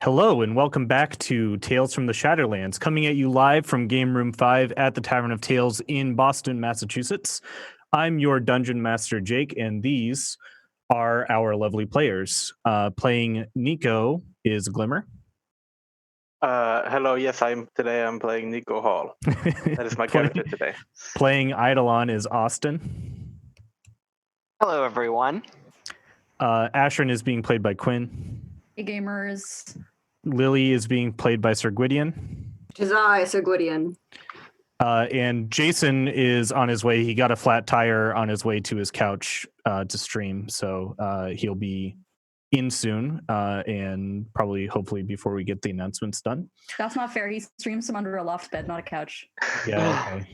Hello and welcome back to Tales from the Shadowlands, coming at you live from Game Room 5 at the Tavern of Tales in Boston, Massachusetts. I'm your Dungeon Master, Jake, and these are our lovely players. Playing Nico is Glimmer. Hello, yes, I'm playing Nico Hall. That is my character today. Playing Eidolon is Austin. Hello, everyone. Ashrin is being played by Quinn. Hey, gamers. Lily is being played by Sir Gwydion. Tis I, Sir Gwydion. And Jason is on his way. He got a flat tire on his way to his couch to stream. So he'll be in soon and probably, hopefully, before we get the announcements done. That's not fair. He streams from under a loft bed, not a couch. Yeah, okay.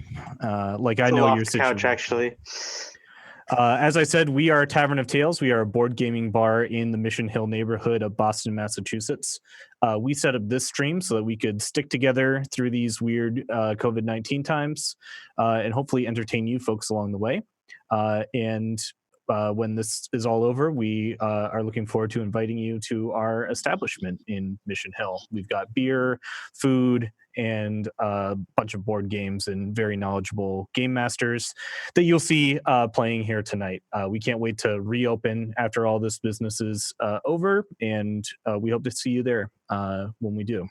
It's I know a your loft couch, situation. actually. As I said, we are Tavern of Tales. We are a board gaming bar in the Mission Hill neighborhood of Boston, Massachusetts. We set up this stream so that we could stick together through these weird COVID-19 times and hopefully entertain you folks along the way. When this is all over, we are looking forward to inviting you to our establishment in Mission Hill. We've got beer, food, and a bunch of board games and very knowledgeable game masters that you'll see playing here tonight. We can't wait to reopen after all this business is over, and we hope to see you there when we do.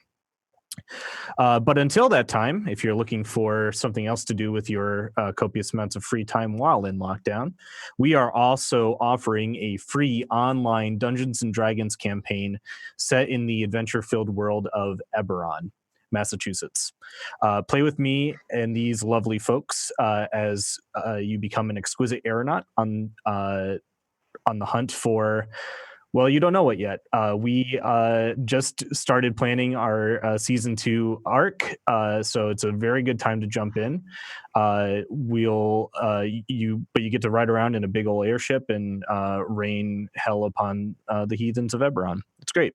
But until that time, if you're looking for something else to do with your copious amounts of free time while in lockdown, we are also offering a free online Dungeons & Dragons campaign set in the adventure-filled world of Eberron, Massachusetts. Play with me and these lovely folks as you become an exquisite aeronaut on the hunt for... Well, you don't know it yet. We just started planning our season 2 arc, so it's a very good time to jump in. You get to ride around in a big old airship and rain hell upon the heathens of Eberron. It's great.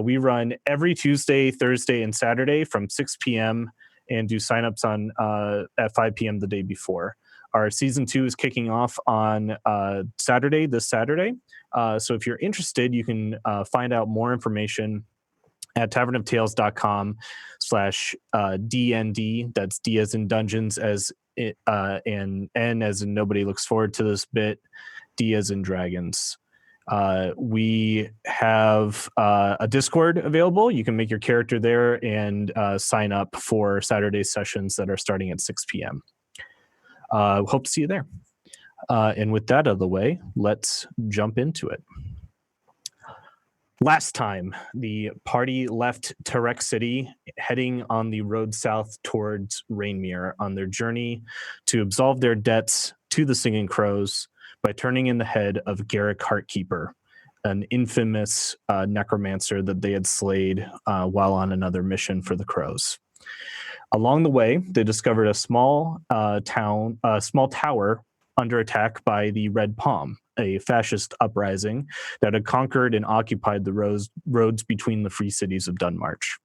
We run every Tuesday, Thursday, and Saturday from 6 p.m. and do signups on at 5 p.m. the day before. Our season 2 is kicking off on this Saturday. So if you're interested, you can find out more information at tavernoftales.com/DND. That's D as in dungeons, and N as in nobody looks forward to this bit, D as in dragons. We have a Discord available. You can make your character there and sign up for Saturday sessions that are starting at 6 p.m. Hope to see you there. And with that out of the way, let's jump into it. Last time, the party left Tarek City, heading on the road south towards Rainmere on their journey to absolve their debts to the Singing Crows by turning in the head of Garrick Heartkeeper, an infamous necromancer that they had slayed while on another mission for the Crows. Along the way, they discovered a small tower under attack by the Red Palm, a fascist uprising that had conquered and occupied the roads between the free cities of Dunmarch.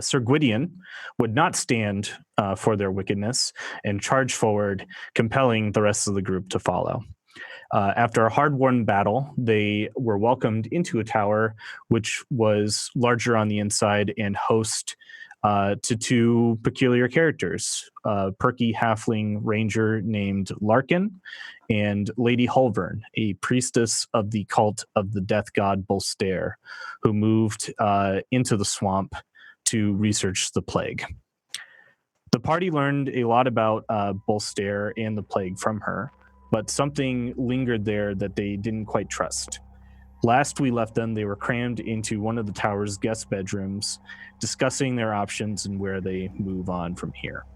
Sir Gwydion would not stand for their wickedness and charged forward, compelling the rest of the group to follow. After a hard-won battle, they were welcomed into a tower which was larger on the inside and host to two peculiar characters, perky halfling ranger named Larkin and Lady Hulvern, a priestess of the cult of the death god Bolstair, who moved into the swamp to research the plague. The party learned a lot about Bolstair and the plague from her, but something lingered there that they didn't quite trust. Last we left them, they were crammed into one of the tower's guest bedrooms, discussing their options and where they move on from here.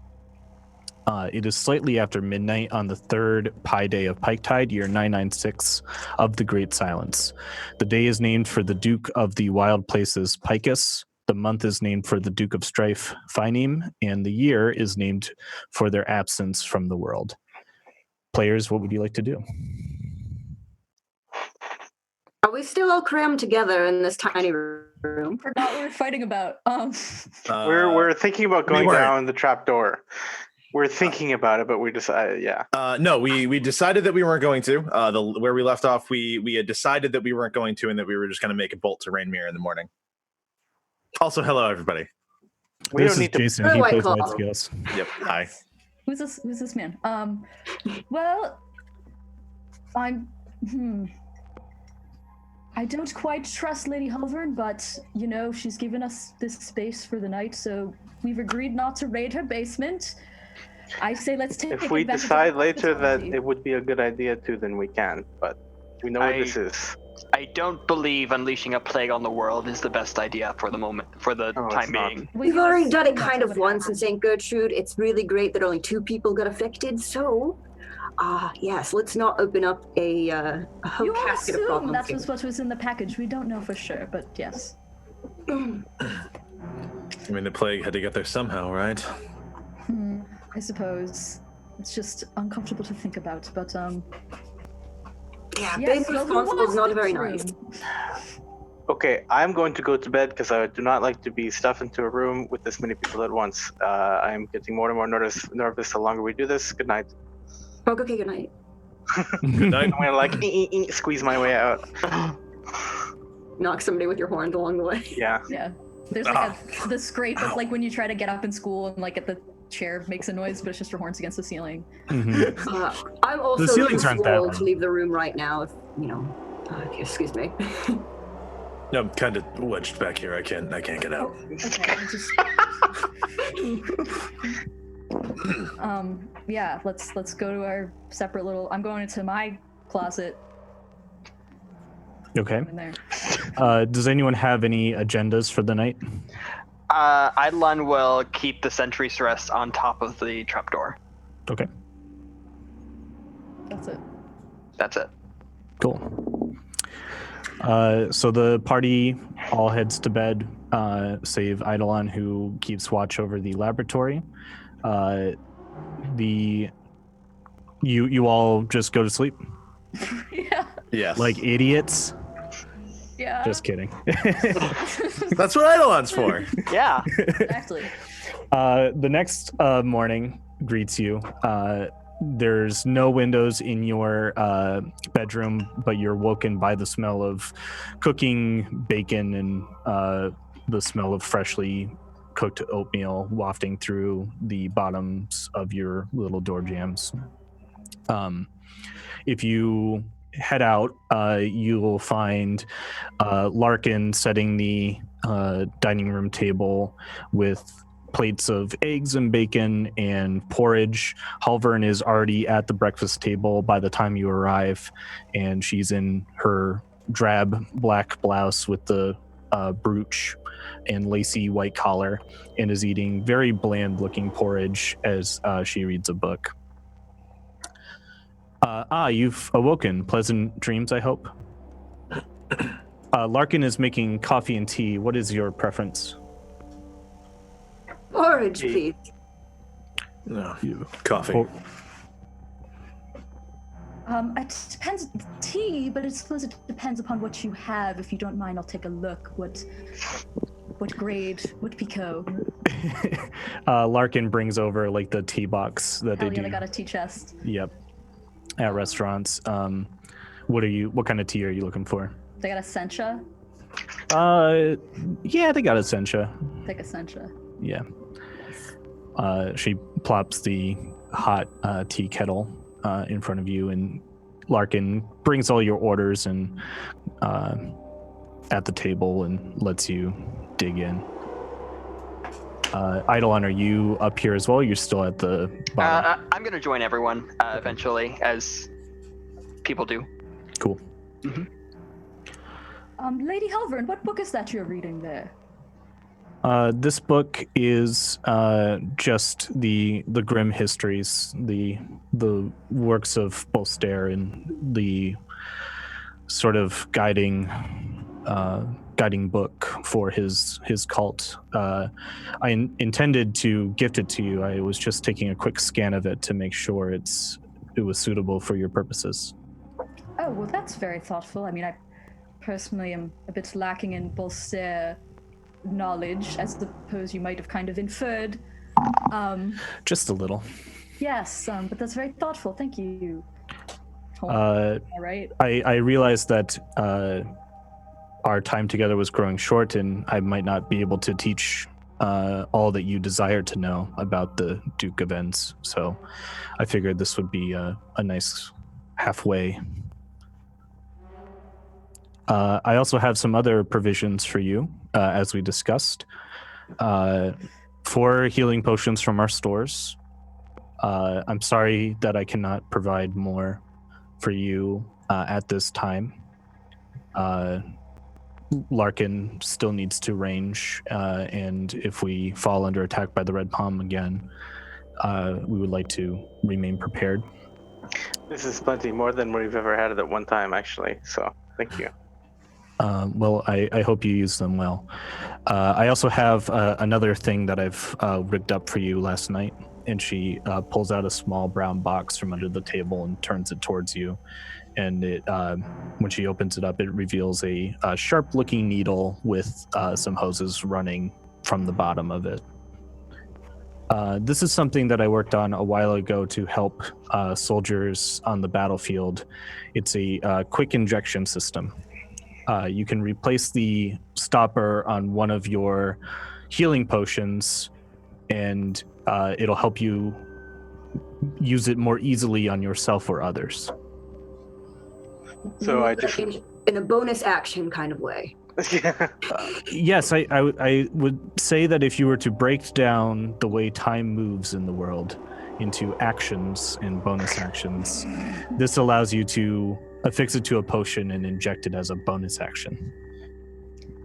It is slightly after midnight on the third Pi Day of Piketide, year 996 of the Great Silence. The day is named for the Duke of the Wild Places, Picus. The month is named for the Duke of Strife, Phineem, and the year is named for their absence from the world. Players, what would you like to do? Are we still all crammed together in this tiny room? Forgot what we were fighting about. We're thinking about going down the trap door. We're thinking about it, but we decided, yeah. No, we decided that we weren't going to. Where we left off, we had decided that we weren't going to, and that we were just going to make a bolt to Rainmere in the morning. Also, hello everybody. We This don't is need to. Jason. He White plays Claw. Night Scales. Yep. Hi. Who's this man? Well, I'm. I don't quite trust Lady Halvern, but you know she's given us this space for the night, so we've agreed not to raid her basement. I say let's take. If we advantage of decide her later that hospitality. it would be a good idea to, then we can. But we know what this is. I don't believe unleashing a plague on the world is the best idea for the moment, for the No, it's time not. being. We've already done it kind of once in St. Gertrude. It's really great that only 2 people got affected. So, yes, let's not open up a whole You all casket of assume problems. that here. was what was in the package. We don't know for sure, but yes. I mean, the plague had to get there somehow, right? I suppose it's just uncomfortable to think about, but Yeah, yes, being well, who responsible wants is not this very room? nice. Okay, I'm going to go to bed because I do not like to be stuffed into a room with this many people at once. I'm getting more and more nervous the longer we do this. Good night. Oh, okay, good night. Good night. I'm gonna like squeeze my way out. Knock somebody with your horns along the way. Yeah. Yeah. There's like the scrape of like when you try to get up in school and like at the chair makes a noise, but it's just your horns against the ceiling. Mhm. I'm also The ceilings too aren't that swole loud. to leave the room right now. If excuse me. No, I'm kind of wedged back here. I can't get out. Okay, I just yeah, let's go to our separate little. I'm going into my closet Okay. in there. Does anyone have any agendas for the night? Eidolon will keep the sentry's rest on top of the trapdoor. Okay. That's it. That's it. Cool. So the party all heads to bed, save Eidolon, who keeps watch over the laboratory. You all just go to sleep Yeah. Yes. like idiots. Yeah. Just kidding. That's what Eidolon's for. Yeah. Exactly. The next morning greets you. There's no windows in your bedroom, but you're woken by the smell of cooking bacon and the smell of freshly cooked oatmeal wafting through the bottoms of your little door jambs. If you head out, you will find Larkin setting the dining room table with plates of eggs and bacon and porridge. Halvern is already at the breakfast table by the time you arrive, and she's in her drab black blouse with the brooch and lacy white collar, and is eating very bland looking porridge as she reads a book. You've awoken. Pleasant dreams, I hope. Larkin is making coffee and tea. What is your preference? Porridge, please. No. Coffee. Por- It depends. Tea, but I suppose it depends upon what you have. If you don't mind, I'll take a look. What grade? What pico? Larkin brings over like the tea box that Hell they yeah, do. I got a tea chest. Yep. At restaurants. What kind of tea are you looking for? They got a sencha. Yeah, they got a sencha. Take a sencha. Yeah. She plops the hot tea kettle in front of you, and Larkin brings all your orders and at the table and lets you dig in. Eidolon, are you up here as well? You're still at the bottom. I'm going to join everyone eventually, as people do. Cool. Lady Halvern, what book is that you're reading there? This book is just the grim histories, the works of Bolster, and the sort of guiding book for his cult. I intended to gift it to you. I was just taking a quick scan of it to make sure it was suitable for your purposes. Oh, well, that's very thoughtful. I mean, I personally am a bit lacking in Bolster knowledge, as suppose you might have kind of inferred Just a little. Yes, but that's very thoughtful. Thank you. All right. I realized that our time together was growing short, and I might not be able to teach all that you desire to know about the Duke of Ends. So I figured this would be a nice halfway. I also have some other provisions for you, as we discussed. 4 healing potions from our stores. I'm sorry that I cannot provide more for you at this time. Larkin still needs to range, and if we fall under attack by the Red Palm again, we would like to remain prepared. This is plenty more than we've ever had at one time, actually. So thank you. Well, I hope you use them well. I also have another thing that I've rigged up for you last night, and she pulls out a small brown box from under the table and turns it towards you. And it, when she opens it up, it reveals a sharp-looking needle with some hoses running from the bottom of it. This is something that I worked on a while ago to help soldiers on the battlefield. It's a quick injection system. You can replace the stopper on one of your healing potions, and it'll help you use it more easily on yourself or others. So I just in a bonus action kind of way. yeah. Yes, I would say that if you were to break down the way time moves in the world into actions and bonus actions, this allows you to affix it to a potion and inject it as a bonus action.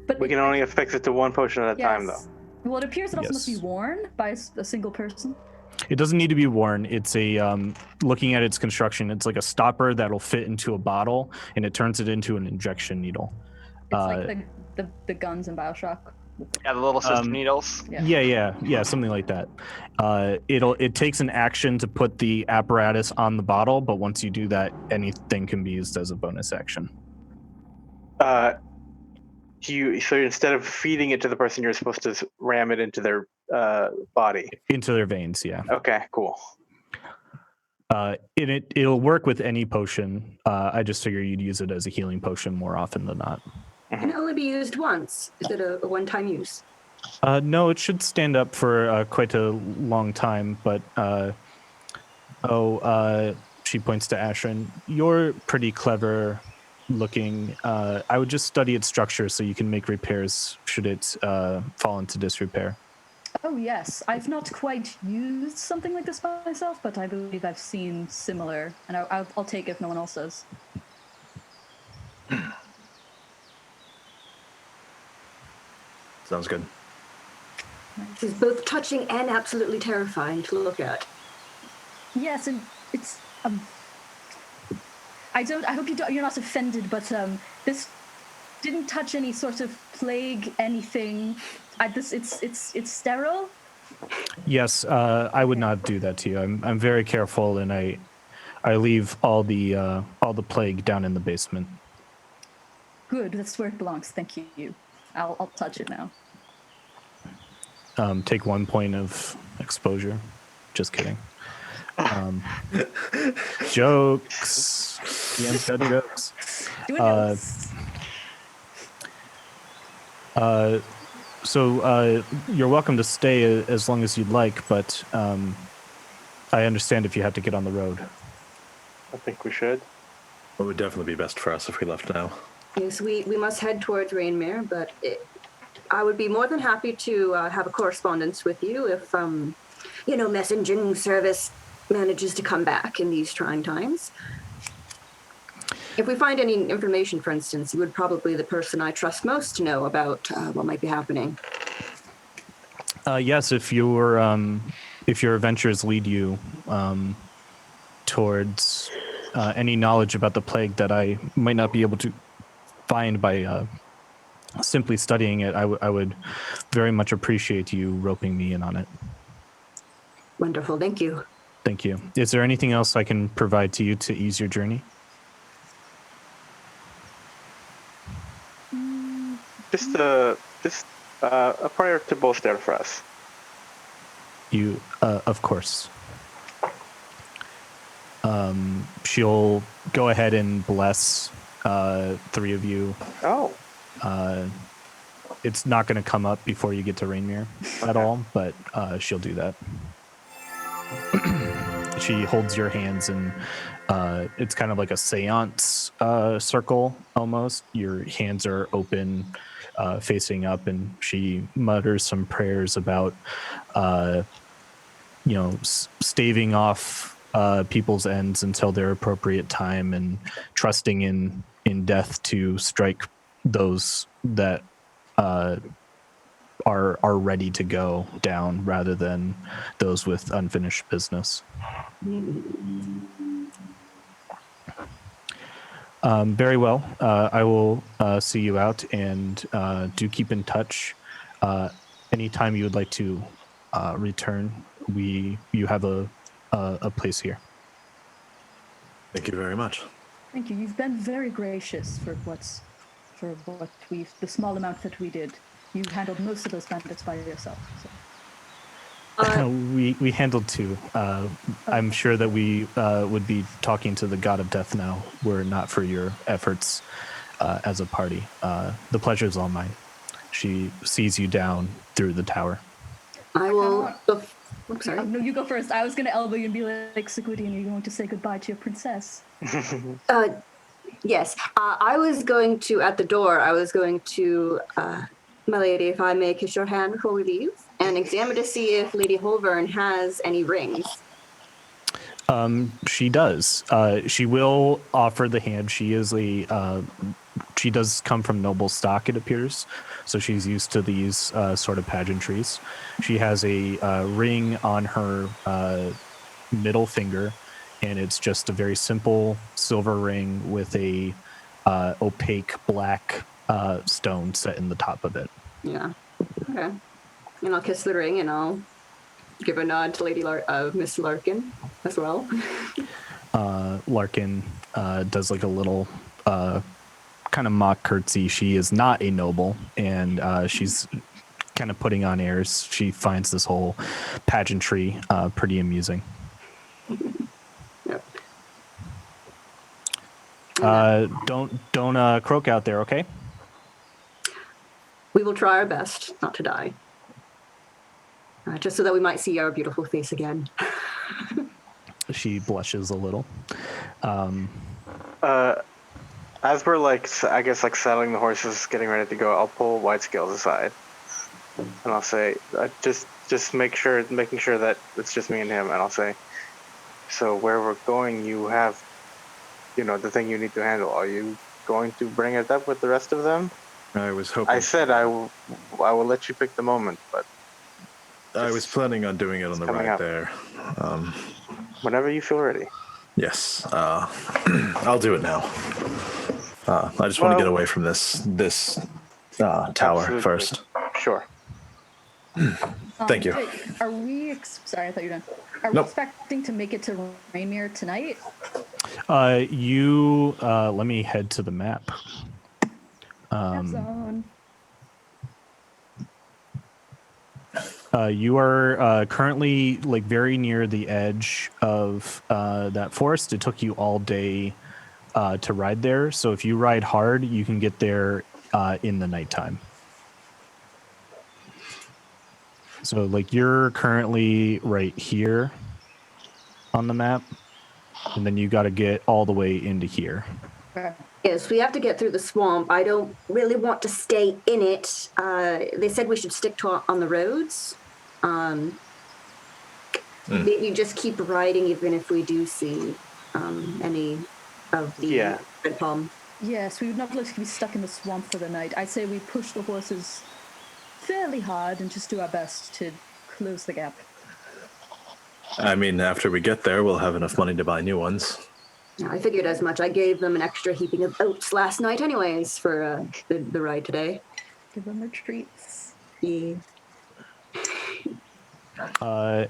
But We can only affix it to one potion at a time, though. Well, it appears it also must be Yes. worn by a single person. It doesn't need to be worn. It's a looking at its construction, it's like a stopper that'll fit into a bottle, and it turns it into an injection needle. It's like the guns in Bioshock. Yeah, the little sister needles. Yeah, something like that. It takes an action to put the apparatus on the bottle, but once you do that, anything can be used as a bonus action. So instead of feeding it to the person, you're supposed to ram it into their body. Into their veins, yeah. Okay, cool. It'll work with any potion. I just figure you'd use it as a healing potion more often than not. Can it only be used once? Is it a one-time use? No, it should stand up for quite a long time, but she points to Ashrin. You're pretty clever looking. I would just study its structure so you can make repairs should it fall into disrepair. Oh yes, I've not quite used something like this by myself, but I believe I've seen similar, and I'll take it if no one else does. Sounds good. This is both touching and absolutely terrifying to look at. Yes, and it's I hope you're not offended, but this didn't touch any sort of plague, anything. It's sterile. Yes, I would not do that to you. I'm very careful, and I leave all the plague down in the basement. Good, that's where it belongs. Thank you. I'll touch it now. Take 1 point of exposure. Just kidding. Jokes. DM's got jokes. Doing notes. So you're welcome to stay as long as you'd like, but I understand if you have to get on the road. I think we should. It would definitely be best for us if we left now. Yes, we must head towards Rainmere, but I would be more than happy to have a correspondence with you if, messaging service manages to come back in these trying times. If we find any information, for instance, you would probably be the person I trust most to know about what might be happening. Yes, if your adventures lead you towards any knowledge about the plague that I might not be able to find by simply studying it, I would very much appreciate you roping me in on it. Wonderful, thank you. Thank you. Is there anything else I can provide to you to ease your journey? Just a prayer to bolster for us. You, of course. She'll go ahead and bless three of you. Oh. It's not going to come up before you get to Rainmere at all, but she'll do that. She holds your hands, and it's kind of like a seance circle almost. Your hands are open, facing up, and she mutters some prayers about, staving off people's ends until their appropriate time, and trusting in death to strike those that are ready to go down rather than those with unfinished business. Very well. I will see you out, and do keep in touch. Anytime you would like to return, you have a place here. Thank you very much. Thank you. You've been very gracious for the small amount that we did. You handled most of those bandits by yourself. So. We handled two. I'm sure that we would be talking to the god of death now, were it not for your efforts as a party. The pleasure is all mine. She sees you down through the tower. I will. I'm sorry. No, you go first. I was going to elbow you and be like, Sigurdian, are you going to say goodbye to your princess? Yes. I was going to, at the door, my lady, if I may kiss your hand before we leave, and examine to see if Lady Holvern has any rings. She does. She will offer the hand. She does come from noble stock, it appears. So she's used to these sort of pageantries. She has a ring on her middle finger, and it's just a very simple silver ring with a opaque black stone set in the top of it. Yeah. Okay. And I'll kiss the ring, and I'll give a nod to Lady Miss Larkin as well. Larkin does like a little kind of mock curtsy. She is not a noble, and she's kind of putting on airs. She finds this whole pageantry pretty amusing. Yep. Don't croak out there, okay? We will try our best not to die. Just so that we might see our beautiful face again. She blushes a little. As we're I guess saddling the horses, getting ready to go, I'll pull White Scales aside, and I'll say, just making sure that it's just me and him, and I'll say, so where we're going, you have, the thing you need to handle. Are you going to bring it up with the rest of them? I was hoping. I said I will let you pick the moment, but I was planning on doing it on the ride there. Whenever you feel ready. Yes, I'll do it now. I just want to get away from this tower Absolutely. first. Sure. Thank you. Are we? Sorry, I thought you were done. Are we expecting to make it to Rainmere tonight? Let me head to the map. You are currently very near the edge of that forest. It took you all day to ride there. So if you ride hard, you can get there in the nighttime. So you're currently right here on the map, and then you got to get all the way into here. Okay. Yes, we have to get through the swamp. I don't really want to stay in it. They said we should stick to on the roads. You just keep riding even if we do see any of the red palm. Yes, we would not like to be stuck in the swamp for the night. I'd say we push the horses fairly hard and just do our best to close the gap. I mean, after we get there, we'll have enough money to buy new ones. I figured as much. I gave them an extra heaping of oats last night anyways for the ride today. Give them their treats. Yeah.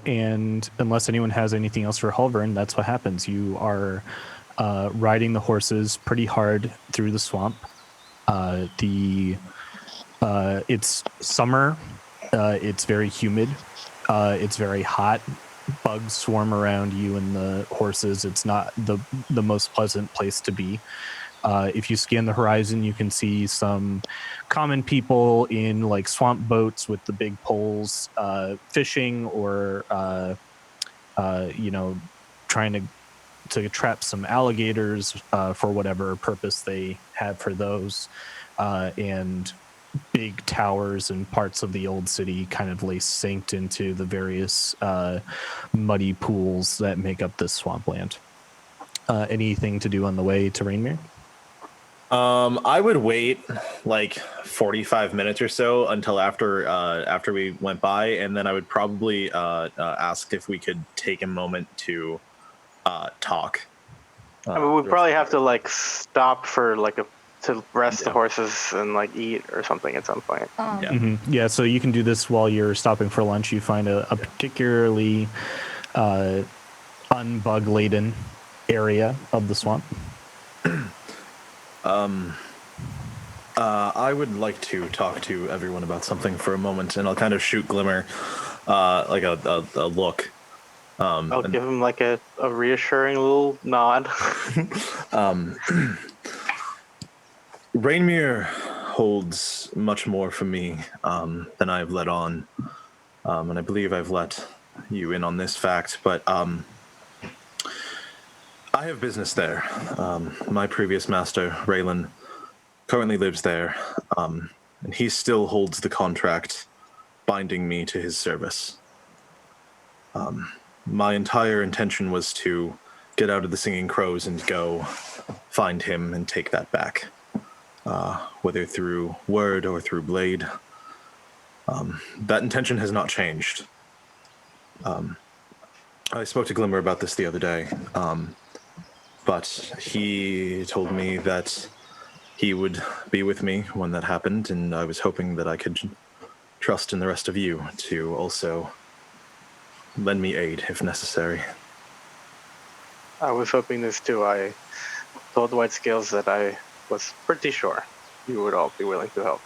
And unless anyone has anything else for Halvern, that's what happens. You are riding the horses pretty hard through the swamp. It's summer. It's very humid. It's very hot. Bugs swarm around you and the horses. It's not the most pleasant place to be. If you scan the horizon, you can see some common people in like swamp boats with the big poles, fishing or trying to trap some alligators for whatever purpose they have for those, and big towers and parts of the old city kind of lay synced into the various muddy pools that make up this swampland. Anything to do on the way to Rainmere? I would wait like 45 minutes or so until after we went by, and then I would probably ask if we could take a moment to talk. I mean, we probably have to like stop for like to rest the horses and like eat or something at some point. Yeah, so you can do this while you're stopping for lunch. You find a particularly unbug laden area of the swamp. I would like to talk to everyone about something for a moment, and I'll kind of shoot Glimmer like a look. I'll give him like a reassuring little nod. Rainmere holds much more for me than I've let on, and I believe I've let you in on this fact, but I have business there. My previous master, Raylan, currently lives there, and he still holds the contract binding me to his service. My entire intention was to get out of the Singing Crows and go find him and take that back, whether through word or through blade. That intention has not changed. I spoke to Glimmer about this the other day, but he told me that he would be with me when that happened, and I was hoping that I could trust in the rest of you to also lend me aid if necessary. I was hoping this too. I told White Scales that I was pretty sure you would all be willing to help.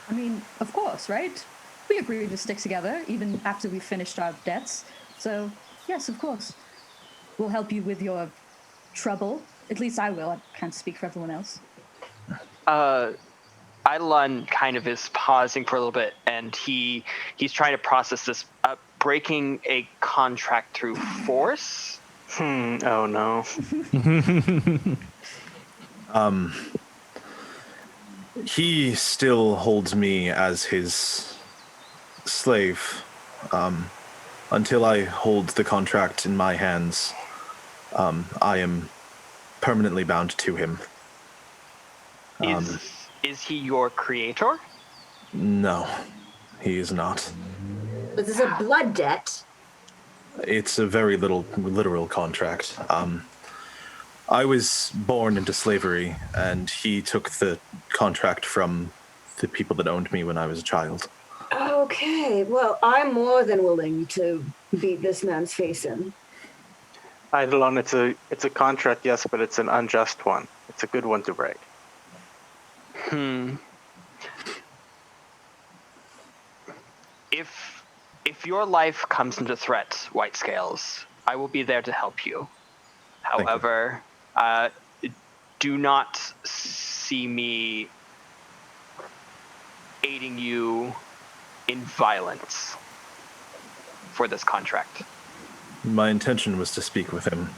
I mean, of course, right? We agreed to stick together even after we finished our debts. So, yes, of course. We'll help you with your trouble. At least I will. I can't speak for everyone else. Eidolon kind of is pausing for a little bit, and he's trying to process this. Breaking a contract through force? Oh no. He still holds me as his slave. Until I hold the contract in my hands, I am permanently bound to him. Is he your creator? No, he is not. This is a blood debt. It's a very literal contract. I was born into slavery, and he took the contract from the people that owned me when I was a child. Okay, well, I'm more than willing to beat this man's face in. Eidolon, it's a contract, yes, but it's an unjust one. It's a good one to break. If your life comes into threat, White Scales, I will be there to help you. However, do not see me aiding you in violence for this contract. My intention was to speak with him,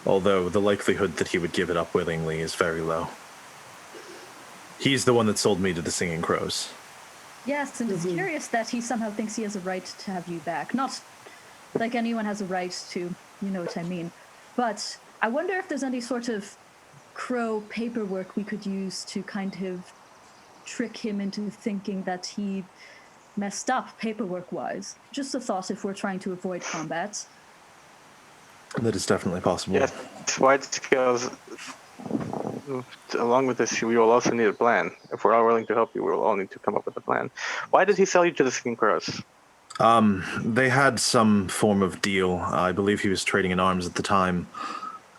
although the likelihood that he would give it up willingly is very low. He's the one that sold me to the Singing Crows. Yes, and it's curious that he somehow thinks he has a right to have you back. Not like anyone has a right to, you know what I mean. But I wonder if there's any sort of crow paperwork we could use to kind of trick him into thinking that he messed up paperwork-wise. Just a thought if we're trying to avoid combat. That is definitely possible. Yes, White Scales. Along with this, we will also need a plan. If we're all willing to help you, we will all need to come up with a plan. Why did he sell you to the Singing Crows? They had some form of deal. I believe he was trading in arms at the time.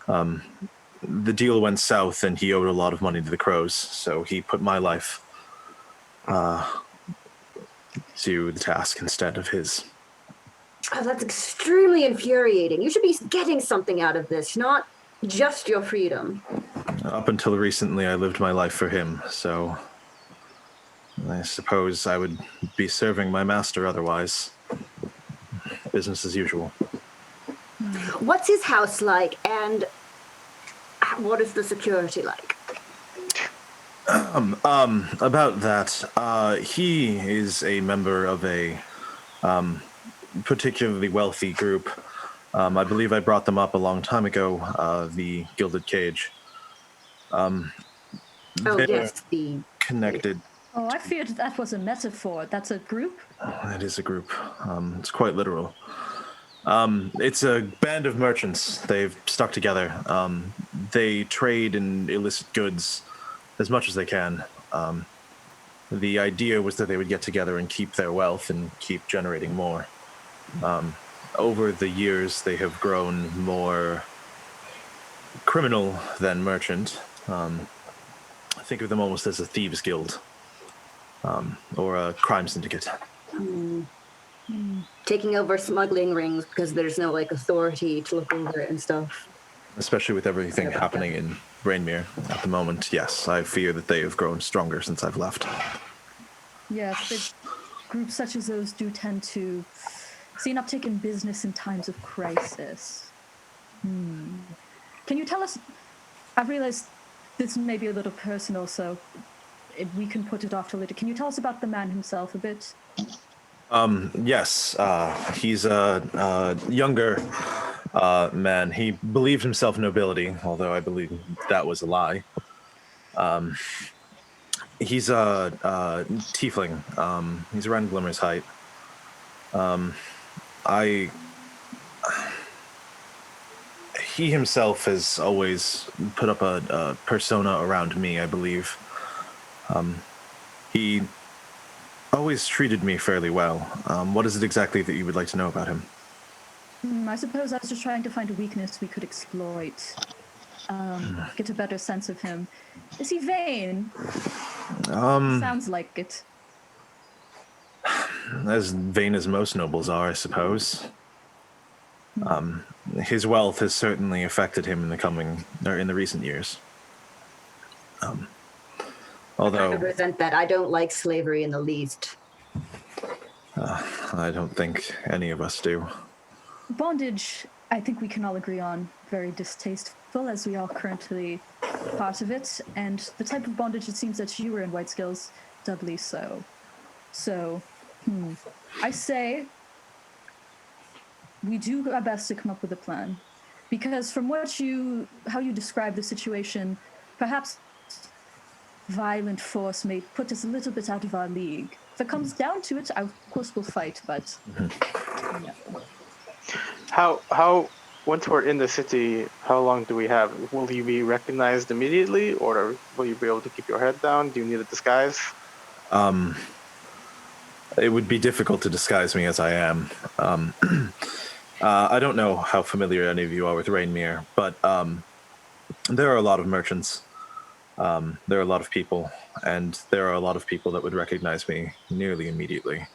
The deal went south, and he owed a lot of money to the Crows, so he put my life. to the task instead of his. Oh, that's extremely infuriating. You should be getting something out of this, not just your freedom. Up until recently, I lived my life for him, so I suppose I would be serving my master otherwise. Business as usual. What's his house like, and what is the security like? About that, he is a member of a particularly wealthy group. I believe I brought them up a long time ago, the Gilded Cage. Yes, the Connected. Oh, I feared that was a metaphor. That's a group? It is a group. It's quite literal. It's a band of merchants. They've stuck together. They trade in illicit goods as much as they can. The idea was that they would get together and keep their wealth and keep generating more. Over the years, they have grown more criminal than merchant. Think of them almost as a thieves' guild or a crime syndicate. Taking over smuggling rings because there's no authority to look over it and stuff. Especially with everything happening in Rainmere at the moment, yes, I fear that they have grown stronger since I've left. Yes, groups such as those do tend to see an uptick in business in times of crisis. Can you tell us, I've realized this may be a little personal, so we can put it off till later. Can you tell us about the man himself a bit? Yes, he's a younger man. He believed himself nobility, although I believe that was a lie. He's a tiefling. He's around Glimmer's height. He himself has always put up a persona around me, I believe. He always treated me fairly well. What is it exactly that you would like to know about him? I suppose I was just trying to find a weakness we could exploit. Get a better sense of him. Is he vain? Sounds like it. As vain as most nobles are, I suppose. His wealth has certainly affected him in the recent years. Although I resent that. I don't like slavery in the least. I don't think any of us do. Bondage, I think we can all agree on, very distasteful, as we are currently part of it. And the type of bondage it seems that you were in, White Scales, doubly so. So, I say we do our best to come up with a plan. Because from how you describe the situation, perhaps violent force may put us a little bit out of our league. If it comes down to it, of course we'll fight, but... Yeah. How once we're in the city, how long do we have? Will you be recognized immediately, or will you be able to keep your head down? Do you need a disguise? It would be difficult to disguise me as I am. I don't know how familiar any of you are with Rainmere, but there are a lot of merchants. There are a lot of people, and there are a lot of people that would recognize me nearly immediately.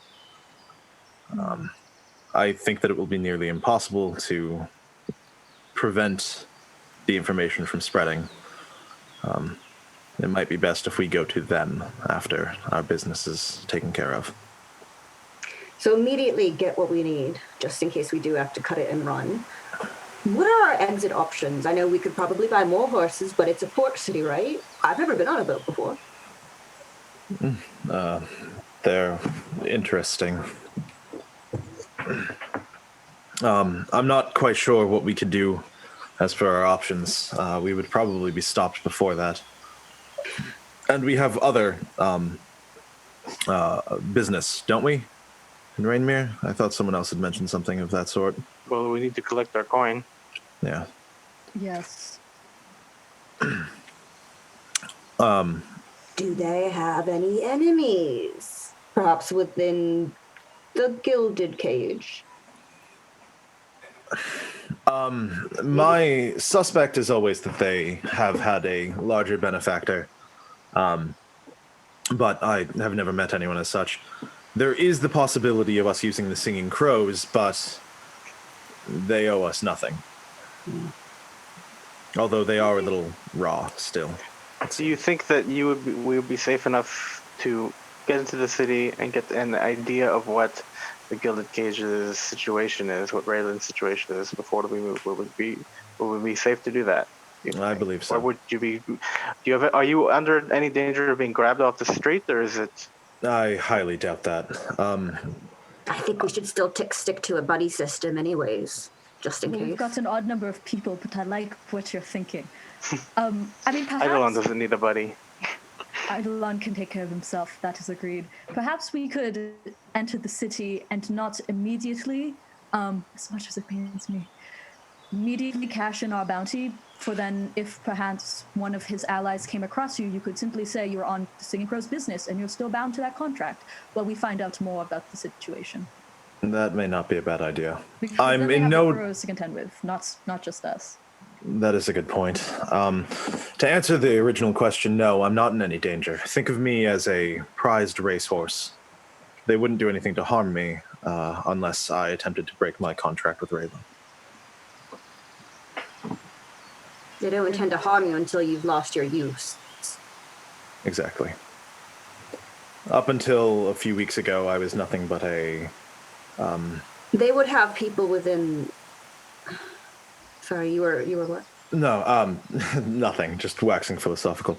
I think that it will be nearly impossible to prevent the information from spreading. It might be best if we go to them after our business is taken care of. So immediately get what we need, just in case we do have to cut it and run. What are our exit options? I know we could probably buy more horses, but it's a port city, right? I've never been on a boat before. They're interesting. I'm not quite sure what we could do as for our options. We would probably be stopped before that. And we have other business, don't we? In Rainmere? I thought someone else had mentioned something of that sort. Well, we need to collect our coin. Yeah. Yes. Do they have any enemies? Perhaps within the Gilded Cage? My suspect is always that they have had a larger benefactor. But I have never met anyone as such. there is the possibility of us using the Singing Crows, but they owe us nothing. Although they are a little raw still. Do you think that we would be safe enough to get into the city and get an idea of what the Gilded Cage's situation is, what Raylan's situation is before we move? Would we be safe to do that? I believe so. Or would you be? Are you under any danger of being grabbed off the street, or is it? I highly doubt that. I think we should still stick to a buddy system anyways, just in Well, case. we've got an odd number of people, but I like what you're thinking. I mean, perhaps Eidolon doesn't need a buddy. Eidolon can take care of himself. That is agreed. Perhaps we could enter the city and not immediately, as much as it pains me, immediately cash in our bounty. For then, if perhaps one of his allies came across you, you could simply say you're on the Singing Crow's business and you're still bound to that contract while we find out more about the situation. That may not be a bad idea. Because I'm then they in have no... the Crows to contend with, not just us. That is a good point. To answer the original question, no, I'm not in any danger. Think of me as a prized racehorse. They wouldn't do anything to harm me unless I attempted to break my contract with Raylan. They don't intend to harm you until you've lost your use. Exactly. Up until a few weeks ago, I was nothing but a... They would have people within... Sorry, you were what? No, nothing. Just waxing philosophical.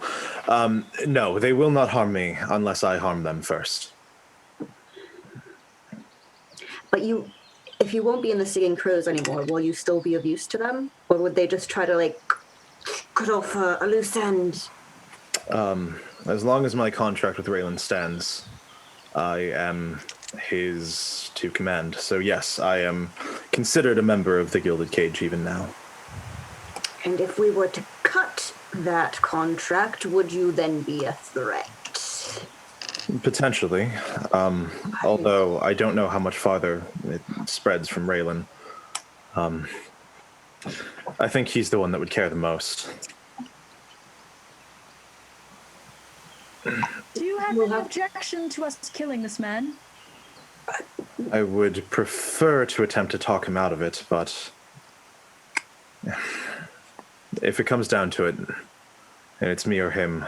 No, they will not harm me unless I harm them first. But if you won't be in the Singing Crows anymore, will you still be of use to them? Or would they just try to, like, cut off a loose end? As long as my contract with Raylan stands, I am his to command. So yes, I am considered a member of the Gilded Cage even now. And if we were to cut that contract, would you then be a threat? Potentially. Although I don't know how much farther it spreads from Raylan. I think he's the one that would care the most. Do you have any objection to us killing this man? I would prefer to attempt to talk him out of it, but if it comes down to it, and it's me or him,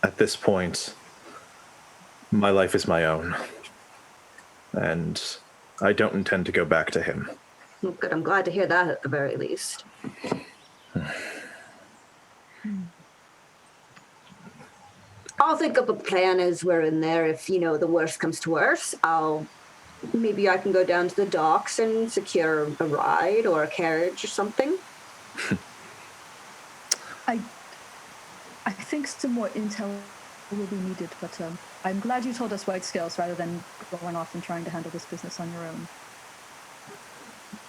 at this point, my life is my own. And I don't intend to go back to him. Well, good, I'm glad to hear that at the very least. I'll think of a plan as we're in there. If, the worst comes to worst, maybe I can go down to the docks and secure a ride or a carriage or something. I think some more intel will be needed, but I'm glad you told us White Scales rather than going off and trying to handle this business on your own.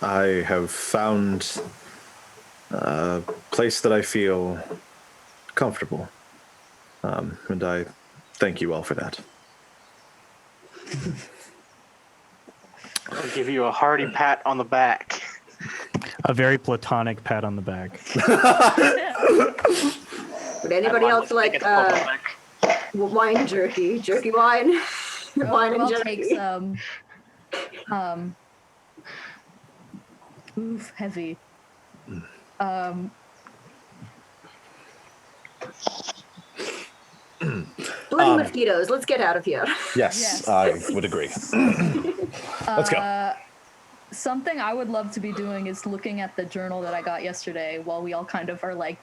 I have found a place that I feel comfortable. And I thank you all for that. I'll give you a hearty pat on the back. A very platonic pat on the back. Would anybody else like wine jerky? Jerky wine? Wine and I'll jerky. take some. Oof, heavy. Bloody mosquitoes. Let's get out of here. Yes, I would agree. Let's go. Something I would love to be doing is looking at the journal that I got yesterday while we all kind of are like,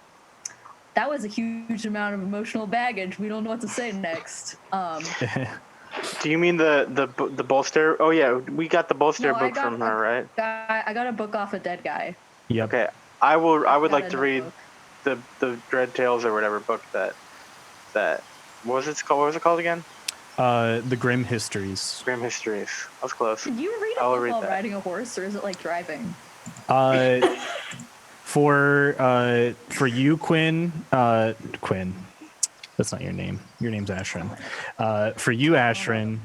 that was a huge amount of emotional baggage. We don't know what to say next. Do you mean the bolster? Oh yeah, we got the bolster book from her, right? I got a book off a dead guy. Yep. Okay, I would like to another read book. the Dread Tales or whatever book that what was it called? What was it called again? The Grim Histories. Grim Histories. I was close. Can you read a I'll book read while that. riding a horse, or is it like driving? For you, Quinn. Quinn. That's not your name. Your name's Ashrin. For you, Ashrin,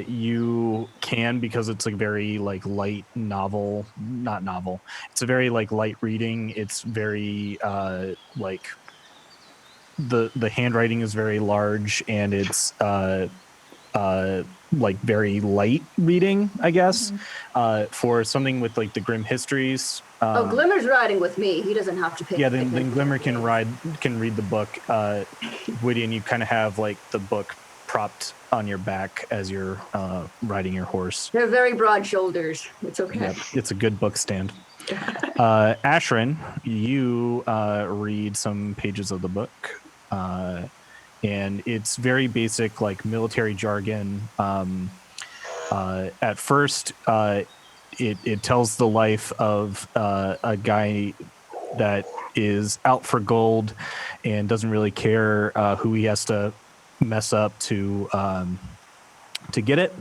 you can, because it's like very like light novel, not novel. It's a very like light reading. It's very like the handwriting is very large, and it's like very light reading, I guess. For something with like the Grim Histories. Glimmer's riding with me. He doesn't have to pick. Yeah, then Glimmer can read the book. Woody, and you kind of have like the book propped on your back as you're riding your horse. They're very broad shoulders. It's okay. Yep, it's a good book stand. Ashrin, you read some pages of the book, and it's very basic, like military jargon. At first, it tells the life of a guy that is out for gold and doesn't really care who he has to mess up to get it.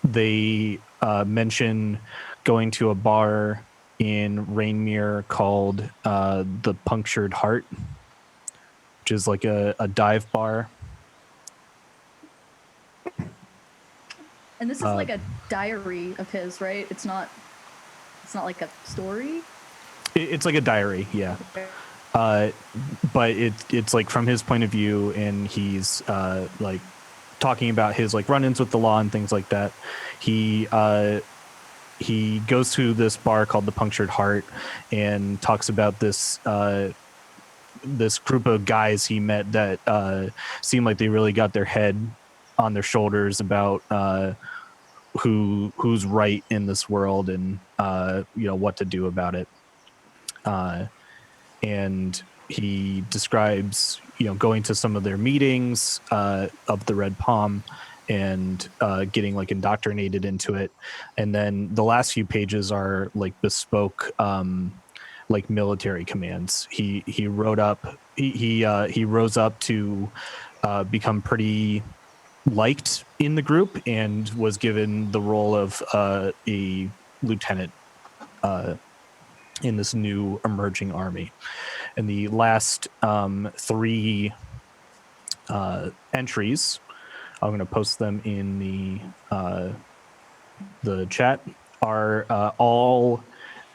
They mention going to a bar in Rainmere called the Punctured Heart, which is like a dive bar. And this is like a diary of his, right? It's not like a story. It's like a diary, yeah. But it's like from his point of view, and he's like talking about his like run-ins with the law and things like that. He goes to this bar called the Punctured Heart and talks about this this group of guys he met that seemed like they really got their head on their shoulders about who's right in this world and what to do about it. And he describes going to some of their meetings of the Red Palm and getting like indoctrinated into it. And then the last few pages are like bespoke like military commands. He wrote up he rose up to become pretty liked in the group and was given the role of a lieutenant in this new emerging army. And the last three entries, I'm going to post them in the chat, are all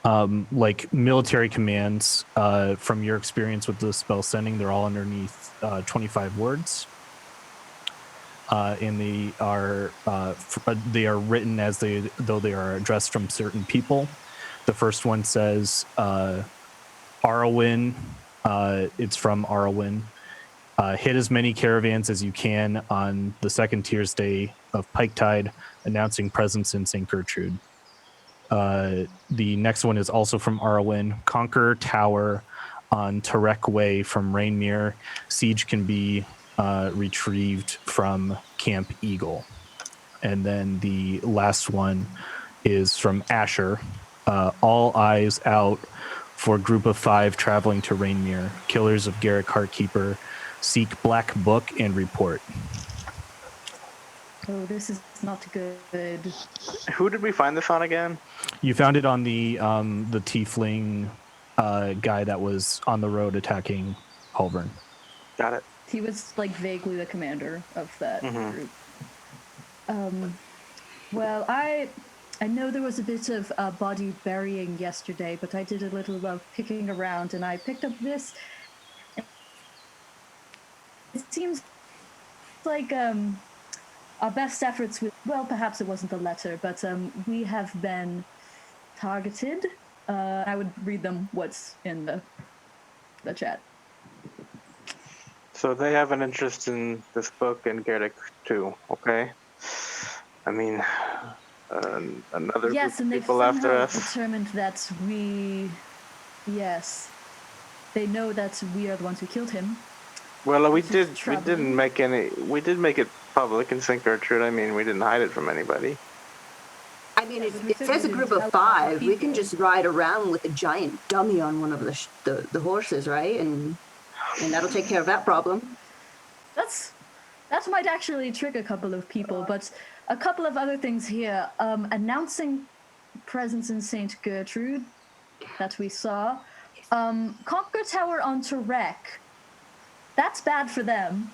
like military commands from your experience with the spell sending. They're all underneath 25 words. And they are written as though they are addressed from certain people. The first one says, Arwen, it's from Arwen. Hit as many caravans as you can on the second tier's day of Piketide, announcing presence in St. Gertrude. The next one is also from Arwen. Conquer Tower on Tarek Way from Rainmere. Siege can be retrieved from Camp Eagle. And then the last one is from Asher. All eyes out for Group of 5 traveling to Rainmere. Killers of Garrick Heartkeeper. Seek Black Book and report. Oh, this is not good. Who did we find this on again? You found it on the tiefling guy that was on the road attacking Halvern. Got it. He was like vaguely the commander of that group. Well, I know there was a bit of body burying yesterday, but I did a little picking around, and I picked up this. It seems like our best efforts with, well, perhaps it wasn't the letter, but we have been targeted. I would read them what's in the chat. So they have an interest in this book and Garrick too, okay? I mean, another yes, group and of they've people after somehow us. determined that they know that we are the ones who killed him. Well, we Which is did troubling. make it public in St. Gertrude. I mean, we didn't hide it from anybody. I mean, it says a group of 5. We can just ride around with a giant dummy on one of the horses, right? And that'll take care of that problem. That might actually trick a couple of people, but a couple of other things here. Announcing presence in St. Gertrude that we saw. Conquer Tower on Tarek. That's bad for them.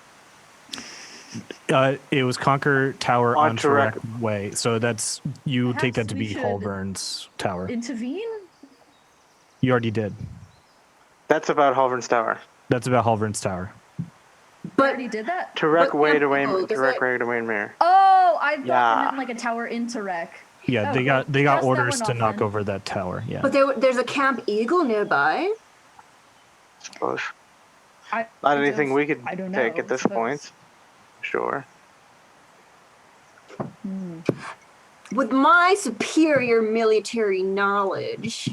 It was Conquer Tower on Tarek. Tarek Way. So that's, you take that Perhaps to we be should Halvern's tower. Intervene? You already did. That's about Halvern's Tower. That's about Halvern's tower. But already did that? Tarek But way to Camp Wayne. Eagle, does Tarek it- way to Waymere. Oh, I thought Yeah. you meant like a tower into Rec. Yeah, Oh, they well, got cross that orders one to off knock then. over that tower. Yeah. But there's a Camp Eagle nearby. Suppose. I Not anything we could I don't know, take at this suppose. point. Sure. With my superior military knowledge,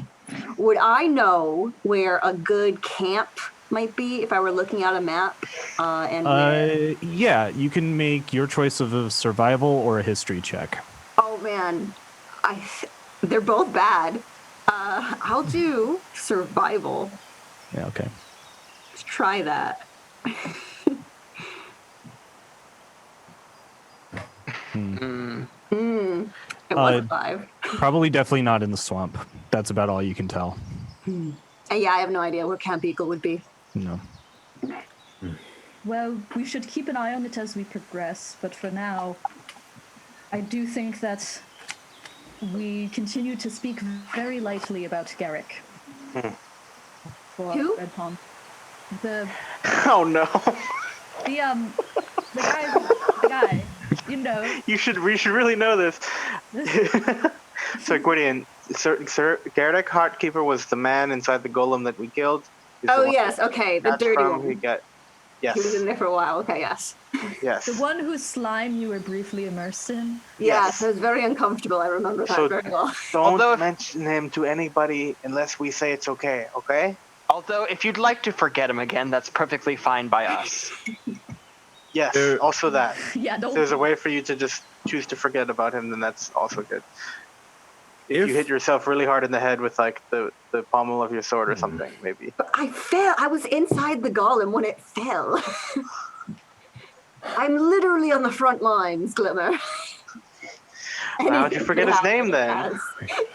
would I know where a good camp might be if I were looking at a map? Yeah, you can make your choice of a survival or a history check. Oh man, they're both bad. I'll do survival. Yeah, okay. Let's try that. It was a 5. Probably definitely not in the swamp. That's about all you can tell. And yeah, I have no idea where Camp Eagle would be. No. Well, we should keep an eye on it as we progress, but for now, I do think that we continue to speak very lightly about Garrick. For Who? Red Palm. The Oh no. the guy, you know. We should really know this. So Gwydion, Sir Garrick Heartkeeper was the man inside the golem that we killed. He's the Oh one yes, okay, the that's dirty from one. he got. Yes. He was in there for a while. Okay, yes. Yes. The one whose slime you were briefly immersed in. Yes, it was very uncomfortable. I remember that So- very well. Don't Although if- mention him to anybody unless we say it's okay. Okay? Although, if you'd like to forget him again, that's perfectly fine by us. Yes. There- Also that. Yeah, If don't. there's a way for you to just choose to forget about him, then that's also good. If you hit yourself really hard in the head with like the pommel of your sword or something, maybe. But I fell. I was inside the golem when it fell. I'm literally on the front lines, Glimmer. Why don't you forget his name then?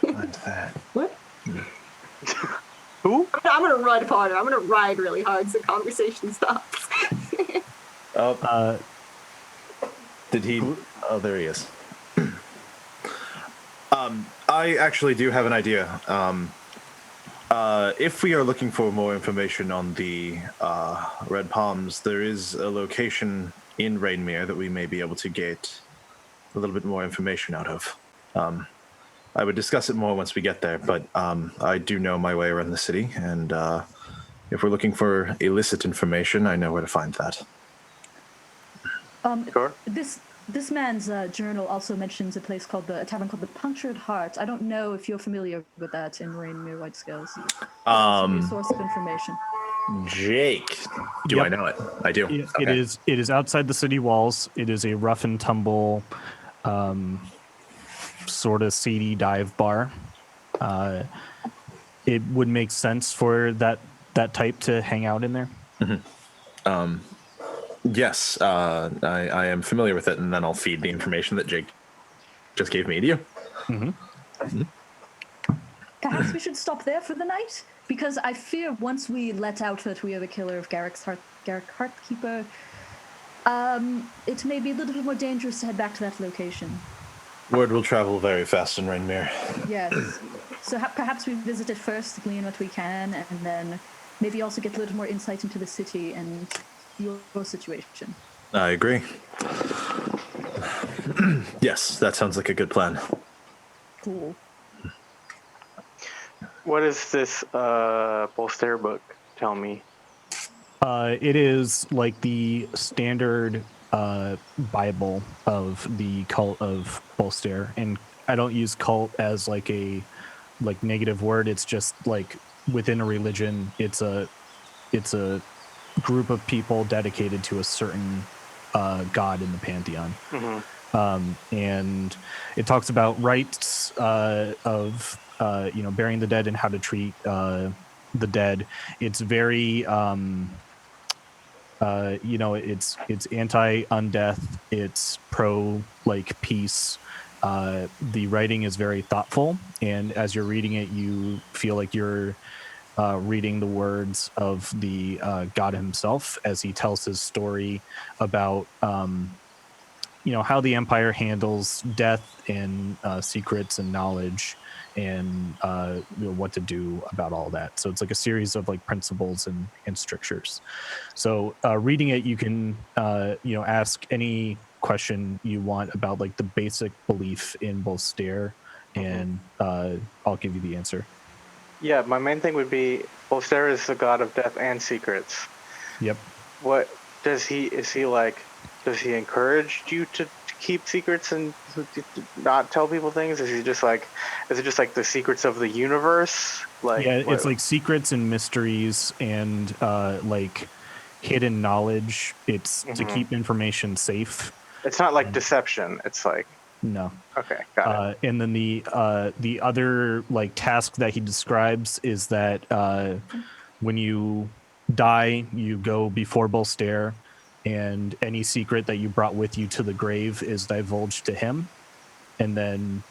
Find that. What? Who? I'm gonna run harder. I'm gonna ride really hard so conversation stops. Oh, did he? Oh, there he is. I actually do have an idea. If we are looking for more information on the Red Palms, there is a location in Rainmere that we may be able to get a little bit more information out of. I would discuss it more once we get there, but I do know my way around the city, and if we're looking for illicit information, I know where to find that. Sure. This man's journal also mentions a place called a tavern called the Punctured Heart. I don't know if you're familiar with that in Rainmere White Scales. A source of information. Jake, do Yep. I know it? I do. It is outside the city walls. It is a rough and tumble, sort of seedy dive bar. It would make sense for that type to hang out in there. Yes, I am familiar with it, and then I'll feed the information that Jake just gave me to you. Perhaps we should stop there for the night? Because I fear once we let out that we are the killer of Garrick Heartkeeper, it may be a little bit more dangerous to head back to that location. Word will travel very fast in Rainmere. Yes. So perhaps we visit it first, glean what we can, and then maybe also get a little more insight into the city and your situation. I agree. Yes, that sounds like a good plan. Cool. What is this Bolster book? Tell me. It is like the standard Bible of the cult of Bolster, and I don't use cult as like a negative word. It's just like within a religion, it's a group of people dedicated to a certain god in the pantheon. And it talks about rites of burying the dead and how to treat the dead. It's very it's anti-undeath, it's pro peace. The writing is very thoughtful, and as you're reading it, you feel like you're reading the words of the god himself as he tells his story about how the empire handles death and secrets and knowledge, and what to do about all that. So it's like a series of like principles and strictures. So reading it, you can ask any question you want about like the basic belief in both Stare, and I'll give you the answer. Yeah, my main thing would be Bolster is the god of death and secrets. Yep. What does he does he encourage you to keep secrets and not tell people things? Is it just like the secrets of the universe? It's like secrets and mysteries and like hidden knowledge. It's to keep information safe. It's not like deception. It's like no. Okay, got it. And then the other like task that he describes is that when you die, you go before Bolster, and any secret that you brought with you to the grave is divulged to him, and then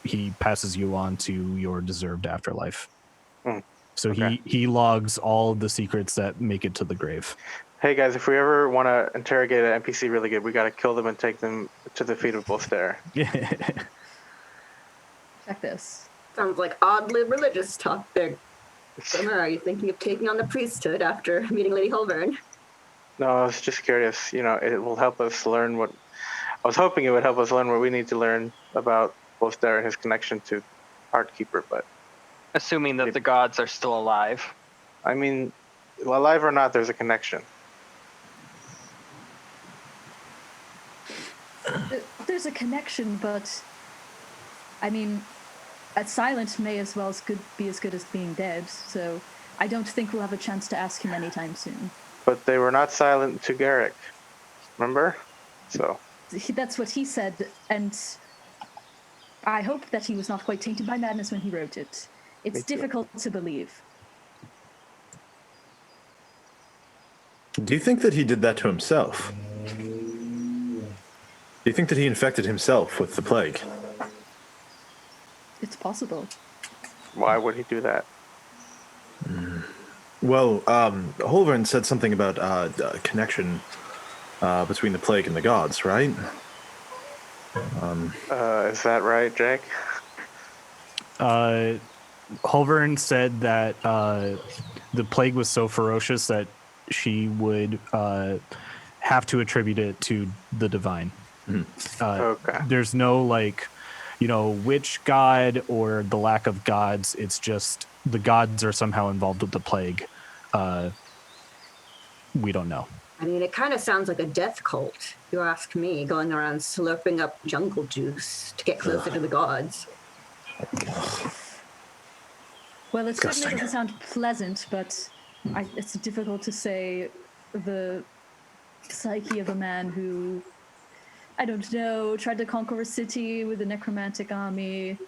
he passes you on to your deserved afterlife. So okay. he logs all of the secrets that make it to the grave. Hey guys, if we ever want to interrogate an NPC really good, we got to kill them and take them to the feet of Bolster. Check this. Sounds like oddly religious talk there. Summer, are you thinking of taking on the priesthood after meeting Lady Holborn? No, I was just curious. It will help us learn what... I was hoping it would help us learn what we need to learn about Bolster and his connection to Heartkeeper, but... Assuming that the gods are still alive. I mean, alive or not, there's a connection. There's a connection, but I mean, silent may as well be as good as being dead, so I don't think we'll have a chance to ask him anytime soon. But they were not silent to Garrick, remember? So that's what he said, and I hope that he was not quite tainted by madness when he wrote it. It's difficult to believe. Do you think that he did that to himself? Do you think that he infected himself with the plague? It's possible. Why would he do that? Well, Holborn said something about a connection between the plague and the gods, right? Is that right, Jake? Holborn said that the plague was so ferocious that she would have to attribute it to the divine. Okay. There's no which god or the lack of gods. It's just the gods are somehow involved with the plague. We don't know. I mean, it kind of sounds like a death cult, if you ask me, going around slurping up jungle juice to get closer to the gods. Well, it certainly doesn't sound pleasant, but it's difficult to say the psyche of a man who, I don't know, tried to conquer a city with a necromantic army,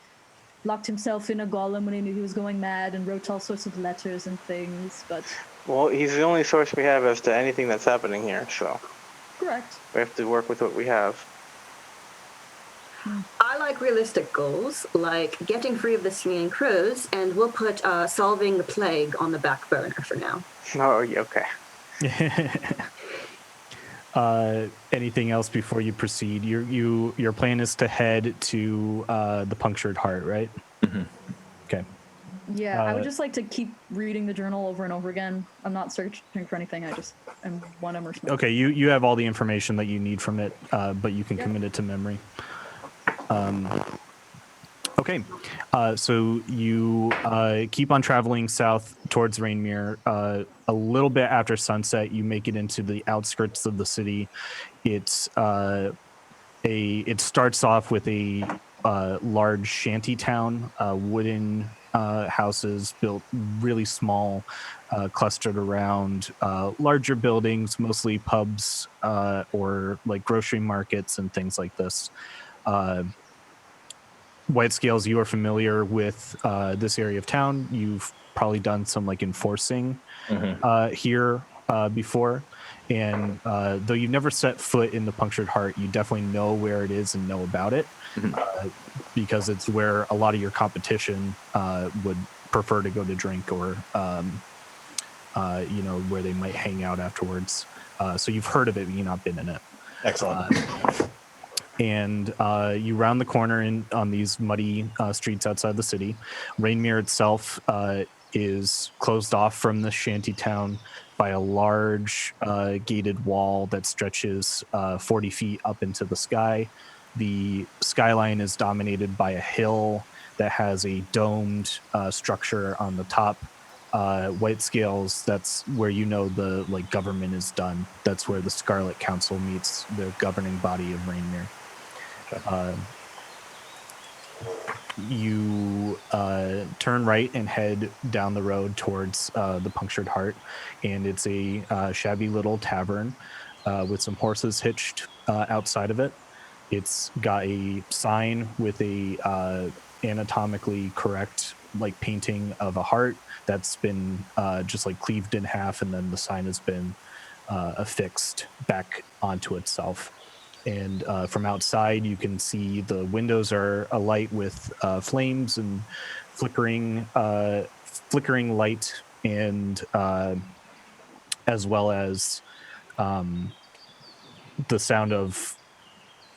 locked himself in a golem when he knew he was going mad, and wrote all sorts of letters and things, but... Well, he's the only source we have as to anything that's happening here, so... Correct. We have to work with what we have. I like realistic goals, like getting free of the swinging crows, and we'll put solving the plague on the back burner for now. Oh, yeah, okay. Anything else before you proceed? Your plan is to head to the Punctured Heart, right? Mm-hmm. Okay. Yeah, I would just like to keep reading the journal over and over again. I'm not searching for anything. I just want to immerse myself. Okay, you have all the information that you need from it, but you can commit it to memory. Okay, so you keep on traveling south towards Rainmere. A little bit after sunset, you make it into the outskirts of the city. It starts off with a large shanty town, wooden houses built really small, clustered around larger buildings, mostly pubs or like grocery markets and things like this. White Scales, you are familiar with this area of town. You've probably done some like enforcing here before. And though you've never set foot in the Punctured Heart, you definitely know where it is and know about it because it's where a lot of your competition would prefer to go to drink or, where they might hang out afterwards. So you've heard of it, but you've not been in it. Excellent. and you round the corner on these muddy streets outside the city. Rainmere itself is closed off from the shanty town by a large gated wall that stretches 40 feet up into the sky. The skyline is dominated by a hill that has a domed structure on the top. White Scales, that's where the government is done. That's where the Scarlet Council meets, the governing body of Rainmere. You turn right and head down the road towards the Punctured Heart, and it's a shabby little tavern with some horses hitched outside of it. It's got a sign with a anatomically correct painting of a heart that's been just cleaved in half, and then the sign has been affixed back onto itself. And from outside, you can see the windows are alight with flames and flickering light, and as well as the sound of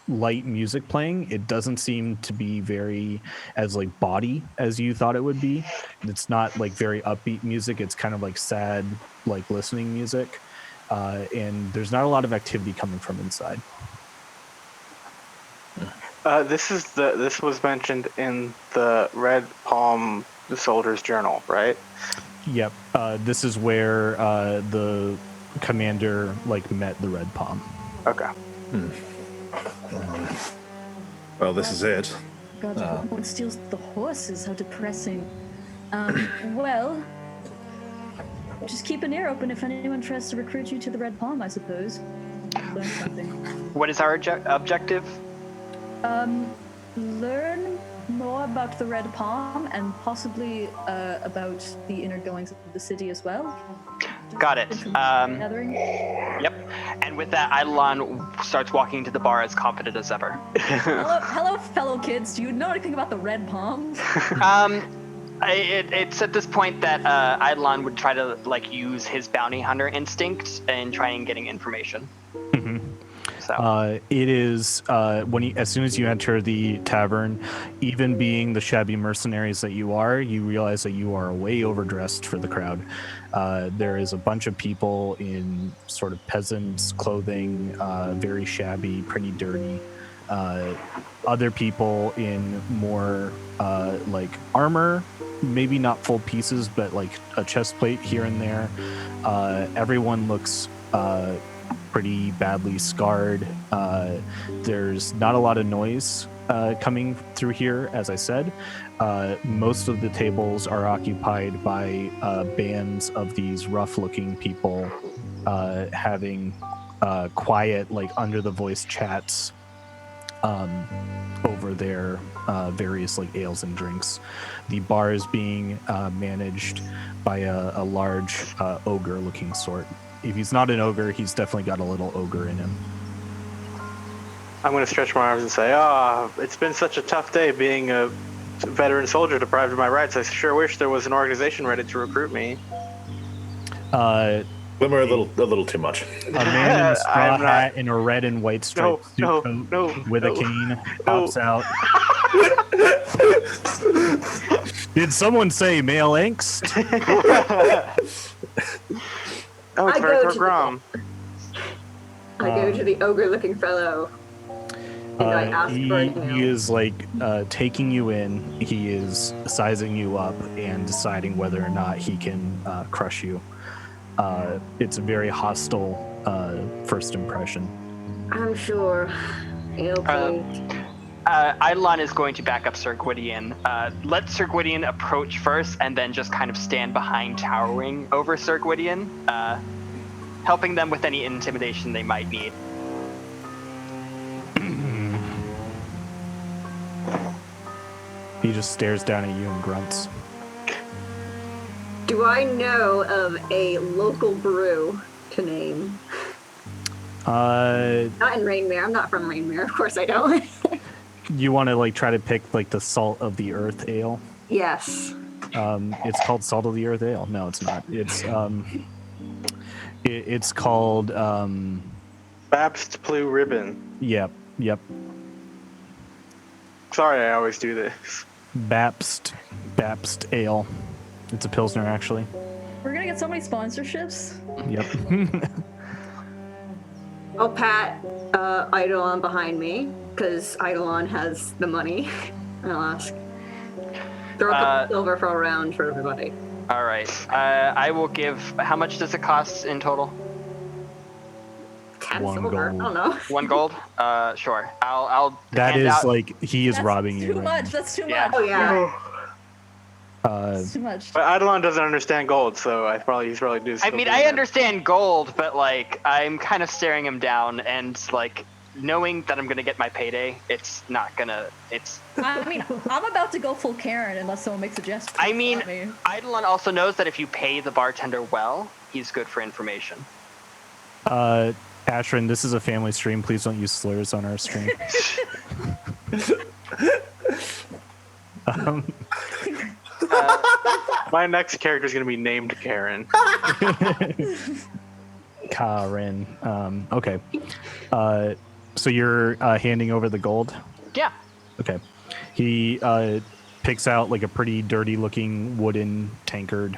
light music playing. It doesn't seem to be very as body as you thought it would be. It's not very upbeat music. It's kind of sad, listening music, and there's not a lot of activity coming from inside. This was mentioned in the Red Palm, the Soldier's Journal, right? Yep. This is where the commander met the Red Palm. Okay. Well, this is it. God, one steals the horses. How depressing. Well, just keep an ear open if anyone tries to recruit you to the Red Palm, I suppose. Learn something. What is our objective? Learn more about the Red Palm and possibly about the inner goings of the city as well. Got it. Gathering. Yep. And with that, Eidolon starts walking to the bar as confident as ever. Hello, fellow kids. Do you know anything about the Red Palm? It's at this point that Eidolon would try to use his bounty hunter instinct and try and getting information. Mm-hmm. It is as soon as you enter the tavern, even being the shabby mercenaries that you are, you realize that you are way overdressed for the crowd. There is a bunch of people in sort of peasants' clothing, very shabby, pretty dirty. Other people in more armor, maybe not full pieces, but a chest plate here and there. Everyone looks pretty badly scarred. There's not a lot of noise coming through here, as I said. Most of the tables are occupied by bands of these rough-looking people having quiet, under-the-voice chats over their various ales and drinks. The bar is being managed by a large ogre-looking sort. If he's not an ogre, he's definitely got a little ogre in him. I'm going to stretch my arms and say, it's been such a tough day being a veteran soldier deprived of my rights. I sure wish there was an organization ready to recruit me. Glimmer a little too much. A man in a straw hat and a red and white striped suit coat with a cane pops out. Did someone say male angst? Oh, it's very Grom. I go to the ogre-looking fellow, and I ask for an ale. He is taking you in. He is sizing you up and deciding whether or not he can crush you. It's a very hostile first impression. I'm sure. Ale, please. Eidolon is going to back up Sir Gwydion. Let Sir Gwydion approach first, and then just kind of stand behind, towering over Sir Gwydion, helping them with any intimidation they might need. He just stares down at you and grunts. Do I know of a local brew to name? Not in Rainmere. I'm not from Rainmere. Of course I don't. You want to try to pick the Salt of the Earth ale? Yes. It's called Salt of the Earth ale. No, it's not. It's it's called Babst Blue Ribbon. Yep. Sorry, I always do this. Bapst Ale. It's a Pilsner, actually. We're gonna get so many sponsorships. Yep. I'll pat Eidolon behind me because Eidolon has the money. And I'll ask. Throw a couple silver for a round for everybody. All right. I will give. How much does it cost in total? 10 1 silver. gold. I don't know. 1 gold. Sure. I'll. That hand is out- like he is That's robbing you. too Right much. now. That's too Yeah. much. Oh yeah. That's too much. But Eidolon doesn't understand gold, so he's probably doing. I mean, I understand gold, but like I'm kind of staring him down, and like knowing that I'm gonna get my payday, it's not gonna. It's. I mean, I'm about to go full Karen unless someone makes a gesture. I mean, at me. Eidolon also knows that if you pay the bartender well, he's good for information. Ashrin, this is a family stream. Please don't use slurs on our stream. My next character is going to be named Karen. Karen. Okay. So you're handing over the gold? Yeah. Okay. He picks out like a pretty dirty looking wooden tankard,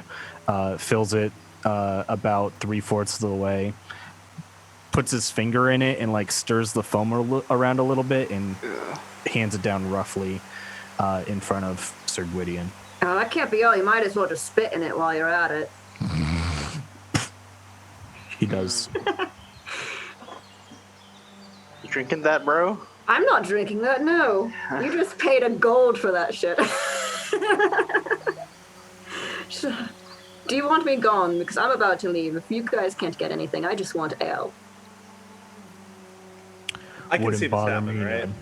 fills it about 3/4 of the way, puts his finger in it and like stirs the foam around a little bit and hands it down roughly in front of Sir Gwydion. Oh, that can't be all. You might as well just spit in it while you're at it. He does. You drinking that, bro? I'm not drinking that, no. You just paid a gold for that shit. Do you want me gone? Because I'm about to leave. If you guys can't get anything, I just want ale. I can Wouldn't see this bother happening, me, right? man.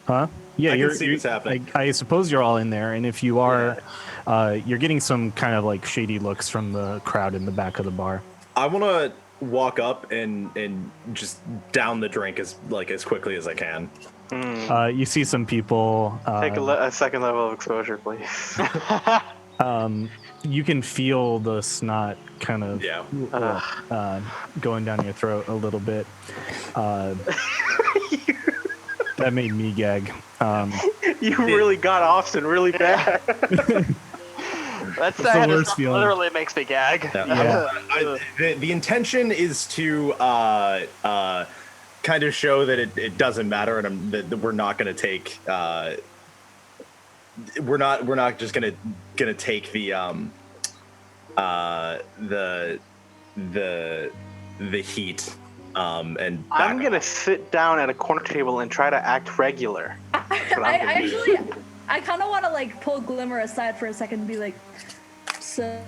Huh? Yeah, I can see this happening. I suppose you're all in there, and if you are, you're getting some kind of like shady looks from the crowd in the back of the bar. I want to walk up and just down the drink as quickly as I can. You see some people. Take a second level of exposure, please. You can feel the snot kind of going down your throat a little bit. That made me gag. You really got Austin really bad. That's the worst feeling. Literally makes me gag. Yeah. The intention is to kind of show that it doesn't matter, and that we're not going to take. We're not just gonna take the heat. And I'm gonna sit down at a corner table and try to act regular. I kind of want to like pull Glimmer aside for a second and be like, so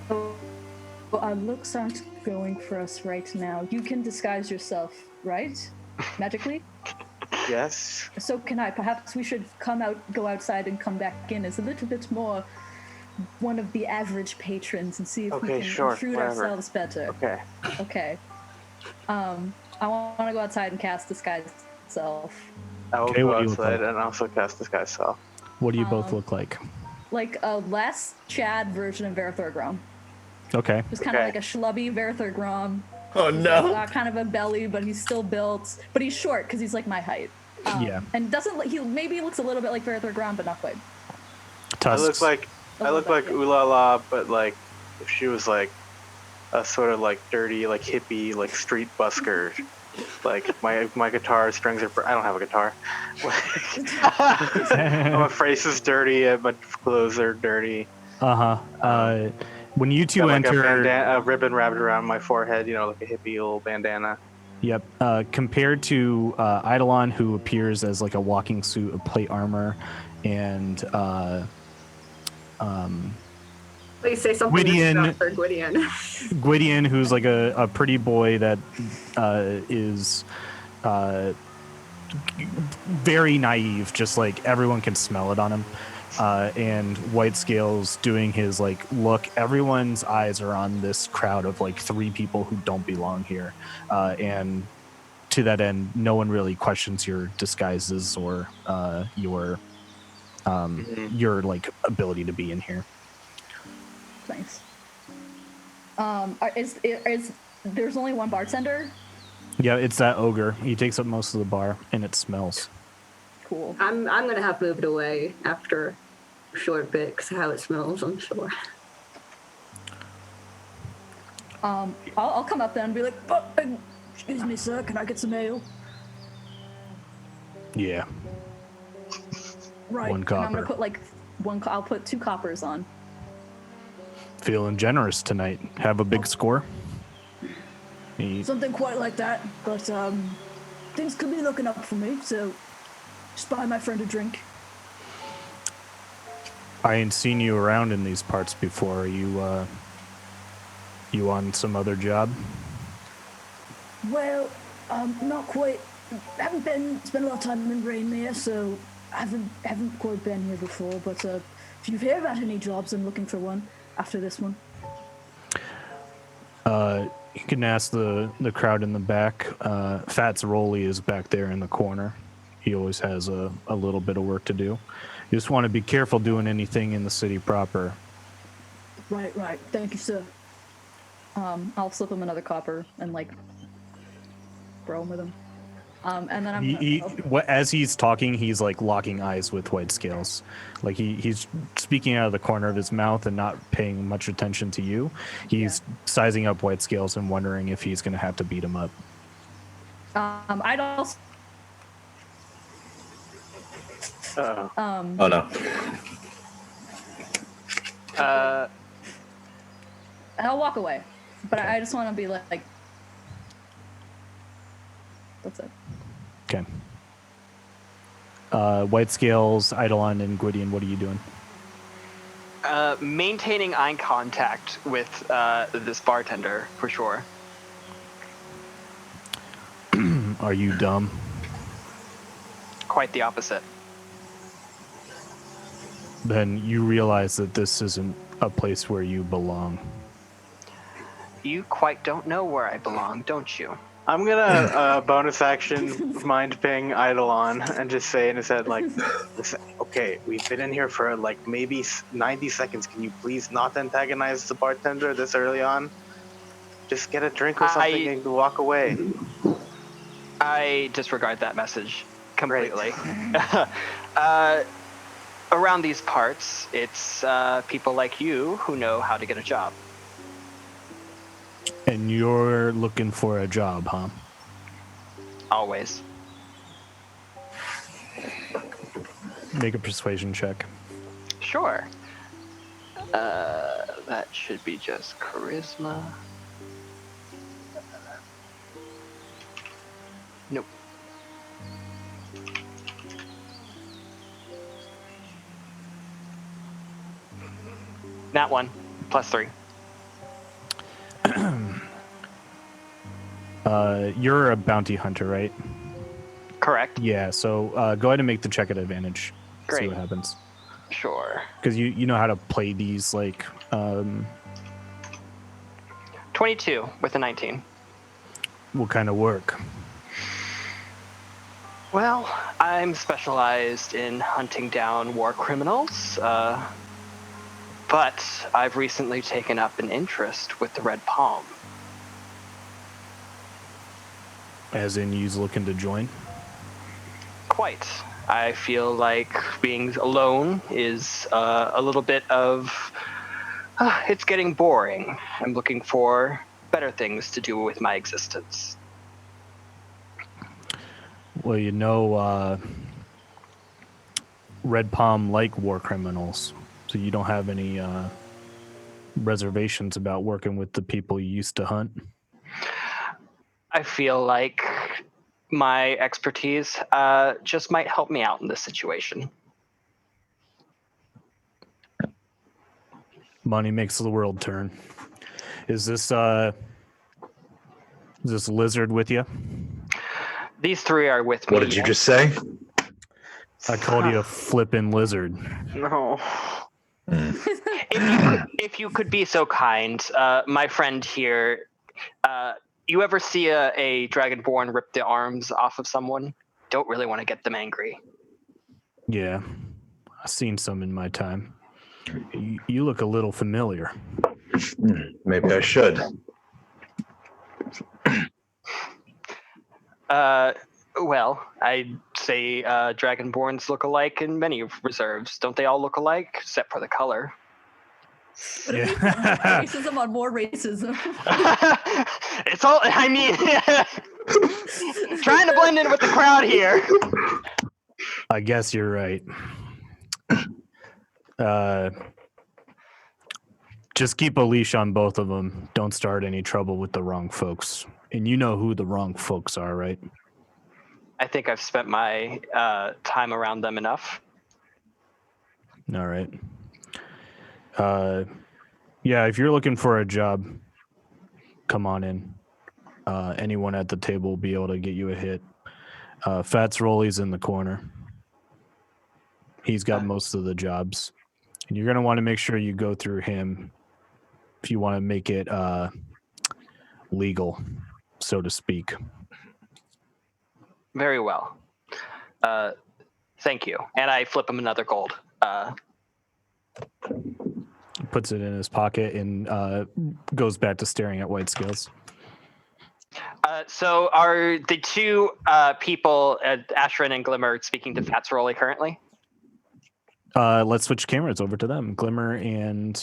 looks aren't going for us right now. You can disguise yourself, right? Magically? Yes. So perhaps we should go outside and come back in as a little bit more one of the average patrons and see if we can intrude ourselves better. Okay. I want to go outside and cast disguise self. I will Okay, go what do you look outside like? and also cast disguise self. What do you both look like? Like a less Chad version of Verithor Grom. Okay. Just kind of like a schlubby Verithor Grom. Oh no! Kind of a belly, but he's still built. But he's short because he's like my height. Yeah. And he maybe looks a little bit like Verithor Grom, but not quite. Tusks. I look like Ulala, but like if she was like a sort of like dirty, like hippie, like street busker. Like my guitar strings are. I don't have a guitar. My face is dirty. And my clothes are dirty. When you two Got like enter, a ribbon wrapped around my forehead. You know, like a hippie old bandana. yep. Compared to Eidolon, who appears as like a walking suit of plate armor, and Please say something Gwydion. for Gwydion. Gwydion, who's like a pretty boy that is very naive, just like everyone can smell it on him. And White Scales doing his like look. Everyone's eyes are on this crowd of like 3 people who don't belong here, and to that end, no one really questions your disguises or your like ability to be in here. Nice. Is there's only one bartender? Yeah, it's that ogre. He takes up most of the bar, and it smells. Cool. I'm gonna have moved away after a short bit because of how it smells, I'm sure. I'll come up then and be like, excuse me, sir, can I get some ale? Yeah. Right. One And I'm copper. gonna put like I'll put 2 coppers on. Feeling generous tonight. Have a big score. Something quite like that, but things could be looking up for me, so just buy my friend a drink. I ain't seen you around in these parts before. Are you on some other job? Well, not quite. Haven't spent a lot of time in Rainmere, so haven't quite been here before. But if you hear about any jobs, I'm looking for one after this one. You can ask the crowd in the back. Fats Rolly is back there in the corner. He always has a little bit of work to do. You just want to be careful doing anything in the city proper. Right. Thank you, sir. I'll slip him another copper and like throw him with him. And then As he's talking, he's like locking eyes with White Scales. Like he's speaking out of the corner of his mouth and not paying much attention to you. He's sizing up White Scales and wondering if he's going to have to beat him up. I'd also. Oh no. I'll walk away, but I just want to be like. That's it. Okay. White Scales, Eidolon, and Gwydion, what are you doing? Maintaining eye contact with this bartender, for sure. Are you dumb? Quite the opposite. Then you realize that this isn't a place where you belong. You quite don't know where I belong, don't you? I'm gonna bonus action mind ping Eidolon and just say in his head like, "Listen, okay, we've been in here for like maybe 90 seconds. Can you please not antagonize the bartender this early on? Just get a drink or something and walk away." I disregard that message completely. Around these parts, it's people like you who know how to get a job. And you're looking for a job, huh? Always. Make a persuasion check. Sure. That should be just charisma. Nope. That one, +3. You're a bounty hunter, right? Correct. Yeah, so go ahead and make the check at advantage. Great. See what happens. Sure. Because you know how to play these, like... 22 with a 19. what kind of work? Well, I'm specialized in hunting down war criminals, but I've recently taken up an interest with the Red Palm. As in, you's looking to join? Quite. I feel like being alone is a little bit of... it's getting boring. I'm looking for better things to do with my existence. Well, you know, Red Palm like war criminals, so you don't have any reservations about working with the people you used to hunt? I feel like my expertise just might help me out in this situation. Money makes the world turn. Is this lizard with you? These three are with me. What did you just say? I called you a flippin' lizard. No. If you could be so kind, my friend here, you ever see a dragonborn rip the arms off of someone? Don't really want to get them angry. Yeah, I've seen some in my time. You look a little familiar. Maybe I should. Well, I'd say Dragonborns look alike in many reserves. Don't they all look alike, except for the color? But if we Yeah. racism on more racism. It's all. I mean, trying to blend in with the crowd here. I guess you're right. Just keep a leash on both of them. Don't start any trouble with the wrong folks. And you know who the wrong folks are, right? I think I've spent my time around them enough. All right. Yeah, if you're looking for a job, come on in. Anyone at the table will be able to get you a hit. Fats Rolly's in the corner. He's got most of the jobs. And you're going to want to make sure you go through him if you want to make it legal, so to speak. Very well. Thank you. And I flip him another gold. Puts it in his pocket and goes back to staring at white scales. So are the two people, Ashrin and Glimmer, speaking to Fats Rolly currently? Let's switch cameras over to them. Glimmer and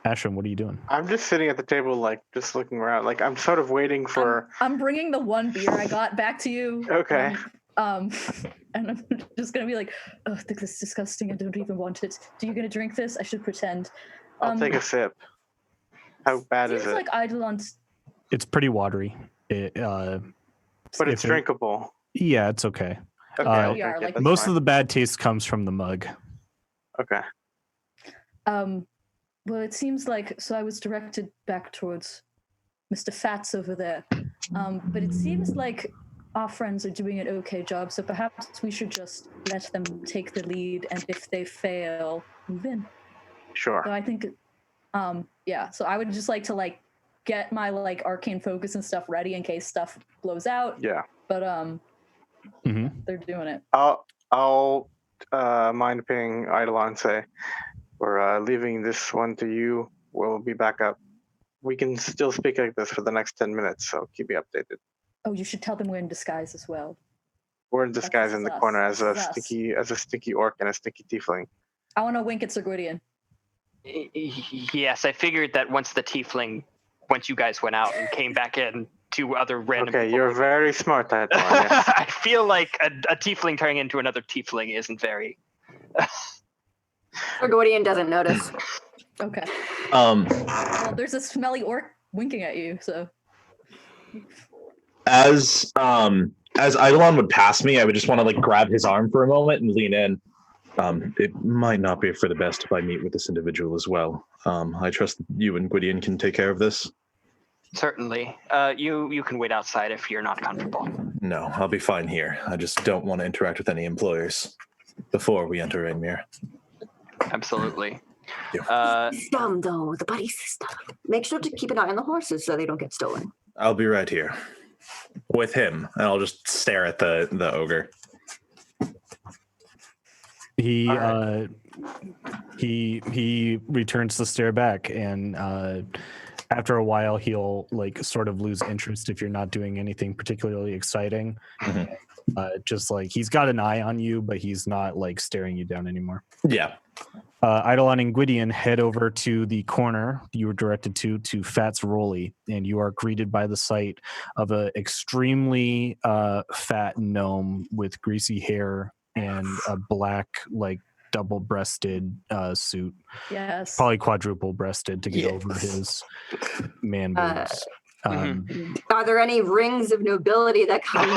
Ashram, what are you doing? I'm just sitting at the table, like, just looking around. Like, I'm sort of waiting for... I'm bringing the one beer I got back to you. Okay. And I'm just gonna be like, oh, this is disgusting. I don't even want it. Do you gonna drink this? I should pretend. I'll take a sip. How bad is Seems it? like Eidolon's. It's pretty watery. But it's drinkable. Yeah, it's okay. Okay, I'll Yeah, drink like- it. That's Most fine. of the bad taste comes from the mug. Okay. Well, it seems like so. I was directed back towards Mr. Fats over there, but it seems like our friends are doing an okay job. So perhaps we should just let them take the lead, and if they fail, move in. Sure. So I think, yeah. So I would just like to get my arcane focus and stuff ready in case stuff blows out. Yeah. But Mm-hmm. they're doing it. I'll mind ping Eidolon and say, we're leaving this one to you. We'll be back up. We can still speak like this for the next 10 minutes, so keep me updated. Oh, you should tell them we're in disguise as well. We're in disguise in the us. corner as a This is stinky orc and a stinky tiefling. I want to wink at Sir Gwydion. Yes, I figured that once you guys went out and came back in, two other random Okay, people. you're very smart, that one. Yes. I feel like a tiefling turning into another tiefling isn't very... Sir Gwydion doesn't notice. Okay. Um, Well, there's a smelly orc winking at you, so. as Eidolon would pass me, I would just want to grab his arm for a moment and lean in. It might not be for the best if I meet with this individual as well. I trust that you and Gwydion can take care of this. Certainly. You can wait outside if you're not comfortable. No, I'll be fine here. I just don't want to interact with any employers before we enter Rainmere. Absolutely. System, though, the buddy system. Make sure to keep an eye on the horses so they don't get stolen. I'll be right here with him, and I'll just stare at the ogre. He All he returns to stare back, and after a while he'll sort of lose interest if you're not doing anything particularly exciting. Mhm. Just he's got an eye on you, but he's not staring you down anymore. Yeah. Eidolon and Gwydion head over to the corner you were directed to Fats Rolly, and you are greeted by the sight of an extremely fat gnome with greasy hair and a black double-breasted suit, Yes. probably quadruple-breasted to get over his man boobs. Are there any rings of nobility that come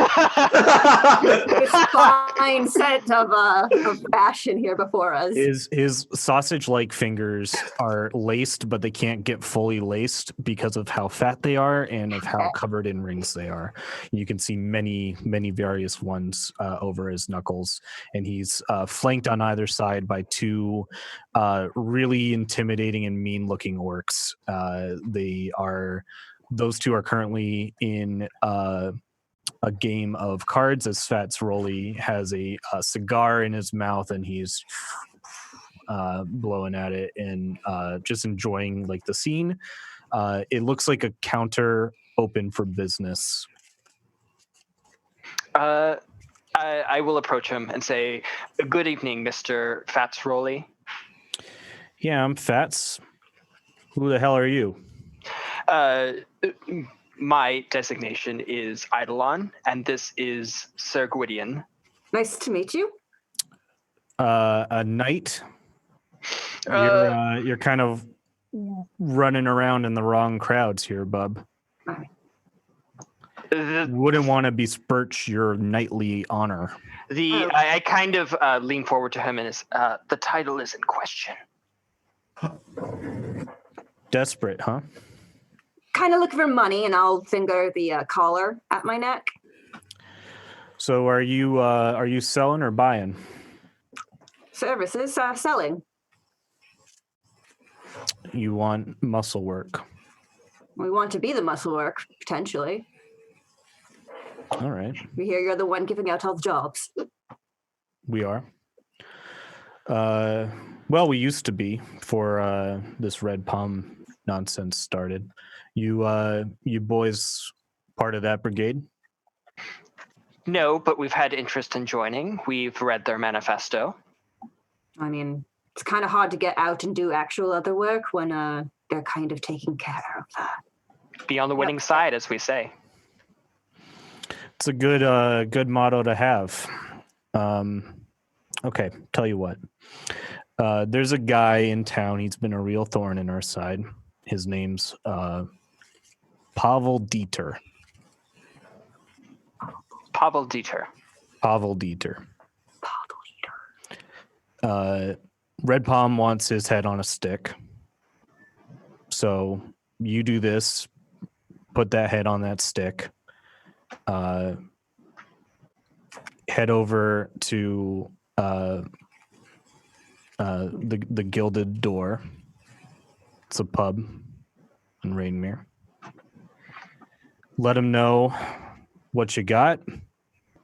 this fine set of fashion here before us? His sausage-like fingers are laced, but they can't get fully laced because of how fat they are and of how covered in rings they are. You can see many, many various ones over his knuckles, and he's flanked on either side by two really intimidating and mean-looking orcs. Those two are currently in a game of cards as Fats Rolly has a cigar in his mouth, and he's blowing at it and just enjoying the scene. It looks like a counter open for business. I will approach him and say, "Good evening, Mr. Fats Rowley." Yeah, I'm Fats. Who the hell are you? My designation is Eidolon, and this is Sir Gwydion. Nice to meet you. A knight. You're kind of running around in the wrong crowds here, bub. Wouldn't want to besmirch your knightly honor. I kind of lean forward to him and the title is in question. Desperate, huh? Kind of look for money, and I'll finger the collar at my neck. So are you selling or buying? Services, selling. You want muscle work. We want to be the muscle work, potentially. All right. We hear you're the one giving out all the jobs. We are. Well, we used to be before this red palm nonsense started. You boys part of that brigade? No, but we've had interest in joining. We've read their manifesto. I mean, it's kind of hard to get out and do actual other work when they're kind of taking care of that. Be on the winning side, as we say. It's a good motto to have. Okay, tell you what. There's a guy in town. He's been a real thorn in our side. His name's Pavel Dieter. Pavel Dieter. Pavel Dieter. Red Palm wants his head on a stick. So you do this, put that head on that stick, head over to the Gilded Door. It's a pub in Rainmere. Let him know what you got,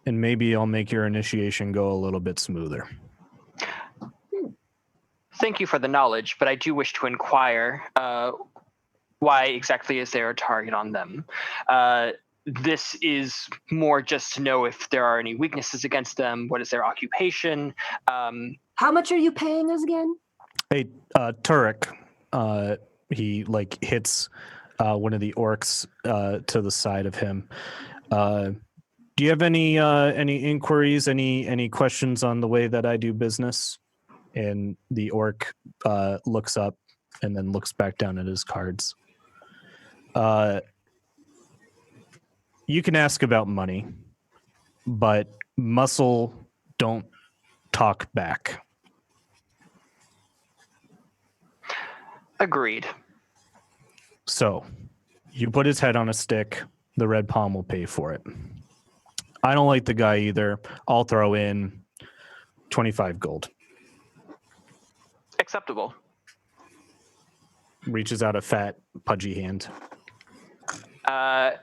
and maybe I'll make your initiation go a little bit smoother. Thank you for the knowledge, but I do wish to inquire why exactly is there a target on them? This is more just to know if there are any weaknesses against them. What is their occupation? How much are you paying us again? Hey, Turek, he like hits one of the orcs to the side of him. Do you have any inquiries, any questions on the way that I do business? And the orc looks up and then looks back down at his cards. You can ask about money, but muscle don't talk back. Agreed. So you put his head on a stick, the Red Palm will pay for it. I don't like the guy either. I'll throw in 25 gold. Acceptable. Reaches out a fat, pudgy hand. I'll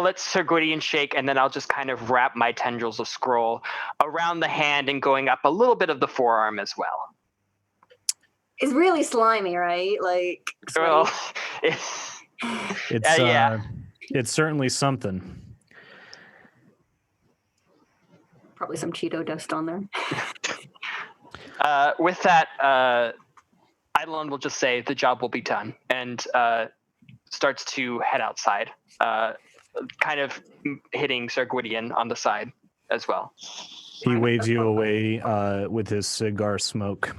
let Sir Gwydion shake, and then I'll just kind of wrap my tendrils of scroll around the hand and going up a little bit of the forearm as well. It's really slimy, right? Like, Well, It's certainly something. Probably some Cheeto dust on there. With that, Eidolon will just say the job will be done, and starts to head outside, kind of hitting Sir Gwydion on the side as well. He waves you away with his cigar smoke.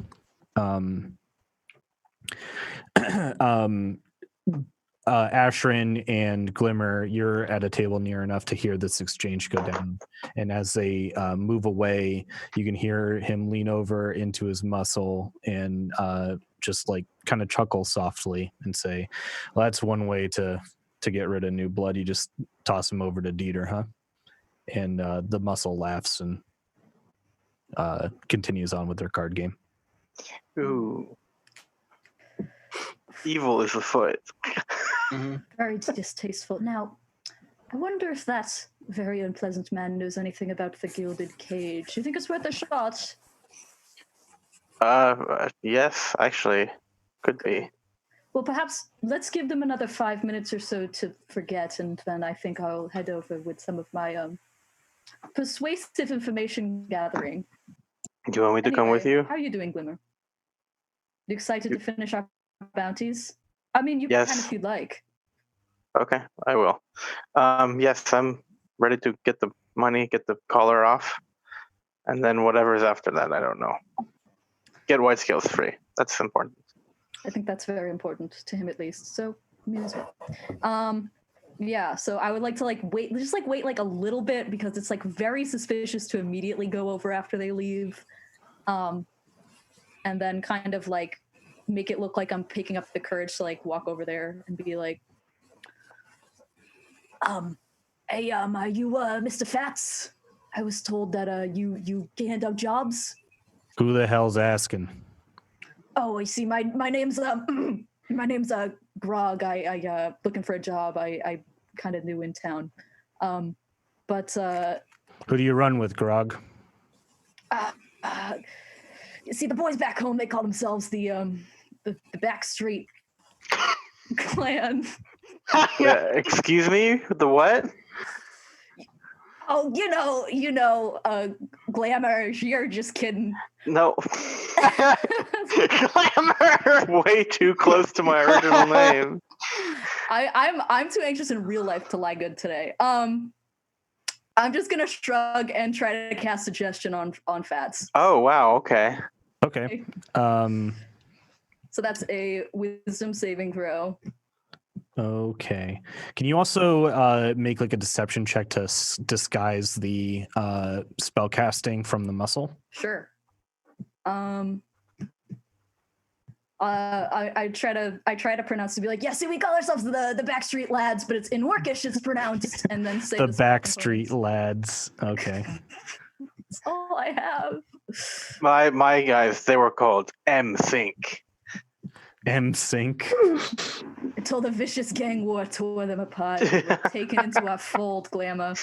Ashrin and Glimmer, you're at a table near enough to hear this exchange go down. And as they move away, you can hear him lean over into his muscle and just like kind of chuckle softly and say, well, that's one way to get rid of new blood. You just toss him over to Dieter, huh? And the muscle laughs and continues on with their card game. Ooh. Evil is afoot. Very distasteful. Now, I wonder if that very unpleasant man knows anything about the Gilded Cage. Do you think it's worth a shot? Yes, actually, could be. Well, perhaps let's give them another 5 minutes or so to forget, and then I think I'll head over with some of my persuasive information gathering. Do you want me to come with Anyway, you? How are you doing, Glimmer? You excited to finish our bounties? I mean, you Yes. can if you'd like. Okay, I will. Yes, I'm ready to get the money, get the collar off, and then whatever's after that, I don't know. Get white scales free. That's important. I think that's very important to him at least. So me as well. Yeah, so I would like to wait like a little bit because it's like very suspicious to immediately go over after they leave. And then kind of like make it look like I'm picking up the courage to like walk over there and be like, hey, are you Mr. Fats? I was told that you hand out jobs. Who the hell's asking? Oh, I see. My name's my name's Grog. I looking for a job. I kind of new in town. But Who do you run with, Grog? you see, the boys back home, they call themselves the Backstreet Clan. Excuse me? The what? Oh, you know, Glamour. You're just kidding. No. Glamour! Way too close to my original name. I'm too anxious in real life to lie good today. I'm just gonna shrug and try to cast suggestion on Fats. Oh, wow, okay. Okay. So that's a wisdom saving throw. Okay. Can you also make like a deception check to disguise the spell casting from the muscle? Sure. I try to pronounce to be like, yeah, see, we call ourselves the Backstreet Lads, but it's in Orcish it's pronounced, and then say The Backstreet Lads. Okay. That's all I have. My guys, they were called M-Sync. M-Sync. Until the vicious gang war tore them apart, we were taken into our fold, Glamour.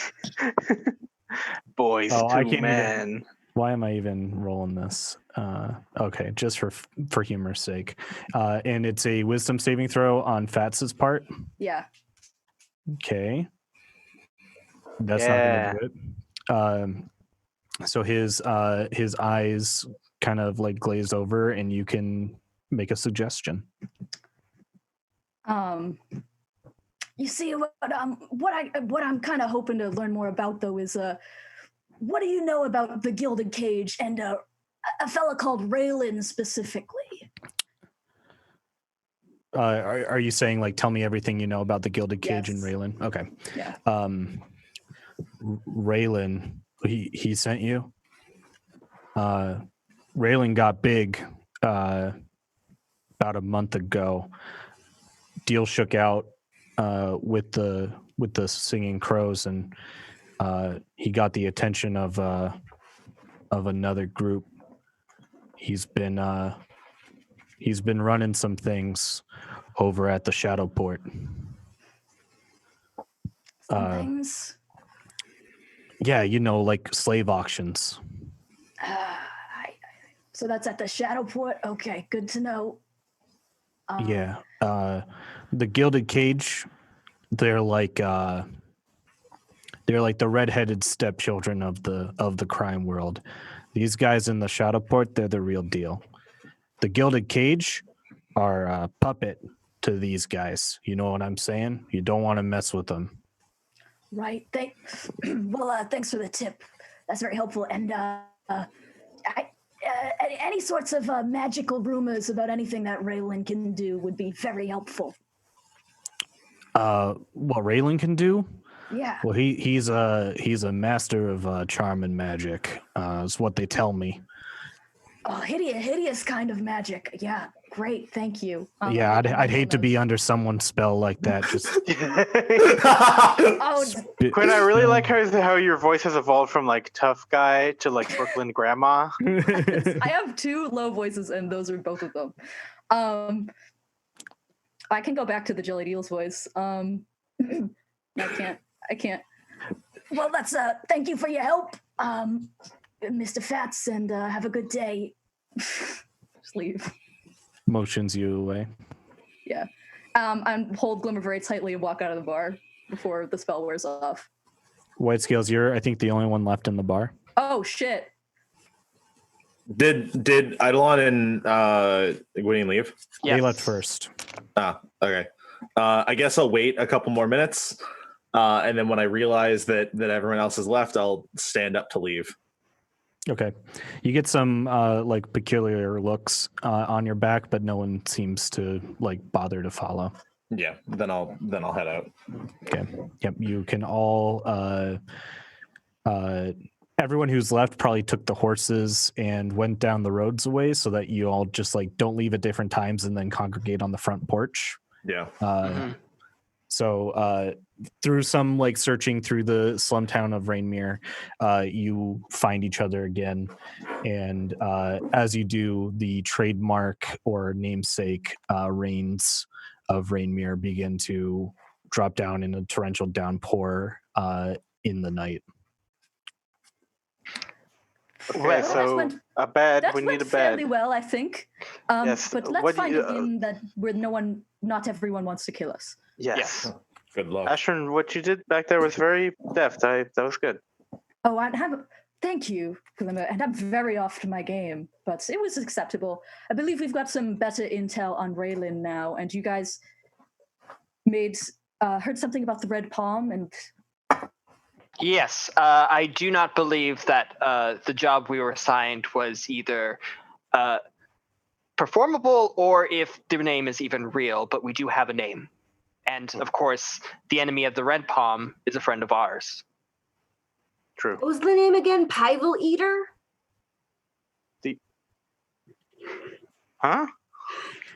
Boys Oh, I to can't men. even. Why am I even rolling this? Okay, just for humor's sake. And it's a wisdom saving throw on Fats's part. Yeah. Okay. That's Yeah. not gonna do it. So his eyes kind of like glaze over, and you can make a suggestion. You see, what I'm kind of hoping to learn more about though is what do you know about the Gilded Cage and a fella called Raylan specifically? Are you saying like tell me everything you know about the Gilded Cage and Yes. Raylan? Okay. Yeah. Raylan, he sent you. Raylan got big about a month ago. Deal shook out with the singing crows, and he got the attention of another group. He's been running some things over at the Shadowport. Things. Yeah, like slave auctions. So that's at the Shadowport. Okay, good to know. Yeah, the Gilded Cage. They're like the redheaded stepchildren of the crime world. These guys in the Shadowport, they're the real deal. The Gilded Cage are a puppet to these guys. You know what I'm saying? You don't want to mess with them. Right. Thanks for the tip. That's very helpful. And any sorts of magical rumors about anything that Raylan can do would be very helpful. What Raylan can do? Yeah. Well, he's a master of charm and magic. Is what they tell me. Oh, hideous kind of magic. Yeah, great. Thank you. Yeah, I'd hate to be under someone's spell like that. Just Quinn, I really like how your voice has evolved from like tough guy to like Brooklyn grandma. I have two low voices, and those are both of them. I can go back to the Jellied Eels voice. I can't. Well, that's thank you for your help, Mr. Fats, and have a good day. Just leave. motions you away. Yeah. And hold Glimmer very tightly and walk out of the bar before the spell wears off. White Scales, you're I think the only one left in the bar. Oh shit. Did Eidolon and Gwydion leave? They left first. Ah, okay. I guess I'll wait a couple more minutes, and then when I realize that everyone else has left, I'll stand up to leave. Okay. You get some like peculiar looks on your back, but no one seems to like bother to follow. Yeah, then I'll head out. Okay. Yep. You can all everyone who's left probably took the horses and went down the roads away so that you all just like don't leave at different times and then congregate on the front porch. Yeah. So through some like searching through the slum town of Rainmere, you find each other again. And as you do, the trademark or namesake rains of Rainmere begin to drop down in a torrential downpour in the night. Okay, so a bed. We need a bed. Fairly well, I think. Yes. But let's find an inn that where not everyone wants to kill us. Yes. Good luck. Ashton, what you did back there was very deft. That was good. Oh, thank you, Glimmer. And I'm very off to my game, but it was acceptable. I believe we've got some better intel on Raylan now, and you guys heard something about the Red Palm and. Yes, I do not believe that the job we were assigned was either performable or if the name is even real, but we do have a name. And, of course, the enemy of the Red Palm is a friend of ours. True. What was the name again? Pival Eater? Huh?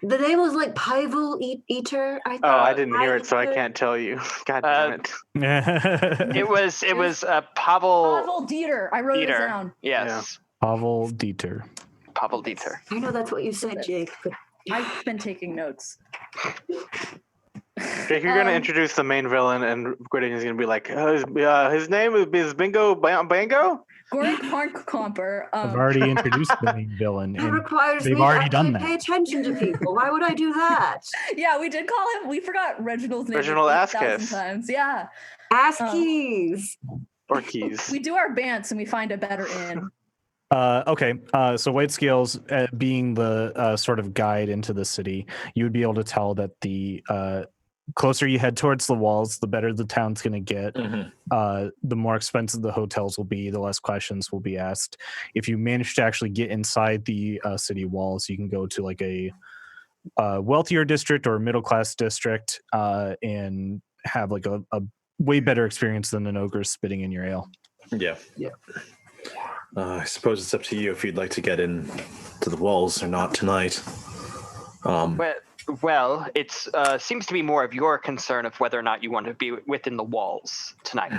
The name was like Pival Eater, I Oh, thought. I didn't hear it, so I can't tell you. God damn it. It was Pavel. Pavel Dieter. I wrote it down. Yes. Pavel Dieter. Pavel Dieter. I know that's what you said, Jake. But I've been taking notes. Jake, you're gonna introduce the main villain, and Gwydion is gonna be like, his name is Bingo Bango. Gorik Parkcomper. I've already introduced the main villain. it And requires they've me already to done actually that. pay attention to people. Why would I do that? Yeah, we did call him. We forgot Reginald's name. Reginald 8,000 Askus. times. Yeah. Ask keys. Or keys. We do our bants and we find a better inn. Okay, so White Scales, being the sort of guide into the city, you would be able to tell that the closer you head towards the walls, the better the town's going to get. The more expensive the hotels will be, the less questions will be asked. If you manage to actually get inside the city walls, you can go to like a wealthier district or middle class district and have like a way better experience than an ogre spitting in your ale. Yeah. I suppose it's up to you if you'd like to get in to the walls or not tonight. Well, it seems to be more of your concern of whether or not you want to be within the walls tonight.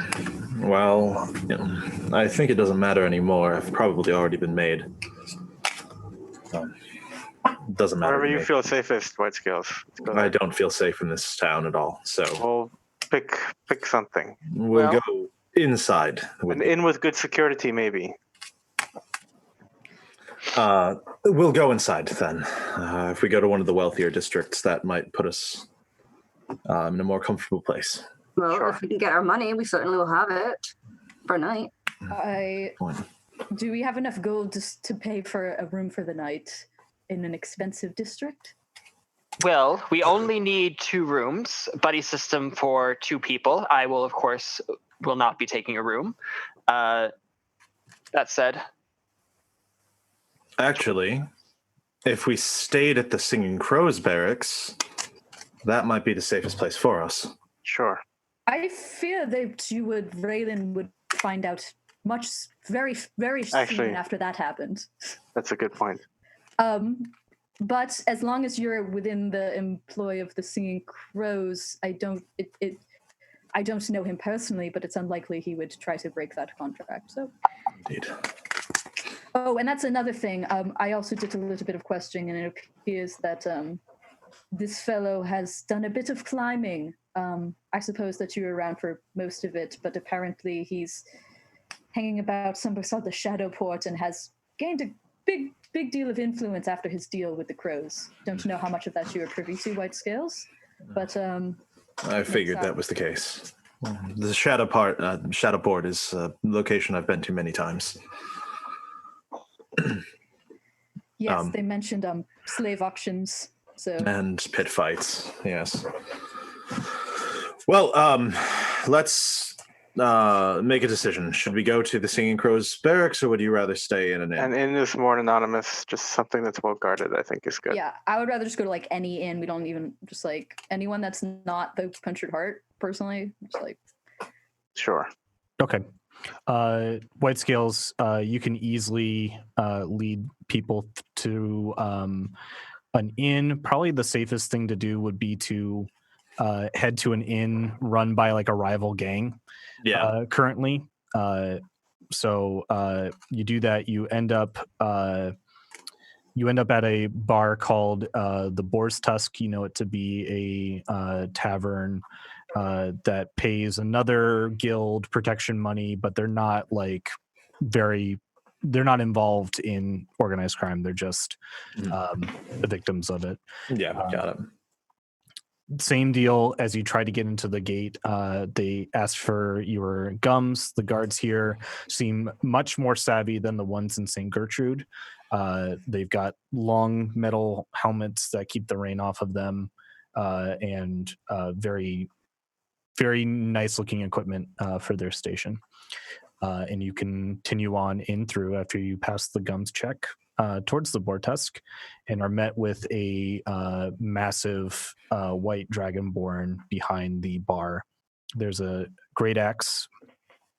Well, I think it doesn't matter anymore. I've probably already been made. Doesn't matter. Wherever you feel safest, White Scales. I don't feel safe in this town at all. So Well, pick something. we'll go inside. An inn with good security, maybe. We'll go inside then. If we go to one of the wealthier districts, that might put us in a more comfortable place. Well, if we can get our money, we certainly will have it for a night. Do we have enough gold to pay for a room for the night in an expensive district? Well, we only need 2 rooms, buddy system for 2 people. I will, of course, will not be taking a room. That said, Actually, if we stayed at the Singing Crows barracks, that might be the safest place for us. Sure. I fear that Raylan would find out very, very soon after that happened. That's a good point. But as long as you're within the employ of the Singing Crows, I don't know him personally, but it's unlikely he would try to break that contract. So. Indeed. Oh, and that's another thing. I also did a little bit of questioning, and it appears that this fellow has done a bit of climbing. I suppose that you were around for most of it, but apparently he's hanging about somewhere south of Shadowport and has gained a big big deal of influence after his deal with the crows. Don't know how much of that you were privy to, White Scales, but I figured that was the case. The Shadowport is a location I've been to many times. yes, they mentioned slave auctions. So And pit fights, yes. Well, let's make a decision. Should we go to the Singing Crows barracks, or would you rather stay in an inn? And in this more anonymous, just something that's well guarded, I think is good. yeah, I would rather just go to like any inn. We don't even just like anyone that's not the Punctured Heart. Personally, just like Sure. Okay. White Scales, you can easily lead people to an inn. Probably the safest thing to do would be to head to an inn run by like a rival gang. Yeah. Currently, so you do that. You end up at a bar called the Boar's Tusk. You know it to be a tavern that pays another guild protection money, but they're not they're not involved in organized crime. They're just the victims of it. Yeah, got it. Same deal as you try to get into the gate. They ask for your gums. The guards here seem much more savvy than the ones in St. Gertrude. They've got long metal helmets that keep the rain off of them, and very, very nice looking equipment for their station. And you continue on in through after you pass the gums check towards the Boar Tusk, and are met with a massive white dragonborn behind the bar. There's a great axe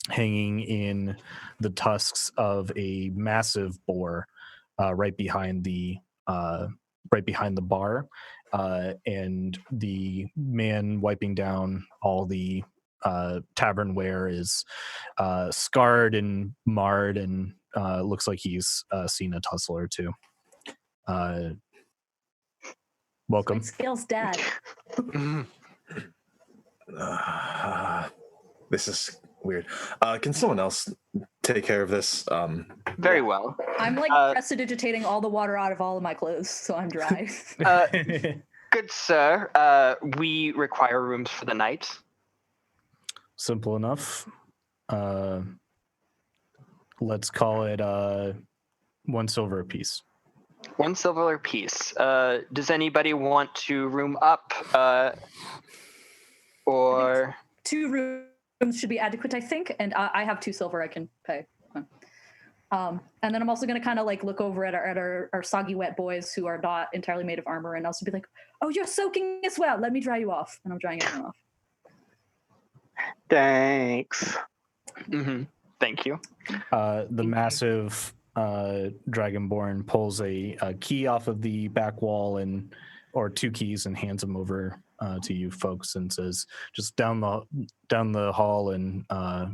hanging in the tusks of a massive boar right behind the bar, and the man wiping down all the tavernware is scarred and marred, and looks like he's seen a tussle or two. Welcome. White Scales' dad. This is weird. Can someone else take care of this? Very well. I'm like prestidigitating all the water out of all of my clothes, so I'm dry. Good sir, we require rooms for the night. Simple enough. Let's call it 1 silver apiece. 1 silver apiece. Does anybody want to room up? Or 2 rooms should be adequate, I think, and I have 2 silver I can pay. And then I'm also going to kind of like look over at our soggy wet boys who are not entirely made of armor, and also be like, "Oh, you're soaking as well. Let me dry you off." And I'm drying everyone off. Thanks. Mm-hmm. Thank you. The massive dragonborn pulls a key off of the back wall or 2 keys and hands them over to you folks, and says, "Just down the hall, and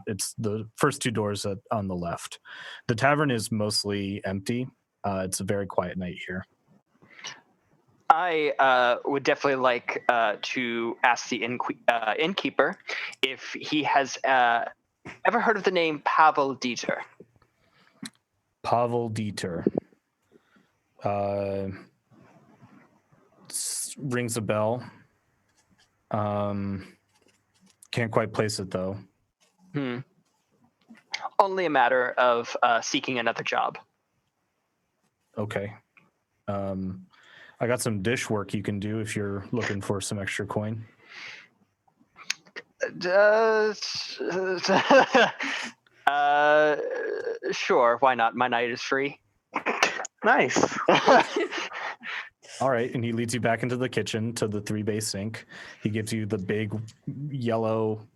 it's the first 2 doors on the left." The tavern is mostly empty. It's a very quiet night here. I would definitely like to ask the innkeeper if he has ever heard of the name Pavel Dieter. Pavel Dieter. Rings a bell. Can't quite place it though. Only a matter of seeking another job. Okay. I got some dish work you can do if you're looking for some extra coin. Sure, why not? My night is free. Nice. All right, and he leads you back into the kitchen to the 3-bay sink. He gives you the big yellow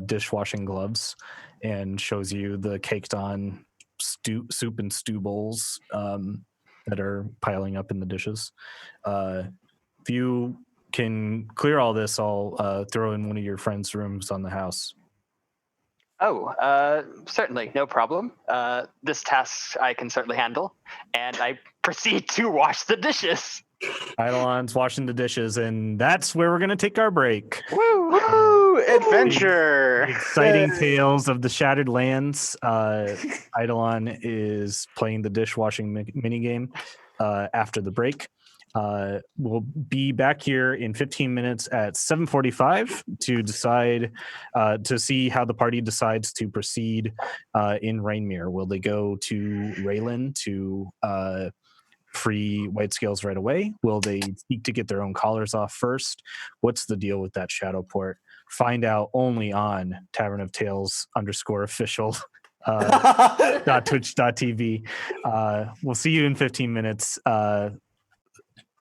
dishwashing gloves and shows you the caked on soup and stew bowls that are piling up in the dishes. If you can clear all this, I'll throw in one of your friend's rooms on the house. Oh, certainly, no problem. This task I can certainly handle, and I proceed to wash the dishes. Eidolon's washing the dishes, and that's where we're going to take our break. Woo! Woo! Adventure. Exciting Yay. tales of the Shattered Lands. Eidolon is playing the dishwashing minigame after the break. We'll be back here in 15 minutes at 7:45 to decide to see how the party decides to proceed in Rainmere. Will they go to Raylan to free White Scales right away? Will they seek to get their own collars off first? What's the deal with that shadow port? Find out only on Tavern of Tales _official .twitch.tv. We'll see you in 15 minutes.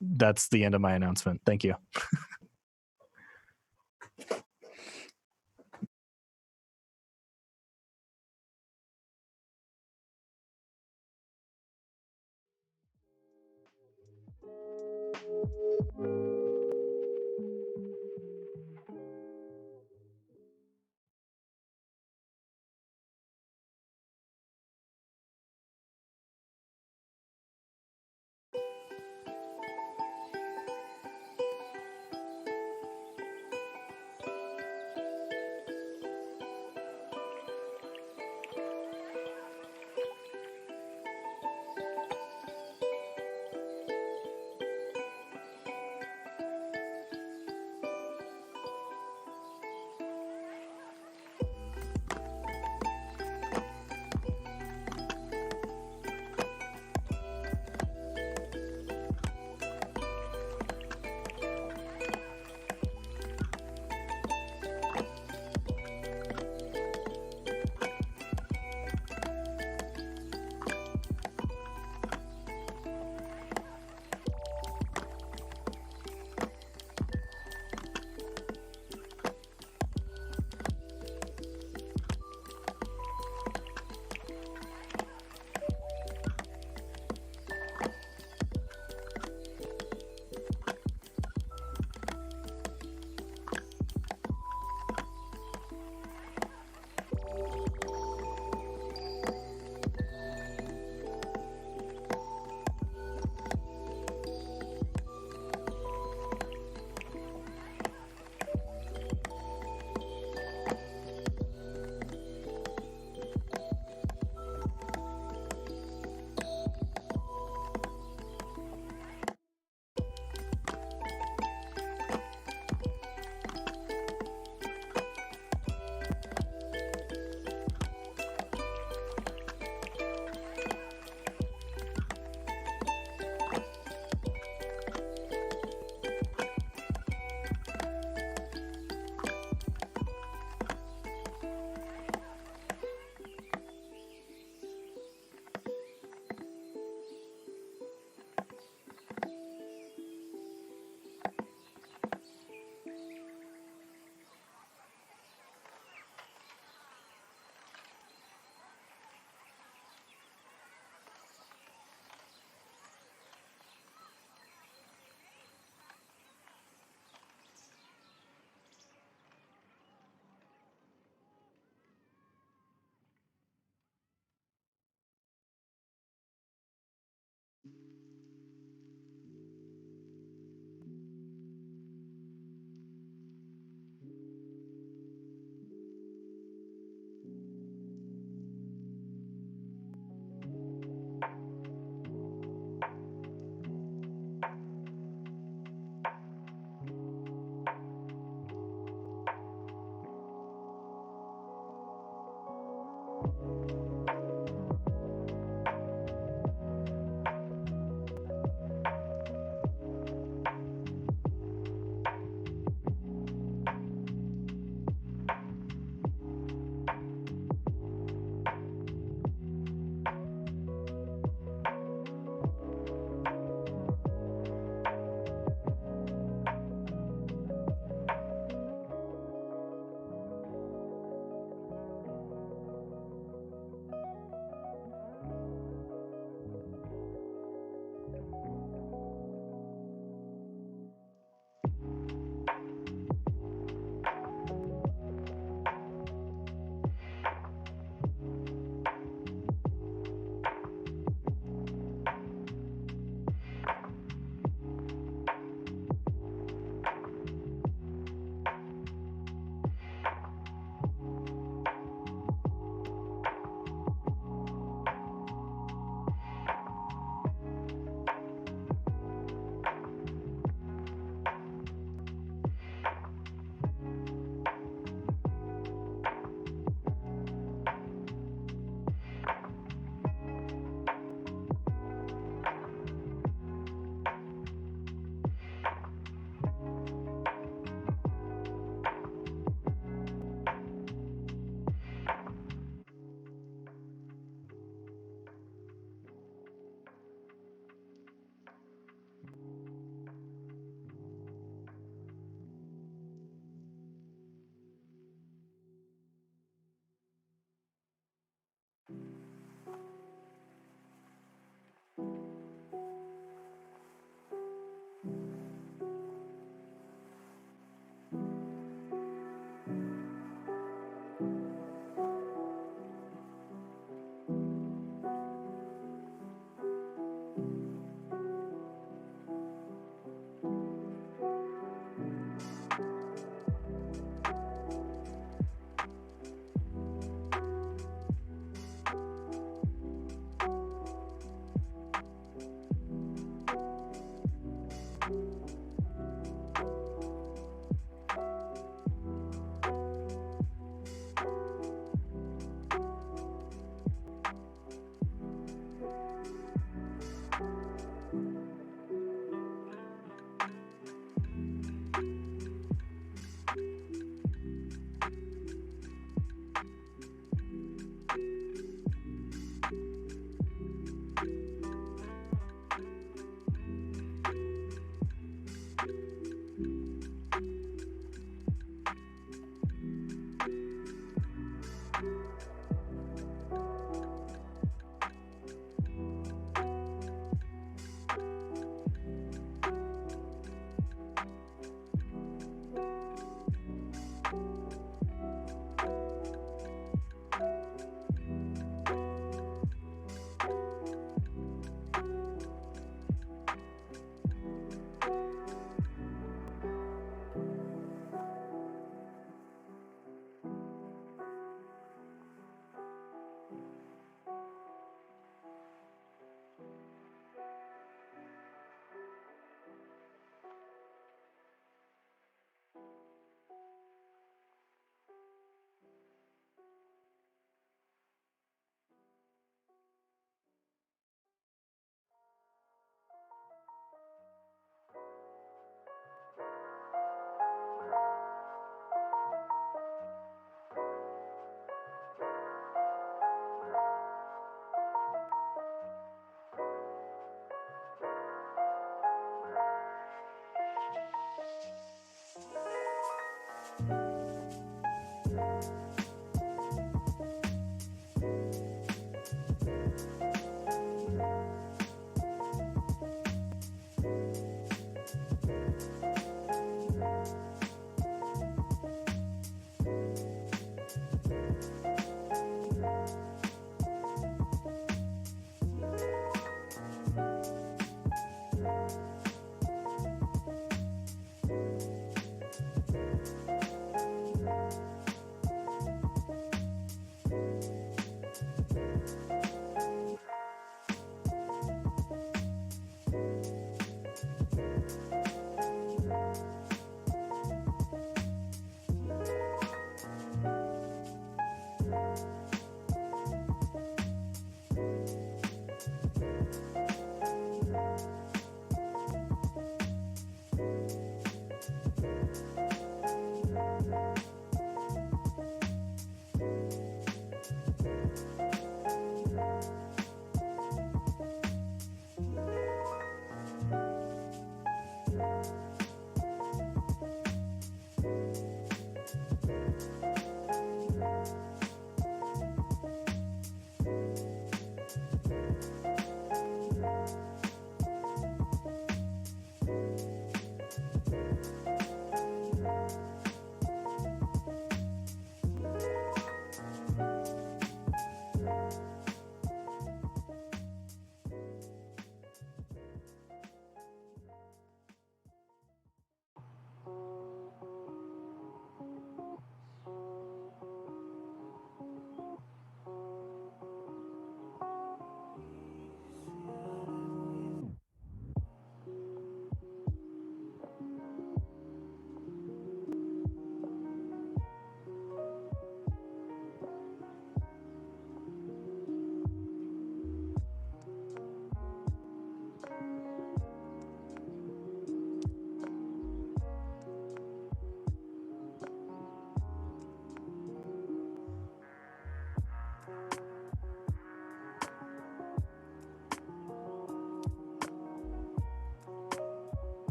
That's the end of my announcement. Thank you.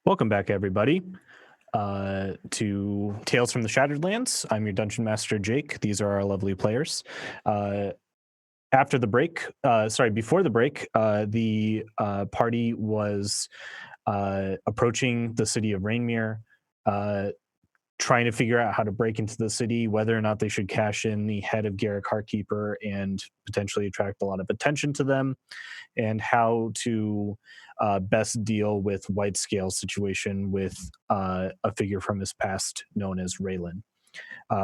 Welcome back, everybody, to Tales from the Shattered Lands. I'm your Dungeon Master, Jake. These are our lovely players. Before the break, the party was approaching the city of Rainmere, trying to figure out how to break into the city, whether or not they should cash in the head of Garrick Heartkeeper and potentially attract a lot of attention to them, and how to best deal with Whitescale's situation with a figure from his past known as Raylan.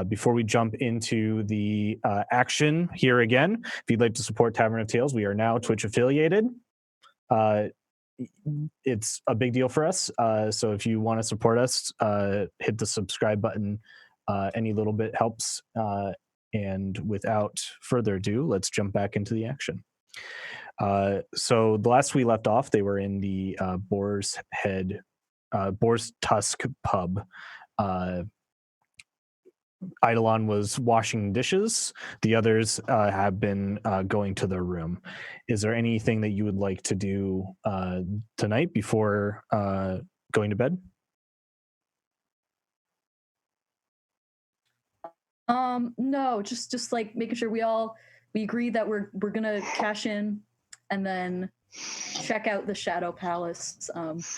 Before we jump into the action here again, if you'd like to support Tavern of Tales, we are now Twitch affiliated. It's a big deal for us. So if you want to support us, hit the subscribe button. Any little bit helps. And without further ado, let's jump back into the action. So the last we left off, they were in the Boar's Tusk pub. Eidolon was washing dishes. The others have been going to their room. Is there anything that you would like to do tonight before going to bed? No, just like making sure we agree that we're gonna cash in and then check out the Shadow Palace.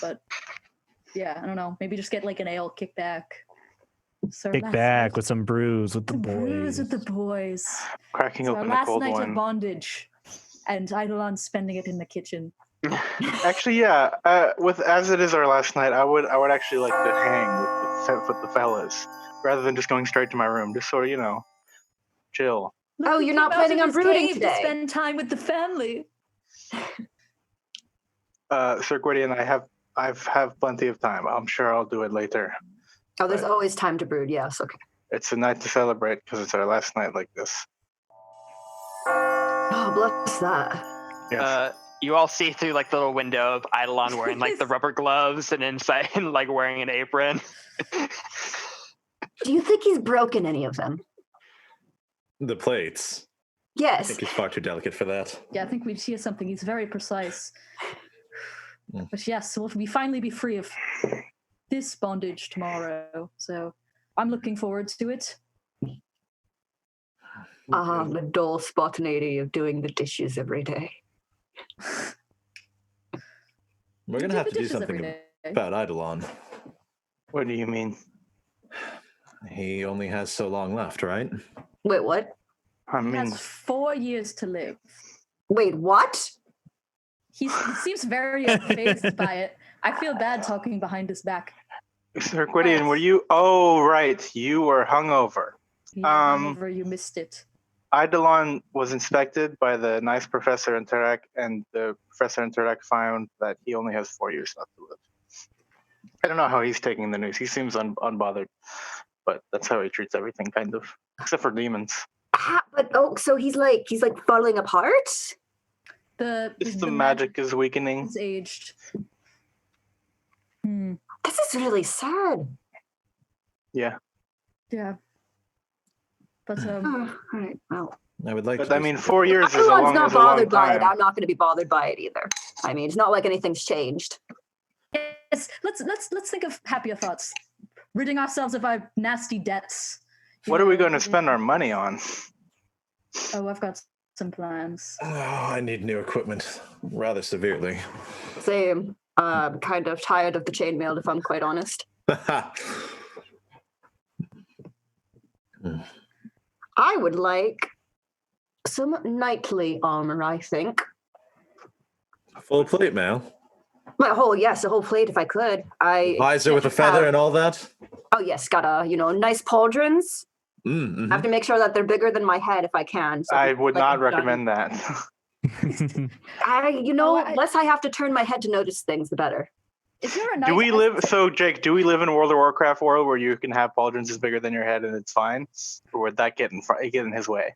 But yeah, I don't know. Maybe just get like an ale kickback. Kick back with some brews with the boys. Cracking open a last cold night one. of bondage, and Eidolon spending it in the kitchen. Actually, yeah. As it is our last night, I would actually like to hang with the fellas rather than just going straight to my room. Just sort of, chill. Oh, you're not planning on brooding today? To spend time with the family. Sir Gwydion, I have plenty of time. I'm sure I'll do it later. Oh, there's always time to brood. Yes, okay. It's a night to celebrate because it's our last night like this. Oh, bless that. Yes. You all see through like the little window of Eidolon wearing like the rubber gloves and inside and like wearing an apron. Do you think he's broken any of them? The plates. I Yes. think he's far too delicate for that. Yeah, I think we'd hear something. He's very precise. But yes, we'll finally be free of this bondage tomorrow. So I'm looking forward to it. The dull spontaneity of doing the dishes every day. We're going to have to do something about Eidolon. What do you mean? He only has so long left, right? Wait, what? I He mean, has 4 years to live. Wait, what? He seems very unfazed by it. I feel bad talking behind his back. Sir Gwydion, were you? Oh, right. You were hungover. You missed it. Eidolon was inspected by the nice Professor Interek, and the Professor Interek found that he only has 4 years left to live. I don't know how he's taking the news. He seems unbothered, but that's how he treats everything, kind of, except for demons. So he's like falling apart? Just the magic is weakening. He's aged. This is really sad. Yeah. Yeah. But All right, well. I would like But to. I mean, 4 years is a Everyone's long, not is a long bothered by it. time. I'm not going to be bothered by it either. I mean, it's not like anything's changed. yes, let's think of happier thoughts. Ridding ourselves of our nasty debts. What are we going to spend our money on? Oh, I've got some plans. Oh, I need new equipment rather severely. Same. Kind of tired of the chainmail, if I'm quite honest. I would like some knightly armor, I think. Full plate mail. A whole plate if I could. Visor with a feather and all that. Oh yes, got a nice pauldrons. Mm-hmm. I have to make sure that they're bigger than my head if I can. So I would not recommend that. less I have to turn my head to notice things, the better. Is there a nice Do we live in a World of Warcraft world where you can have pauldrons as bigger than your head and it's fine? Or would that get in his way?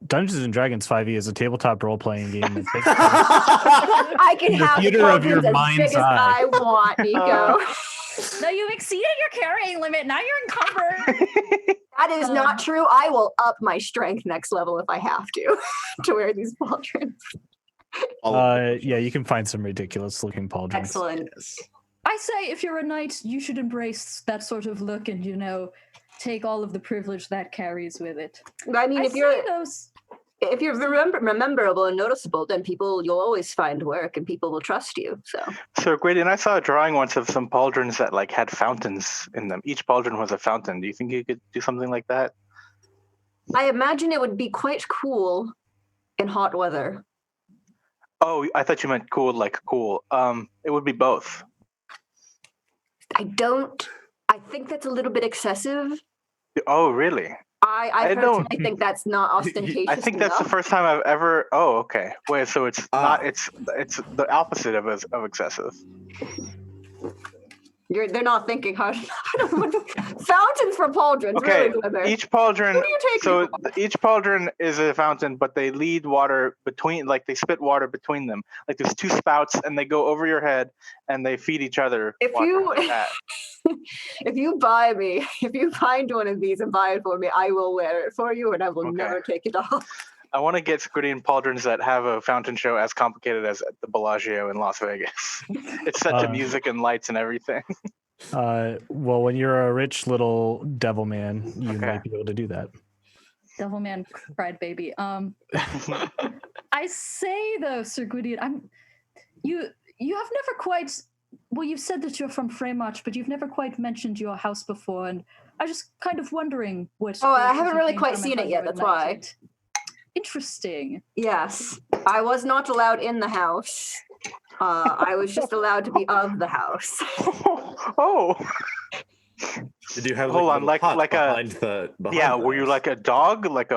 Dungeons and Dragons 5e is a tabletop role-playing game. I can have the theater of your pauldrons as mind's big as eye. I want, Nico. No, you've exceeded your carrying limit. Now you're encumbered. That is not true. I will up my strength next level if I have to wear these pauldrons. Yeah, you can find some ridiculous looking pauldrons. Excellent. Yes. I say if you're a knight, you should embrace that sort of look and, take all of the privilege that carries with it. I mean, I if see you're those. if you're rememberable and noticeable, then you'll always find work and people will trust you. So, Gwydion, I saw a drawing once of some pauldrons that like had fountains in them. Each pauldron was a fountain. Do you think you could do something like that? I imagine it would be quite cool in hot weather. Oh, I thought you meant cool, like cool. It would be both. I think that's a little bit excessive. Oh, really? I don't- personally think that's not ostentatious. I think that's the enough. first time I've ever. Oh, okay. Wait, so it's not. It's the opposite of excessive. They're not thinking hard. Fountains for pauldrons. Okay, Really, Glimmer. each pauldron. Who do you take So me for? each pauldron is a fountain, but they lead water between. Like they spit water between them. Like there's two spouts, and they go over your head, and they feed each other. If water you- like that. If you find one of these and buy it for me, I will wear it for you, and I will Okay. never take it off. I want to get Gwydion pauldrons that have a fountain show as complicated as at the Bellagio in Las Vegas. It's set to music and lights and everything. Well, when you're a rich little devil man, you Okay. might be able to do that. Devilman cried baby. I say though, Sir Gwydion, you have never quite. Well, you've said that you're from Freymarch, but you've never quite mentioned your house before, and I just kind of wondering what. Oh, I places haven't you really came quite from seen and it how yet, you that's liked why. it. Interesting. Yes, I was not allowed in the house. I was just allowed to be of the house. Oh, Did you have Hold on, a little like- hut like a- behind the yeah. the Were you house? like a dog, like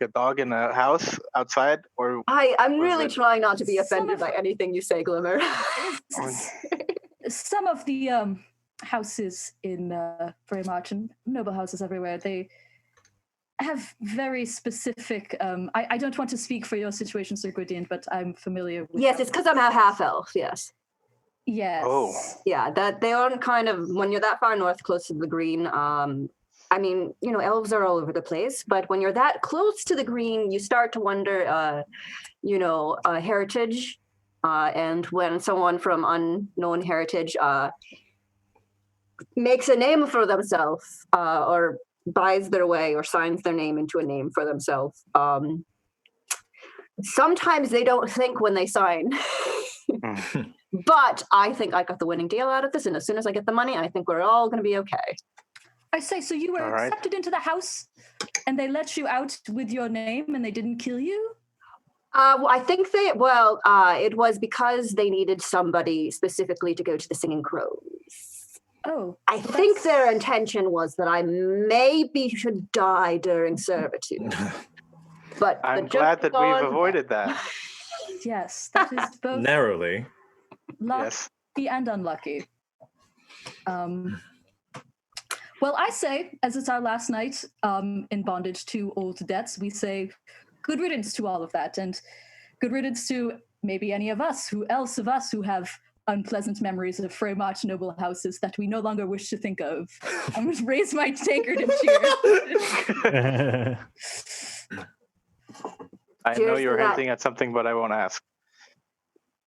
a dog in a house outside, or I'm Was really it- trying not to be Some offended of- by anything you say, Glimmer. Some of the houses in Freymarch and noble houses everywhere, they have very specific. I don't want to speak for your situation, Sir Gwydion, but I'm familiar with. Yes, it's because I'm a half elf. Yes. Yes. Oh. Yeah, that they are kind of when you're that far north, close to the green. I mean, elves are all over the place, but when you're that close to the green, you start to wonder, heritage. And when someone from unknown heritage makes a name for themselves, or buys their way, or signs their name into a name for themselves, sometimes they don't think when they sign. But I think I got the winning deal out of this, and as soon as I get the money, I think we're all going to be okay. I say, so you were All right. accepted into the house, and they let you out with your name, and they didn't kill you? I think it was because they needed somebody specifically to go to the Singing Crows. Oh. I think their intention was that I maybe should die during servitude. But the I'm joke glad is that on. we've avoided that. Yes, that is both Narrowly. lucky Yes. and unlucky. Well, I say, as it's our last night in bondage to old debts, we say good riddance to all of that, and good riddance to maybe any of us who have unpleasant memories of Freymarch noble houses that we no longer wish to think of. I'm going to raise my tankard and cheer. I know Cheers you're to that. hinting at something, but I won't ask.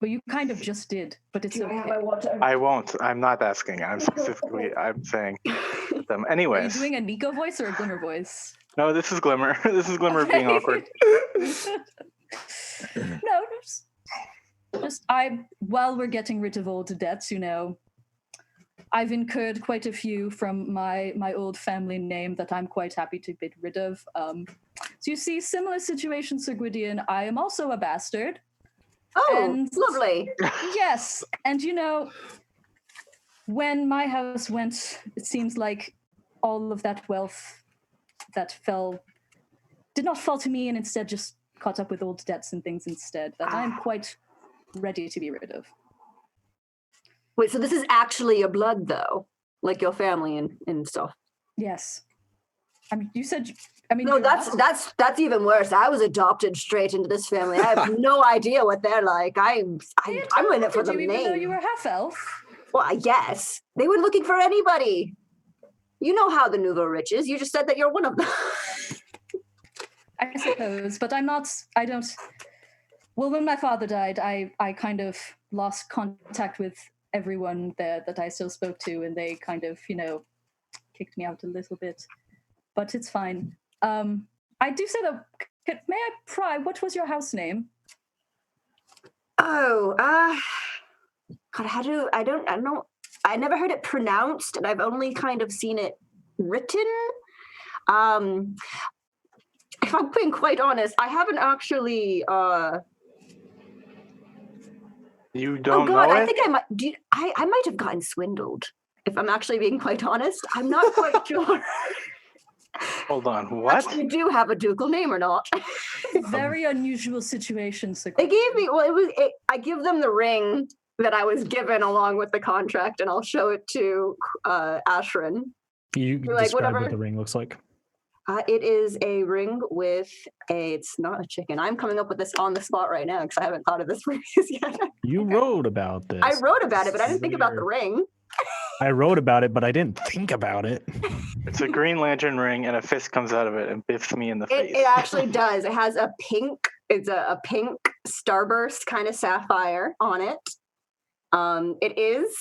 Well, you kind of just did, but it's okay. water? I won't. I'm not asking. I'm saying them. Are you Anyways, doing a Nico voice or a Glimmer voice? no, this is Glimmer. This is Glimmer being awkward. No, just while we're getting rid of old debts, I've incurred quite a few from my old family name that I'm quite happy to get rid of. So you see, similar situation, Sir Gwydion. I am also a bastard. Oh, And- lovely. Yes, and when my house went, it seems like all of that wealth that did not fall to me, and instead just caught up with old debts and things instead that I'm quite ready to be rid of. Wait, so this is actually your blood, though? Like your family and stuff? Yes. I mean, you said. No, you're that's even worse. I was adopted straight into this family. I have no idea what they're like. I'm in it for the you, even though name. you were half elf. Well, yes. They were looking for anybody. You know how the nouveau rich is. You just said that you're one of them. I suppose, but I'm not. I don't. Well, when my father died, I kind of lost contact with everyone there that I still spoke to, and they kind of, kicked me out a little bit. But it's fine. I do say that. May I pry? What was your house name? Oh, God, I don't know. I never heard it pronounced, and I've only kind of seen it written. If I'm being quite honest, I haven't actually. You don't oh God, know I it? think I might. I might have gotten swindled. If I'm actually being quite honest, I'm not quite sure. Hold on, what? Actually, do have a ducal name or not? Very unusual situation. They gave me. Well, I give them the ring that I was given along with the contract, and I'll show it to Ashrin. You Like, describe whatever. what the ring looks like. It is a ring with it's not a chicken. I'm coming up with this on the spot right now because I haven't thought of this phrase yet. You wrote about this. I wrote about it, but I didn't think about the ring. I wrote about it, but I didn't think about it. It's a Green Lantern ring, and a fist comes out of it and biffs me in the face. It actually does. It has a pink. It's a pink starburst kind of sapphire on it. It is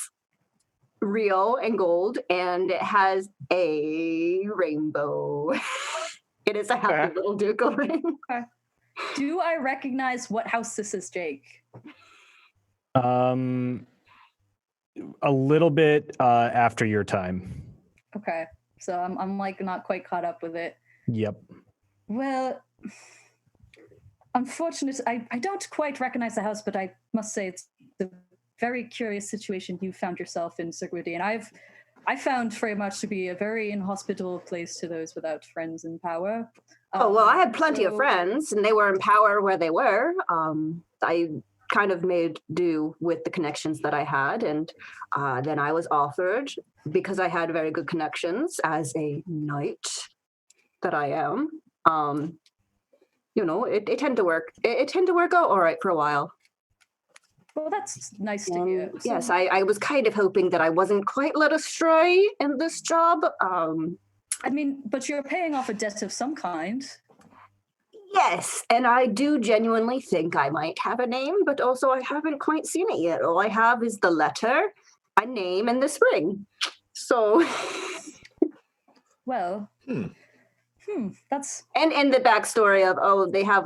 real and gold, and it has a rainbow. It is a happy little ducal ring. Okay. Do I recognize what house this is, Jake? A little bit after your time. Okay, so I'm like not quite caught up with it. Yep. Well, unfortunately, I don't quite recognize the house, but I must say it's a very curious situation you found yourself in, Sir Gwyddy, and I found very much to be a very inhospitable place to those without friends in power. Oh, well, I had plenty of friends, and they were in power where they were. I kind of made do with the connections that I had, and then I was offered, because I had very good connections as a knight that I am. It tended to work. It tended to work out all right for a while. Well, that's nice to hear. So, yes, I was kind of hoping that I wasn't quite led astray in this job. I mean, but you're paying off a debt of some kind. Yes, and I do genuinely think I might have a name, but also I haven't quite seen it yet. All I have is the letter, a name, and this ring. So, Well, that's and the backstory of they have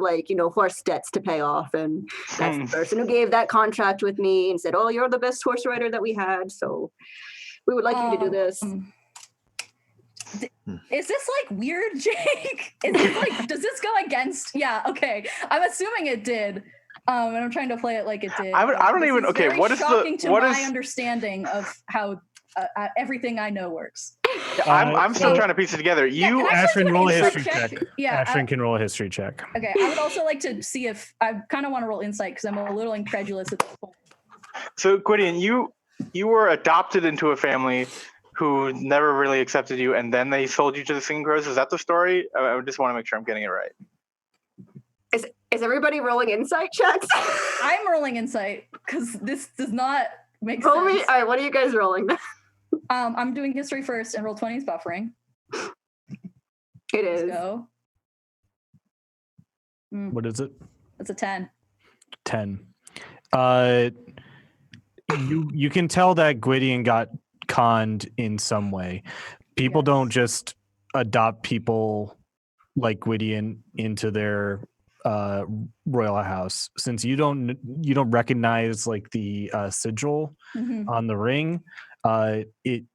horse debts to pay off, and that's the person who gave that contract with me and said, you're the best horse rider that we had, so we would like you to do this. Is this like weird, Jake? Is this like does this go against? Yeah, okay. I'm assuming it did. And I'm trying to play it like it did. I don't even. Okay, what is shocking the to what my is? understanding of how everything I know works. I'm still trying to piece it together. Can I Ashrin, roll a history check? check. Yeah, Ashrin can roll a history check. Okay, I would also like to see if I kind of want to roll insight because I'm a little incredulous at this point. So, Gwydion, you were adopted into a family who never really accepted you, and then they sold you to the Singing Crows. Is that the story? I just want to make sure I'm getting it right. Is everybody rolling insight checks? I'm rolling insight because this does not make Roll sense. me. All right, what are you guys rolling? I'm doing history first, and roll 20 is buffering. It is. Let's go. What is it? That's a 10. 10. You can tell that Gwydion got conned in some way. People don't just adopt people like Gwydion into their royal house. Since you don't recognize like the sigil on the ring, it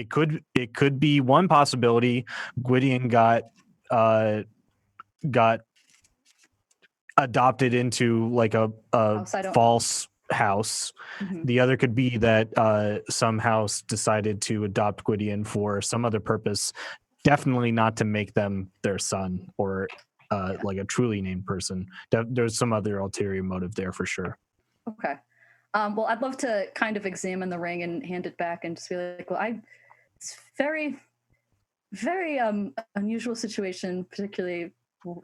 could be one possibility. Gwydion got adopted into like a false house. The other could be that some house decided to adopt Gwydion for some other purpose, definitely not to make them their son or like a truly named person. There's some other ulterior motive there for sure. Okay. Well, I'd love to kind of examine the ring and hand it back and just be like, well, it's very, very unusual situation, particularly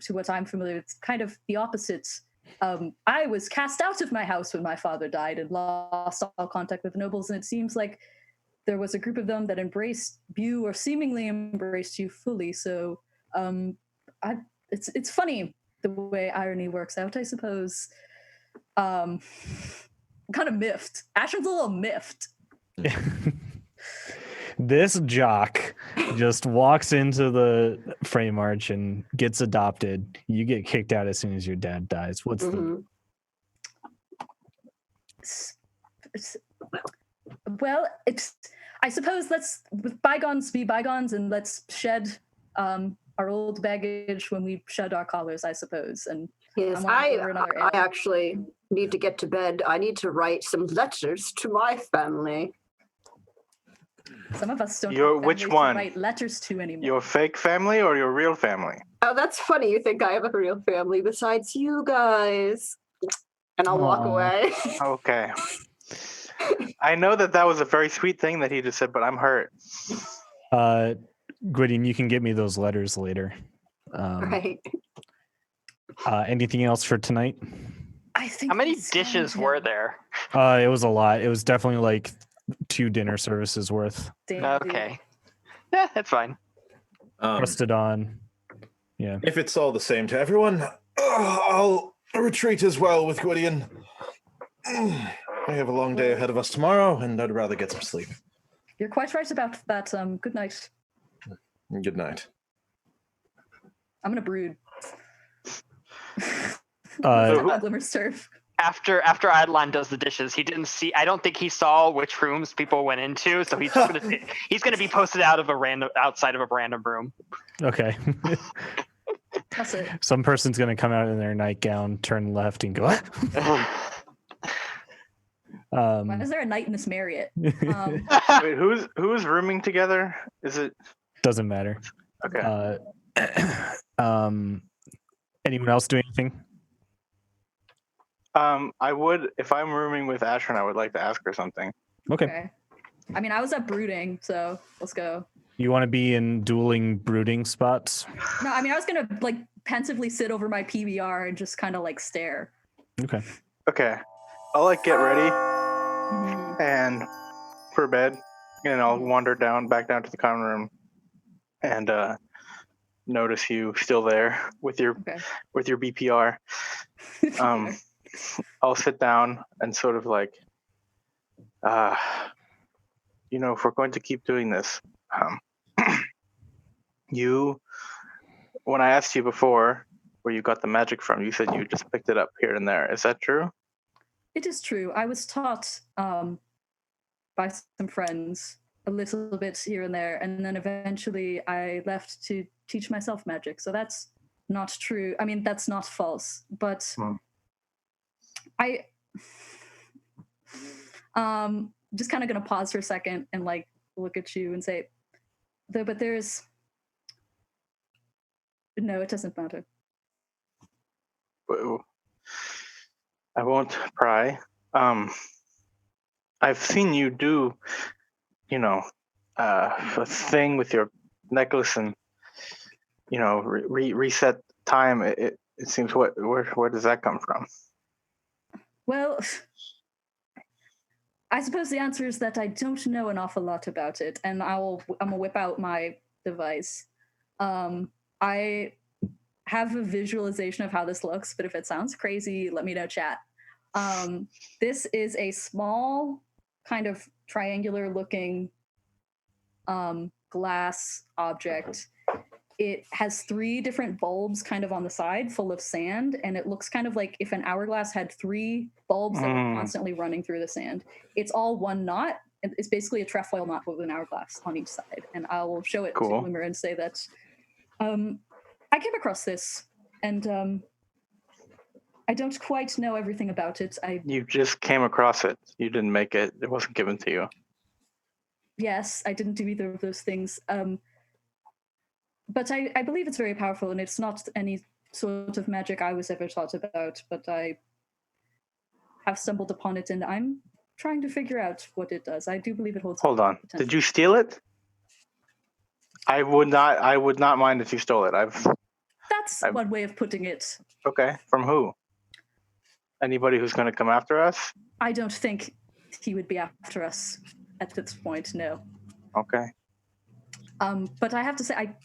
to what I'm familiar with. It's kind of the opposite. I was cast out of my house when my father died and lost all contact with the nobles, and it seems like there was a group of them that embraced you or seemingly embraced you fully. So it's funny the way irony works out, I suppose. I'm kind of miffed. Ashton's a little miffed. This jock just walks into the frame arch and gets adopted. You get kicked out as soon as your dad dies. What's the Well, it's. I suppose let's bygones be bygones, and let's shed our old baggage when we shed our collars. I suppose. And Yes, I actually need to get to bed. I need to write some letters to my family. Some of us don't. Your have which families one? To write letters to anymore. Your fake family or your real family? Oh, that's funny. You think I have a real family besides you guys? And I'll walk away. Okay. I know that was a very sweet thing that he just said, but I'm hurt. Gwydion, you can get me those letters later. Right. Anything else for tonight? I think. How many dishes were there? It was a lot. It was definitely like 2 dinner services worth. Damn, Okay. Yeah, that's fine. Crusted on. Yeah. If it's all the same to everyone, I'll retreat as well with Gwydion. We have a long day ahead of us tomorrow, and I'd rather get some sleep. You're quite right about that. Good night. Good night. I'm gonna brood. Glimmer serve. After Adeline does the dishes, he didn't see. I don't think he saw which rooms people went into, so he's just gonna be posted outside of a random room. Okay. That's it. Some person's gonna come out in their nightgown, turn left, and go. Why is there a knight in this Marriott? Wait, who's rooming together? Is it? Doesn't matter. Okay. Anyone else do anything? I would, if I'm rooming with Ashton, I would like to ask her something. Okay. I mean, I was up brooding, so let's go. You want to be in dueling brooding spots? No, I mean, I was gonna like pensively sit over my PBR and just kind of like stare. Okay. Okay. I'll like get ready and for bed, and I'll wander back down to the common room, and notice you still there with your BPR. I'll sit down and sort of like, if we're going to keep doing this, when I asked you before where you got the magic from, you said you just picked it up here and there. Is that true? It is true. I was taught by some friends a little bit here and there, and then eventually I left to teach myself magic. So that's not true. I mean, that's not false, but I just kind of gonna pause for a second and like look at you and say, but there's no, it doesn't matter. I won't pry. I've seen you do, a thing with your necklace and, reset time. It seems where does that come from? Well, I suppose the answer is that I don't know an awful lot about it, and I'm gonna whip out my device. I have a visualization of how this looks, but if it sounds crazy, let me know, chat. This is a small, kind of triangular-looking glass object. It has 3 different bulbs kind of on the side full of sand, and it looks kind of like if an hourglass had 3 bulbs that were constantly running through the sand. It's all one knot. It's basically a trefoil knot with an hourglass on each side, and I will show it to Glimmer and say that I came across this, and I don't quite know everything about it. You just came across it. You didn't make it. It wasn't given to you. Yes, I didn't do either of those things. But I believe it's very powerful, and it's not any sort of magic I was ever taught about, but I have stumbled upon it, and I'm trying to figure out what it does. I do believe it holds. Hold on. potential. Did you steal it? I would not mind if you stole it. That's one way of putting it. Okay. From who? Anybody who's going to come after us? I don't think he would be after us at this point, no. Okay. But I have to say, I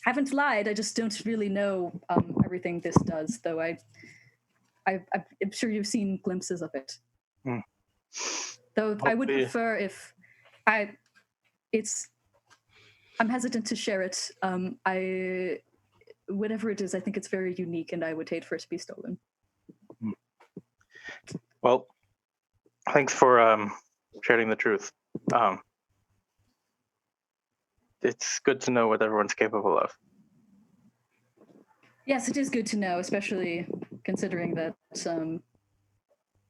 haven't lied. I just don't really know everything this does, though I'm sure you've seen glimpses of it. Mm. Though I would Hopefully- prefer if I'm hesitant to share it. Whatever it is, I think it's very unique, and I would hate for it to be stolen. Well, thanks for sharing the truth. It's good to know what everyone's capable of. Yes, it is good to know, especially considering that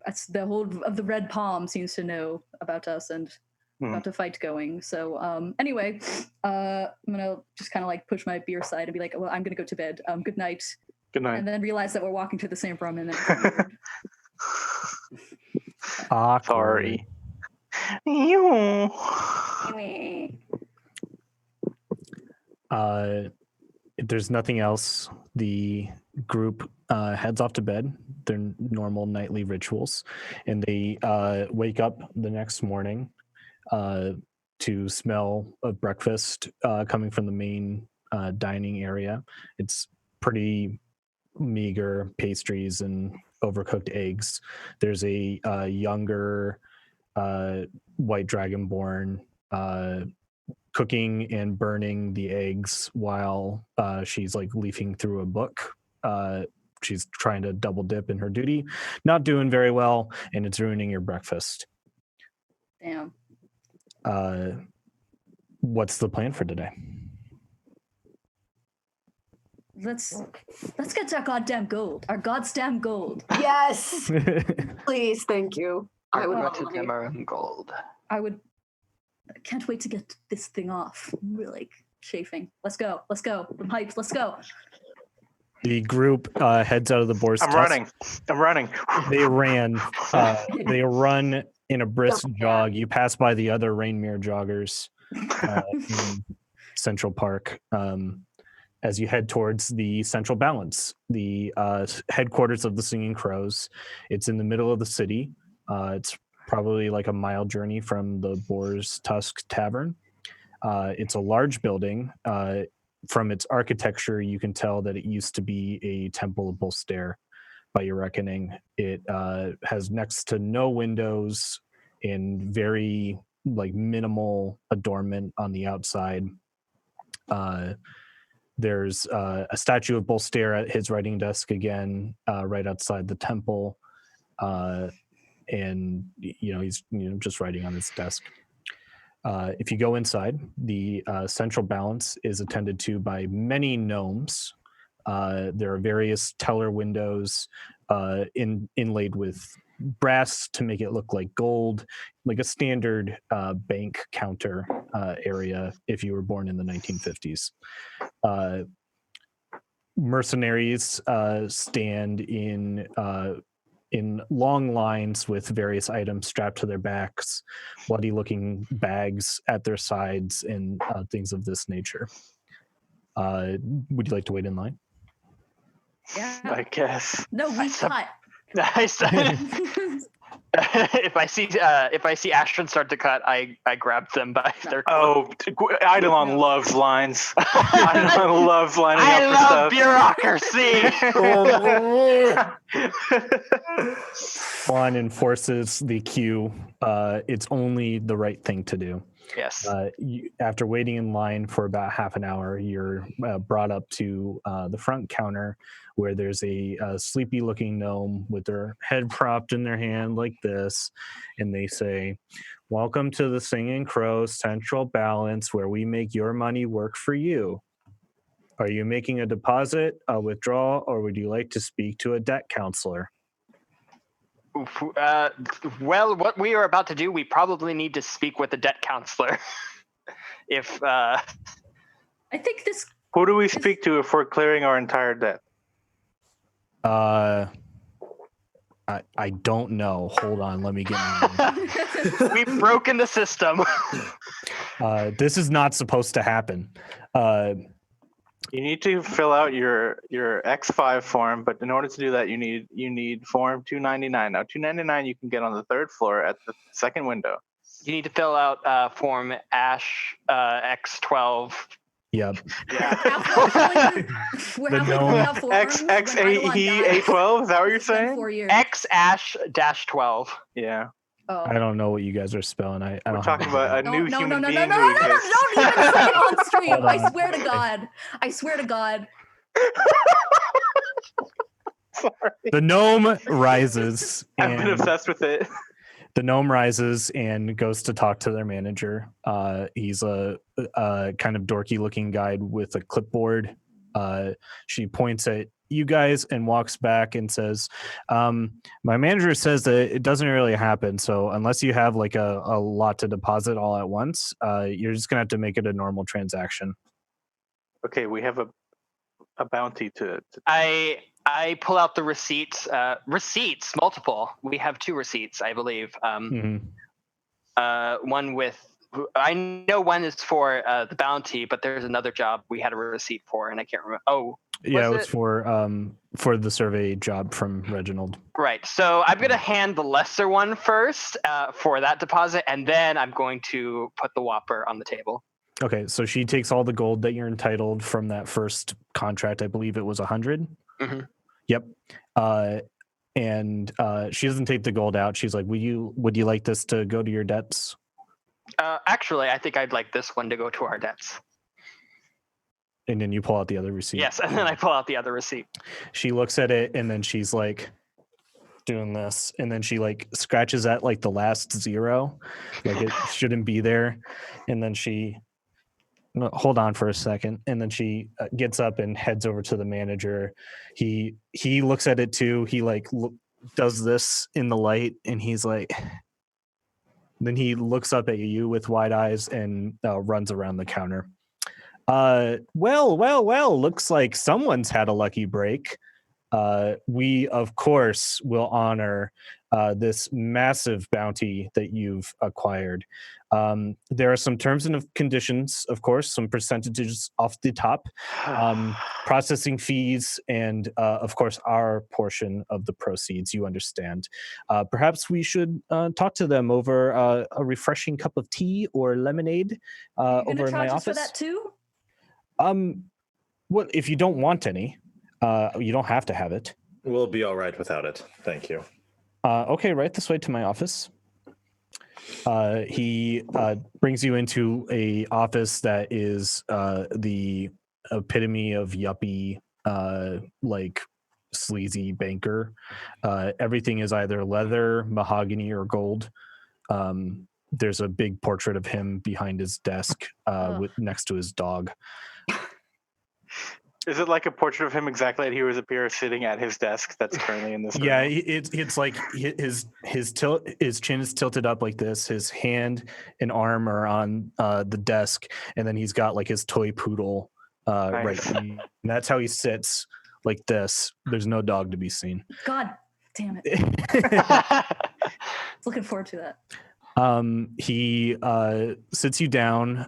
that's the whole of the Red Palm seems to know about us and about a fight going. So anyway, I'm gonna just kind of like push my beer aside and be like, well, I'm gonna go to bed. Good night. Good night. And then realize that we're walking to the same room and then Sorry. If there's nothing else, the group heads off to bed, their normal nightly rituals, and they wake up the next morning to smell of breakfast coming from the main dining area. It's pretty meager pastries and overcooked eggs. There's a younger white dragonborn cooking and burning the eggs while she's like leafing through a book. She's trying to double dip in her duty, not doing very well, and it's ruining your breakfast. damn. What's the plan for today? Let's get our goddamn gold. Our goddamn gold. Yes, please, thank you. I would Go to love them in gold. I can't wait to get this thing off. I'm really like chafing. Let's go. I'm hyped. Let's go. The group heads out of the boar's I'm tusk. running. They ran. They run in a brisk jog. You pass by the other Rainmere joggers in Central Park as you head towards the Central Balance, the headquarters of the Singing Crows. It's in the middle of the city. It's probably like a mile journey from the Boar's Tusk Tavern. It's a large building. From its architecture, you can tell that it used to be a temple of Bolster, by your reckoning. It has next to no windows and very like minimal adornment on the outside. There's a statue of Bolster at his writing desk again, right outside the temple. And he's just writing on his desk. If you go inside, the central balance is attended to by many gnomes. There are various teller windows inlaid with brass to make it look like gold, like a standard bank counter area if you were born in the 1950s. Mercenaries stand in long lines with various items strapped to their backs, bloody-looking bags at their sides, and things of this nature. Would you like to wait in line? Yeah. I guess. No, we cut. If I see Astrid start to cut, I grab them by their clothes. Oh, Eidolon loves lines. Eidolon loves lining I up love for bureaucracy. Juan enforces the queue. It's only the right thing to do. Yes. After waiting in line for about half an hour, you're brought up to the front counter where there's a sleepy-looking gnome with their head propped in their hand like this, and they say, "Welcome to the Singing Crow Central Balance, where we make your money work for you. Are you making a deposit, a withdrawal, or would you like to speak to a debt counselor?" Well, what we are about to do, we probably need to speak with the debt counselor. I think this. Who do we speak to if we're clearing our entire debt? I don't know. Hold on, let me get my We've broken the system. this is not supposed to happen. You need to fill out your X5 form, but in order to do that, you need form 299. Now, 299 you can get on the third floor at the second window. You need to fill out form Ash X12 Yep. Yeah. We're The halfway gnome- filling out forms. X when Eidolon he dies. A12. Is that what you're It's been saying? 4 years. X-12. Yeah. Oh. I don't know what you guys are spelling. I We're don't talking have about a No, new no, human no, no, being no, no, who no, no, no, exists. don't even say it on stream. Hold I on. swear to God. I swear to God. Sorry. The gnome rises. I've been and- obsessed with it. The gnome rises and goes to talk to their manager. He's a kind of dorky looking guy with a clipboard. She points at you guys and walks back and says, my manager says that it doesn't really happen. So unless you have like a lot to deposit all at once, you're just going to have to make it a normal transaction. Okay, we have a bounty to I pull out the receipts. Receipts, multiple. We have 2 receipts, I believe. Mhm. One with, I know one is for the bounty, but there's another job we had a receipt for, and I can't remember. Oh, Yeah, it Was was for the survey job from Reginald. right. So I'm gonna hand the lesser one first for that deposit, and then I'm going to put the Whopper on the table. Okay, so she takes all the gold that you're entitled from that first contract. I believe it was 100. Mhm. Yep. And she doesn't take the gold out. She's like, would you like this to go to your debts? Actually, I think I'd like this one to go to our debts. And then you pull out the other receipt. Yes, and then I pull out the other receipt. She looks at it and then she's like doing this, and then she like scratches at like the last 0, like it shouldn't be there, and then she no, hold on for a second, and then she gets up and heads over to the manager. He looks at it too. He like does this in the light, and he's like, then he looks up at you with wide eyes and runs around the counter. Well, looks like someone's had a lucky break. We of course will honor this massive bounty that you've acquired. There are some terms and conditions, of course, some percentages off the top, processing fees, and of course our portion of the proceeds. You understand. Perhaps we should talk to them over a refreshing cup of tea or lemonade over in my office. For that too? Well, if you don't want any, you don't have to have it. We'll be all right without it. Thank you. Okay, right this way to my office. He brings you into a office that is the epitome of yuppie, like sleazy banker. Everything is either leather, mahogany, or gold. There's a big portrait of him behind his desk next to his dog. Is it like a portrait of him exactly as he was appear sitting at his desk that's currently in this room? Yeah, it's like his chin is tilted up like this. His hand and arm are on the desk, and then he's got like his toy poodle right. Nice. And that's how he sits like this. There's no dog to be seen. God damn it. Looking forward to that. He sits you down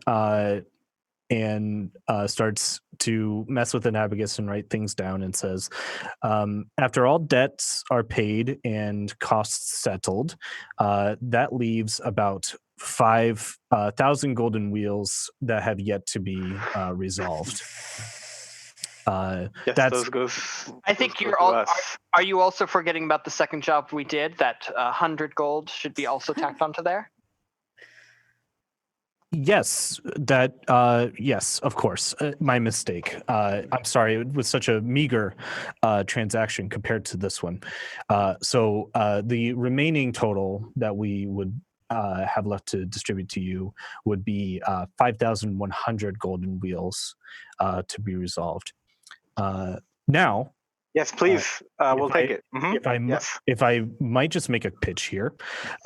and starts to mess with an abacus and write things down and says, after all debts are paid and costs settled, that leaves about 5,000 golden wheels that have yet to be resolved. Yes, that's those goes. I think those you're go to all. us. Are you also forgetting about the second job we did? That 100 gold should be also tacked onto there. Yes, yes, of course. My mistake. I'm sorry. It was such a meager transaction compared to this one. So the remaining total that we would have left to distribute to you would be 5,100 golden wheels to be resolved. Now, Yes, please. We'll take it. Mhm. if I might just make a pitch here,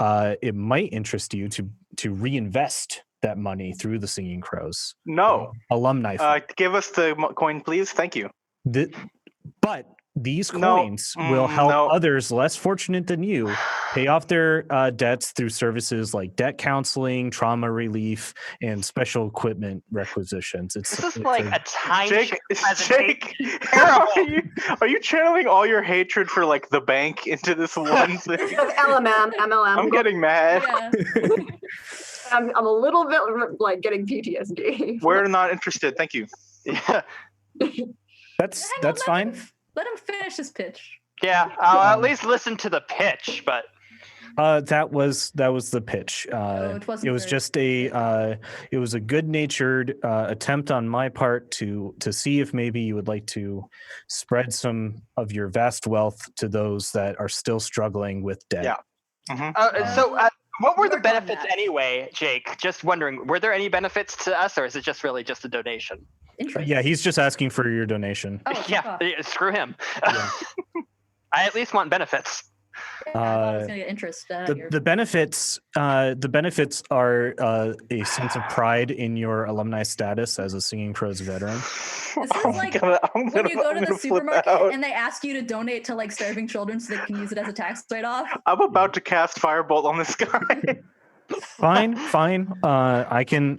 it might interest you to reinvest that money through the Singing Crows No. alumni fund. Give us the coin, please. Thank you. But these No, coins will help no. others less fortunate than you pay off their debts through services like debt counseling, trauma relief, and special equipment requisitions. This is like a time Jake, presentation. are you channeling all your hatred for like the bank into this one thing? MLM. I'm getting mad. Yeah. I'm a little bit like getting PTSD. We're not interested. Thank you. Yeah, That's Hang on, fine. Let him finish his pitch. yeah. I'll at least listen to the pitch, but That was the pitch. it wasn't It was very just a it was a good-natured attempt on my part to see if maybe you would like to spread some of your vast wealth to those that are still struggling with debt. Yeah. Mhm. what were the work on benefits that. anyway, Jake? Just wondering, were there any benefits to us, or is it just really just a donation? Interest. Yeah, he's just asking for your donation. Oh, Yeah, fuck. screw him. Yeah. I at least want benefits. Yeah, I thought I was gonna get interest. The benefits are a sense of pride in your alumni status as a Singing Crows veteran. This is like when you go to the supermarket and they ask you to donate to like starving children so they can use it as a tax write-off. I'm about to cast Firebolt on this guy. Fine. I can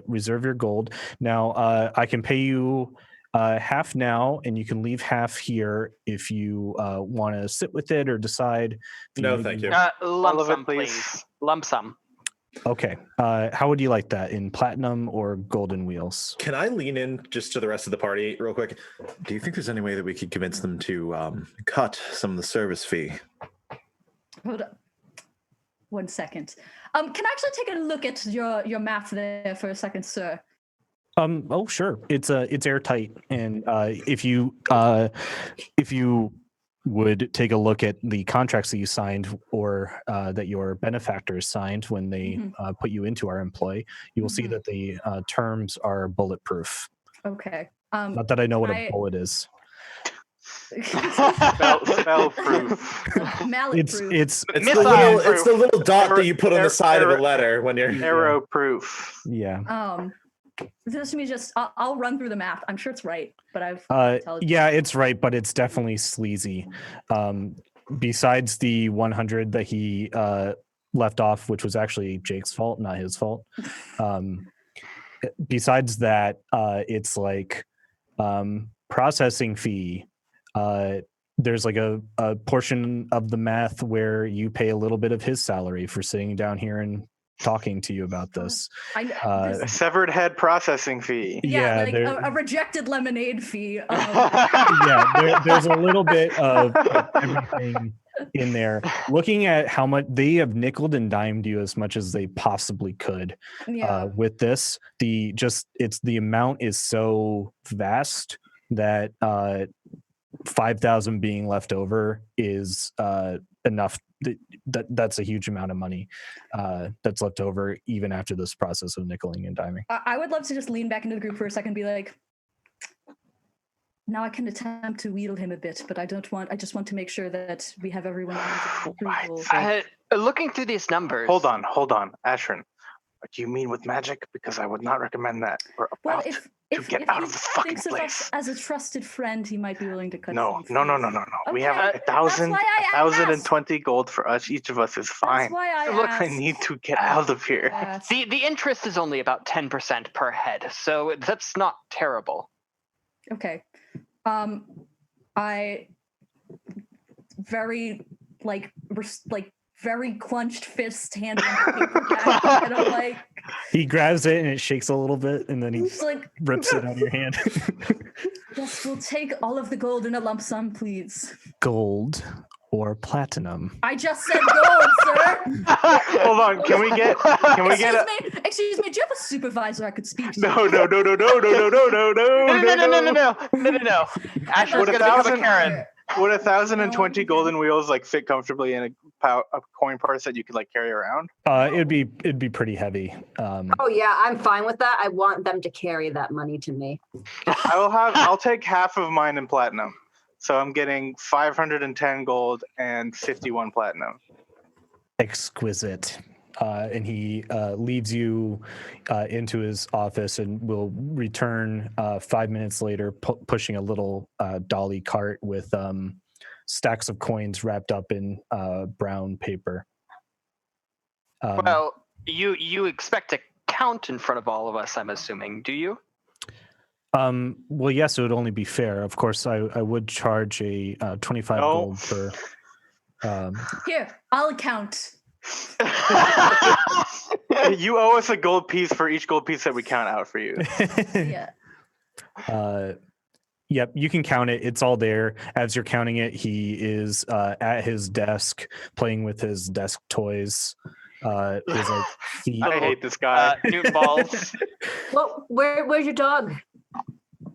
reserve your gold. Now I can pay you half now, and you can leave half here if you want to sit with it or decide. No, thank you. Lump All of it, sum, please. Lump sum. Okay. How would you like that? In platinum or golden wheels? Can I lean in just to the rest of the party real quick? Do you think there's any way that we could convince them to cut some of the service fee? Hold up. 1 second. Can I actually take a look at your map there for a second, sir? Oh, sure. It's airtight, and if you would take a look at the contracts that you signed or that your benefactors signed when they put you into our employ, you will see that the terms are bulletproof. Okay. Not that I know what a bullet is. Spell proof. Mallet It's proof. it's It's the little dot that you put on the side of a letter when you're Arrow proof. yeah. This me just I'll run through the map. I'm sure it's right, but I've Yeah, it's right, but it's definitely sleazy. Besides the 100 that he left off, which was actually Jake's fault, not his fault. Besides that, it's like processing fee. There's like a portion of the math where you pay a little bit of his salary for sitting down here and talking to you about this. A severed head processing fee. Yeah, like a rejected lemonade fee. Yeah, there's a little bit of everything in there. Looking at how much they have nickeled and dimed you as much as they possibly could with this, the amount is so vast that 5,000 being left over is enough. That's a huge amount of money that's left over even after this process of nickeling and diming. I would love to just lean back into the group for a second and be like, now I can attempt to wheedle him a bit, but I just want to make sure that we have everyone. Looking through these numbers. Hold on, Ashrin. What do you mean with magic? Because I would not recommend that. We're about to get out of the fucking place. Of us as a trusted friend, he might be willing to cut. No. Okay. We have 1,020 gold for us. Each of us is fine. That's why Look, I need to get out of here. The interest is only about 10% per head, so that's not terrible. Okay. I very very clenched fist hand on the paper bag, and I'm like, he grabs it and it shakes a littleit, and then he like rips it out of your hand. Yes, we'll take all of the gold in a lump sum, please. Gold or platinum? I just said gold, sir. Hold on, can we get Excuse me, do you have a supervisor I could speak to? No. Asher's gonna become a Karen. Would 1,020 golden wheels like fit comfortably in a coin purse that you could like carry around? It'd be pretty heavy. Oh yeah, I'm fine with that. I want them to carry that money to me. I'll take half of mine in platinum. So I'm getting 510 gold and 51 platinum. Exquisite. And he leads you into his office and will return 5 minutes later, pushing a little dolly cart with stacks of coins wrapped up in brown paper. Well, you expect to count in front of all of us, I'm assuming, do you? Well, yes, it would only be fair. Of course, I would charge a 25 gold for... Here, I'll count. You owe us a gold piece for each gold piece that we count out for you. Yeah. Yep, you can count it. It's all there. As you're counting it, he is at his desk playing with his desk toys. His like feet. I hate this guy. Newton balls. Well, where's your dog?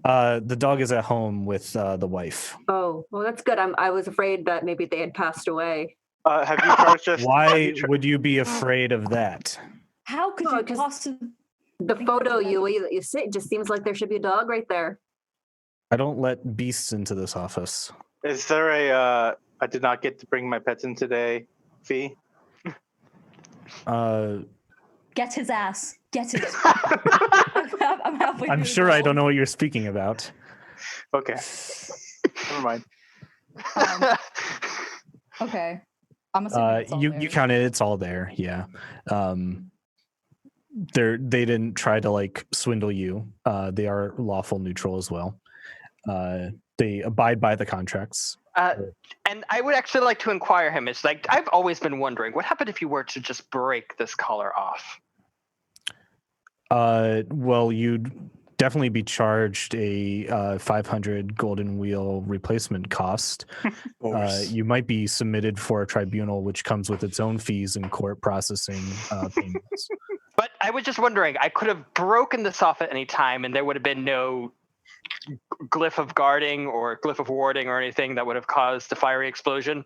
The dog is at home with the wife. Oh, well, that's good. I was afraid that maybe they had passed away. Have you charged us? Why would you be afraid of that? How could Oh, you 'cause possibly? The photo you see just seems like there should be a dog right there. I don't let beasts into this office. Is there a I did not get to bring my pets in today fee? Get his ass. Get it. I'm halfway. I'm through sure the I don't roll. know what you're speaking about. Okay. Never mind. Okay. I'm assuming it's all You there. counted. It's all there. Yeah. They didn't try to like swindle you. They are lawful neutral as well. They abide by the contracts. And I would actually like to inquire him. It's like I've always been wondering, what happened if you were to just break this collar off? Well, you'd definitely be charged a 500 golden wheel replacement cost. You might be submitted for a tribunal, which comes with its own fees and court processing payments. But I was just wondering, I could have broken this off at any time, and there would have been no glyph of guarding or glyph of warding or anything that would have caused the fiery explosion.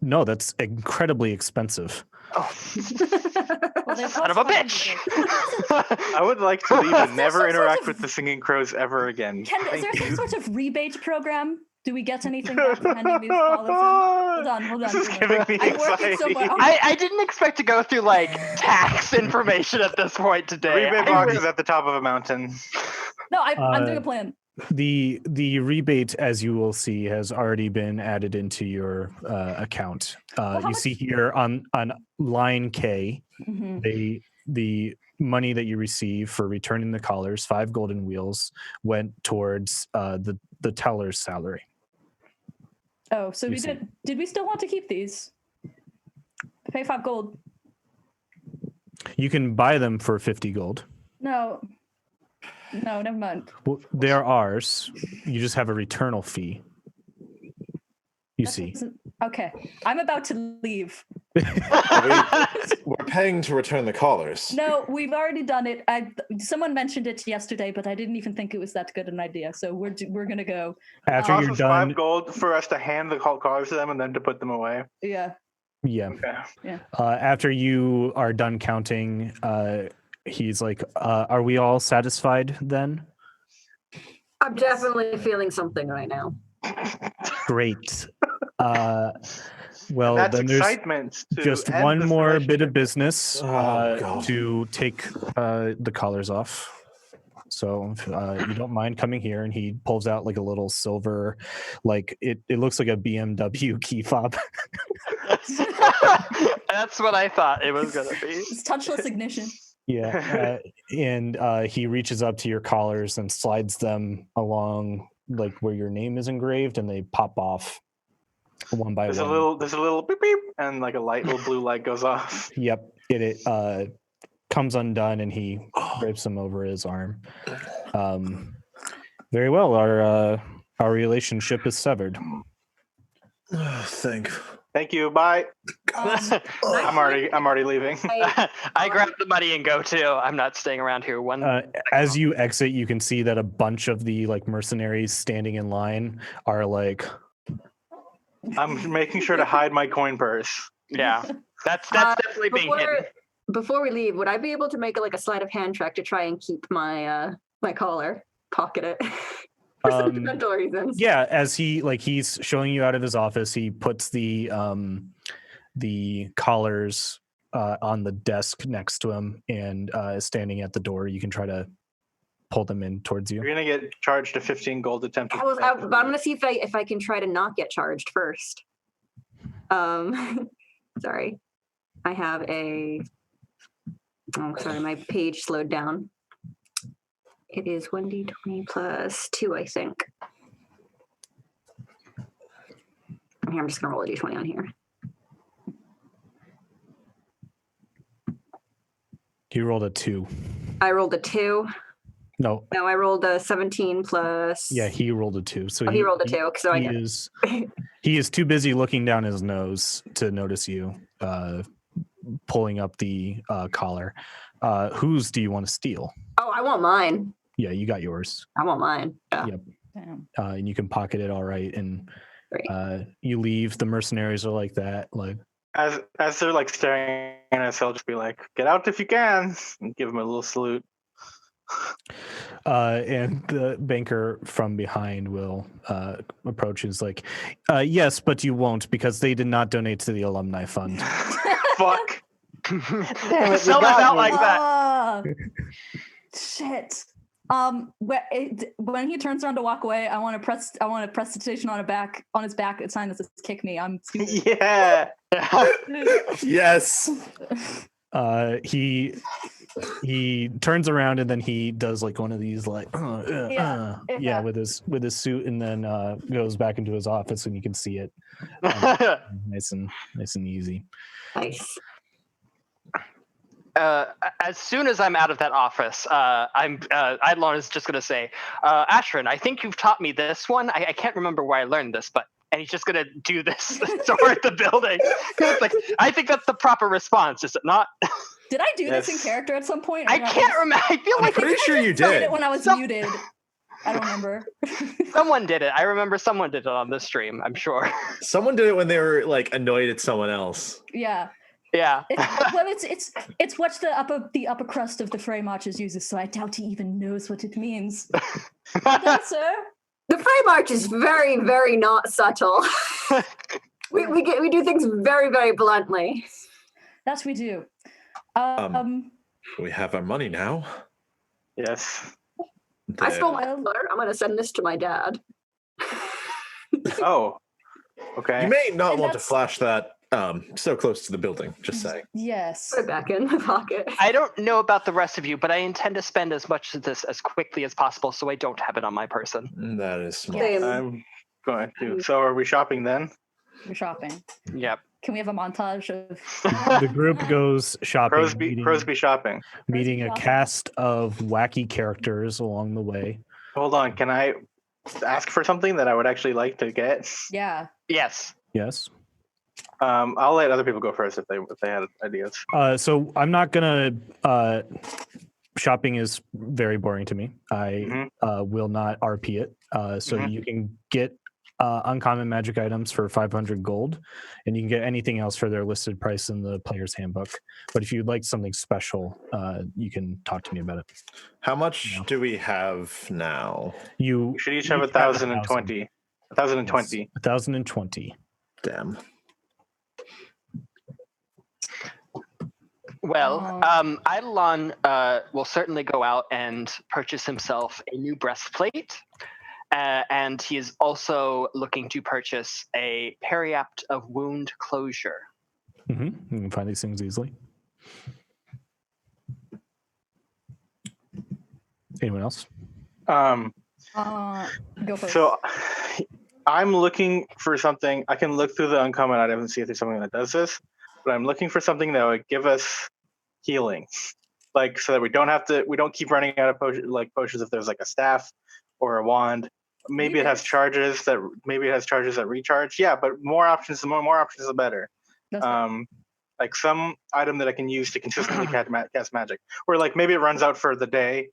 No, that's incredibly expensive. Oh, Well, they son of a cost bitch! I would like to leave and Is there never some sort interact of- with the singing crows ever again. Is there Thank some you. sort of rebate program? Do we get anything back for handing these collars in? Hold on. This is giving me I'm working anxiety. somewhere. I didn't expect to go through like tax information at this point today. Rebate I box re- is at the top of a mountain. No, I'm doing a plan. The rebate, as you will see, has already been added into your account. how You see here on line K, Mhm. the money that you receive for returning the collars, 5 golden wheels, went towards the teller's salary. Oh, so You we see. did we still want to keep these? Pay 5 gold. You can buy them for 50 gold. No, never mind. Well, they're ours. You just have a returnal fee. You That see. doesn't- Okay, I'm about to leave. We're paying to return the collars. No, we've already done it. Someone mentioned it yesterday, but I didn't even think it was that good an idea. So we're gonna go. After Cost you're us done, 5 gold for us to hand the collars to them and then to put them away. Yeah. yeah. Okay. After you are done counting, he's like, "Are we all satisfied then?" I'm definitely feeling something right now. Great. Well, That's then there's excitement. To just end one this more bit relationship. of business God. to take the collars off. So if you don't mind coming here, and he pulls out like a little silver, like it looks like a BMW key fob. That's what I thought it was gonna be. It's touchless ignition. Yeah, and he reaches up to your collars and slides them along like where your name is engraved, and they pop off one by There's one. a little beep beep, and like a little blue light goes off. Yep, it comes undone, and he drapes them over his arm. Very well. Our relationship is severed. Thank you. Bye. Um, I'm already leaving. I grab the money and go too. I'm not staying around here. As you exit, you can see that a bunch of the like mercenaries standing in line are like, I'm making sure to hide my coin purse. Yeah, that's definitely being hidden. Before we leave, would I be able to make a sleight of hand check to try and keep my my collar, pocket it for sentimental reasons? yeah. As he's showing you out of his office, he puts the collars on the desk next to him and is standing at the door. You can try to pull them in towards you. You're gonna get charged a 15 gold attempt. But I'm gonna see if I can try to not get charged first. Sorry, I have a. Oh, sorry, my page slowed down. It is 1d20 plus 2, I think. Here, I'm just gonna roll a d20 on here. He rolled a 2. I rolled a 2. No. No, I rolled a 17 plus. Yeah, he rolled a 2. So he rolled a 2. So I he get is he is too busy looking down his nose to notice you pulling up the collar. Whose do you want to steal? Oh, I want mine. Yeah, you got yours. I want mine. Yeah. Yep. Damn. And you can pocket it all right. And Great. you leave. The mercenaries are like that. Like As they're like staring at us, I'll just be like, "Get out if you can," and give them a little salute. And the banker from behind will approach and is like, yes, but you won't because they did not donate to the alumni fund. Fuck. Damn it, sell us out like that. Shit. When he turns around to walk away, I want to press the station on his back a sign that says "kick me." I'm stupid. Yeah. Yes. He turns around and then he does like one of these like Yeah. with his suit, and then goes back into his office, and you can see it nice and easy. Nice. As soon as I'm out of that office, Eidolon is just going to say, Ashrin, I think you've taught me this one. I can't remember where I learned this, and he's just going to do this toward the building. It's like, I think that's the proper response, is it not? Did I do this in character at some point? I can't remember. I feel like pretty sure you did did. it when I was muted. I don't remember. someone did it. I remember someone did it on this stream, I'm sure. Someone did it when they were like annoyed at someone else. Yeah. Yeah. It's what the upper crust of the Frey Marches uses, so I doubt he even knows what it means. Well, sir. The Frey March is very, very not subtle. we do things very, very bluntly. That we do. We have our money now. Yes. I stole my letter. I'm going to send this to my dad. Oh. Okay. You may not And want to that's- flash that so close to the building, just saying. Yes. Put it back in my pocket. I don't know about the rest of you, but I intend to spend as much of this as quickly as possible so I don't have it on my person. That is smart. Same. I'm going to. So are we shopping then? We're shopping. Yep. Can we have a montage of The group goes shopping, Crosby shopping. meeting a shopping. cast of wacky characters along the way. Hold on. Can I ask for something that I would actually like to get? Yeah. Yes. Yes. I'll let other people go first if they had ideas. So I'm not gonna. Shopping is very boring to me. I will not RP it. So you can get uncommon magic items for 500 gold, and you can get anything else for their listed price in the player's handbook. But if you'd like something special, you can talk to me about it. How much do we have now? You We should each have 1,020. 1,020. 1,020. Damn. Well, Eidolon will certainly go out and purchase himself a new breastplate. And he is also looking to purchase a periapt of wound closure. You can find these things easily. Anyone else? Go first. So I'm looking for something. I can look through the uncommon items and see if there's something that does this, but I'm looking for something that would give us healing, like so that we don't keep running out of potions if there's like a staff or a wand. Maybe it has charges that recharge. Yeah, but more options the better. Like some item that I can use to consistently cast magic, or like maybe it runs out for the day,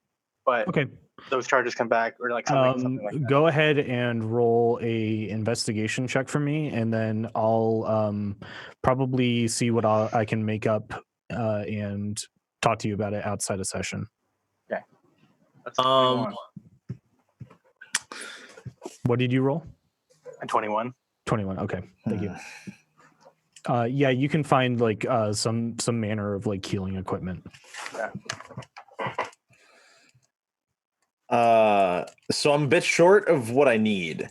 but Okay. those charges come back, or like something like that. Go ahead and roll a investigation check for me, and then I'll probably see what I can make up and talk to you about it outside of session. Okay. That's 21. What did you roll? And 21. 21. Okay, thank you. Yeah, you can find like some manner of like healing equipment. So I'm a bit short of what I need.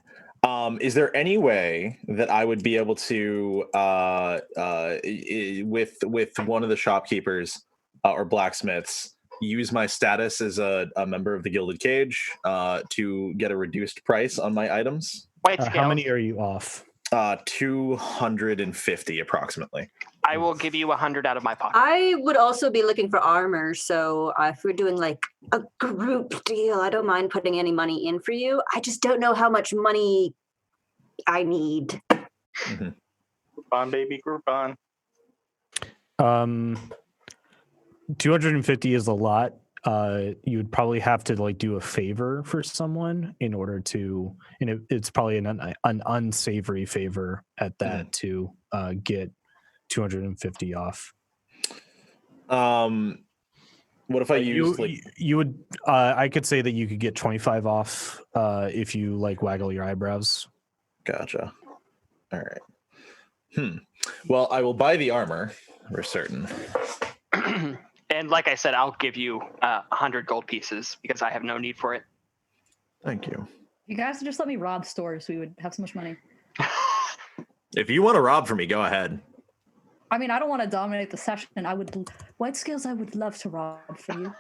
Is there any way that I would be able to, with one of the shopkeepers or blacksmiths, use my status as a member of the Gilded Cage to get a reduced price on my items? White scale. How many are you off? 250 approximately. I will give you 100 out of my pocket. I would also be looking for armor, so if we're doing like a group deal, I don't mind putting any money in for you. I just don't know how much money I need. Groupon, baby, Groupon. 250 is a lot. You would probably have to like do a favor for someone in order to, and it's probably an unsavory favor at that to get 250 off. What if I use you would I could say that you could get 25 off if you like waggle your eyebrows. Gotcha. All right. Well, I will buy the armor for certain. And like I said, I'll give you 100 gold pieces because I have no need for it. Thank you. You guys just let me rob stores so we would have so much money. If you want to rob for me, go ahead. I mean, I don't want to dominate the session. White Scales, I would love to rob for you.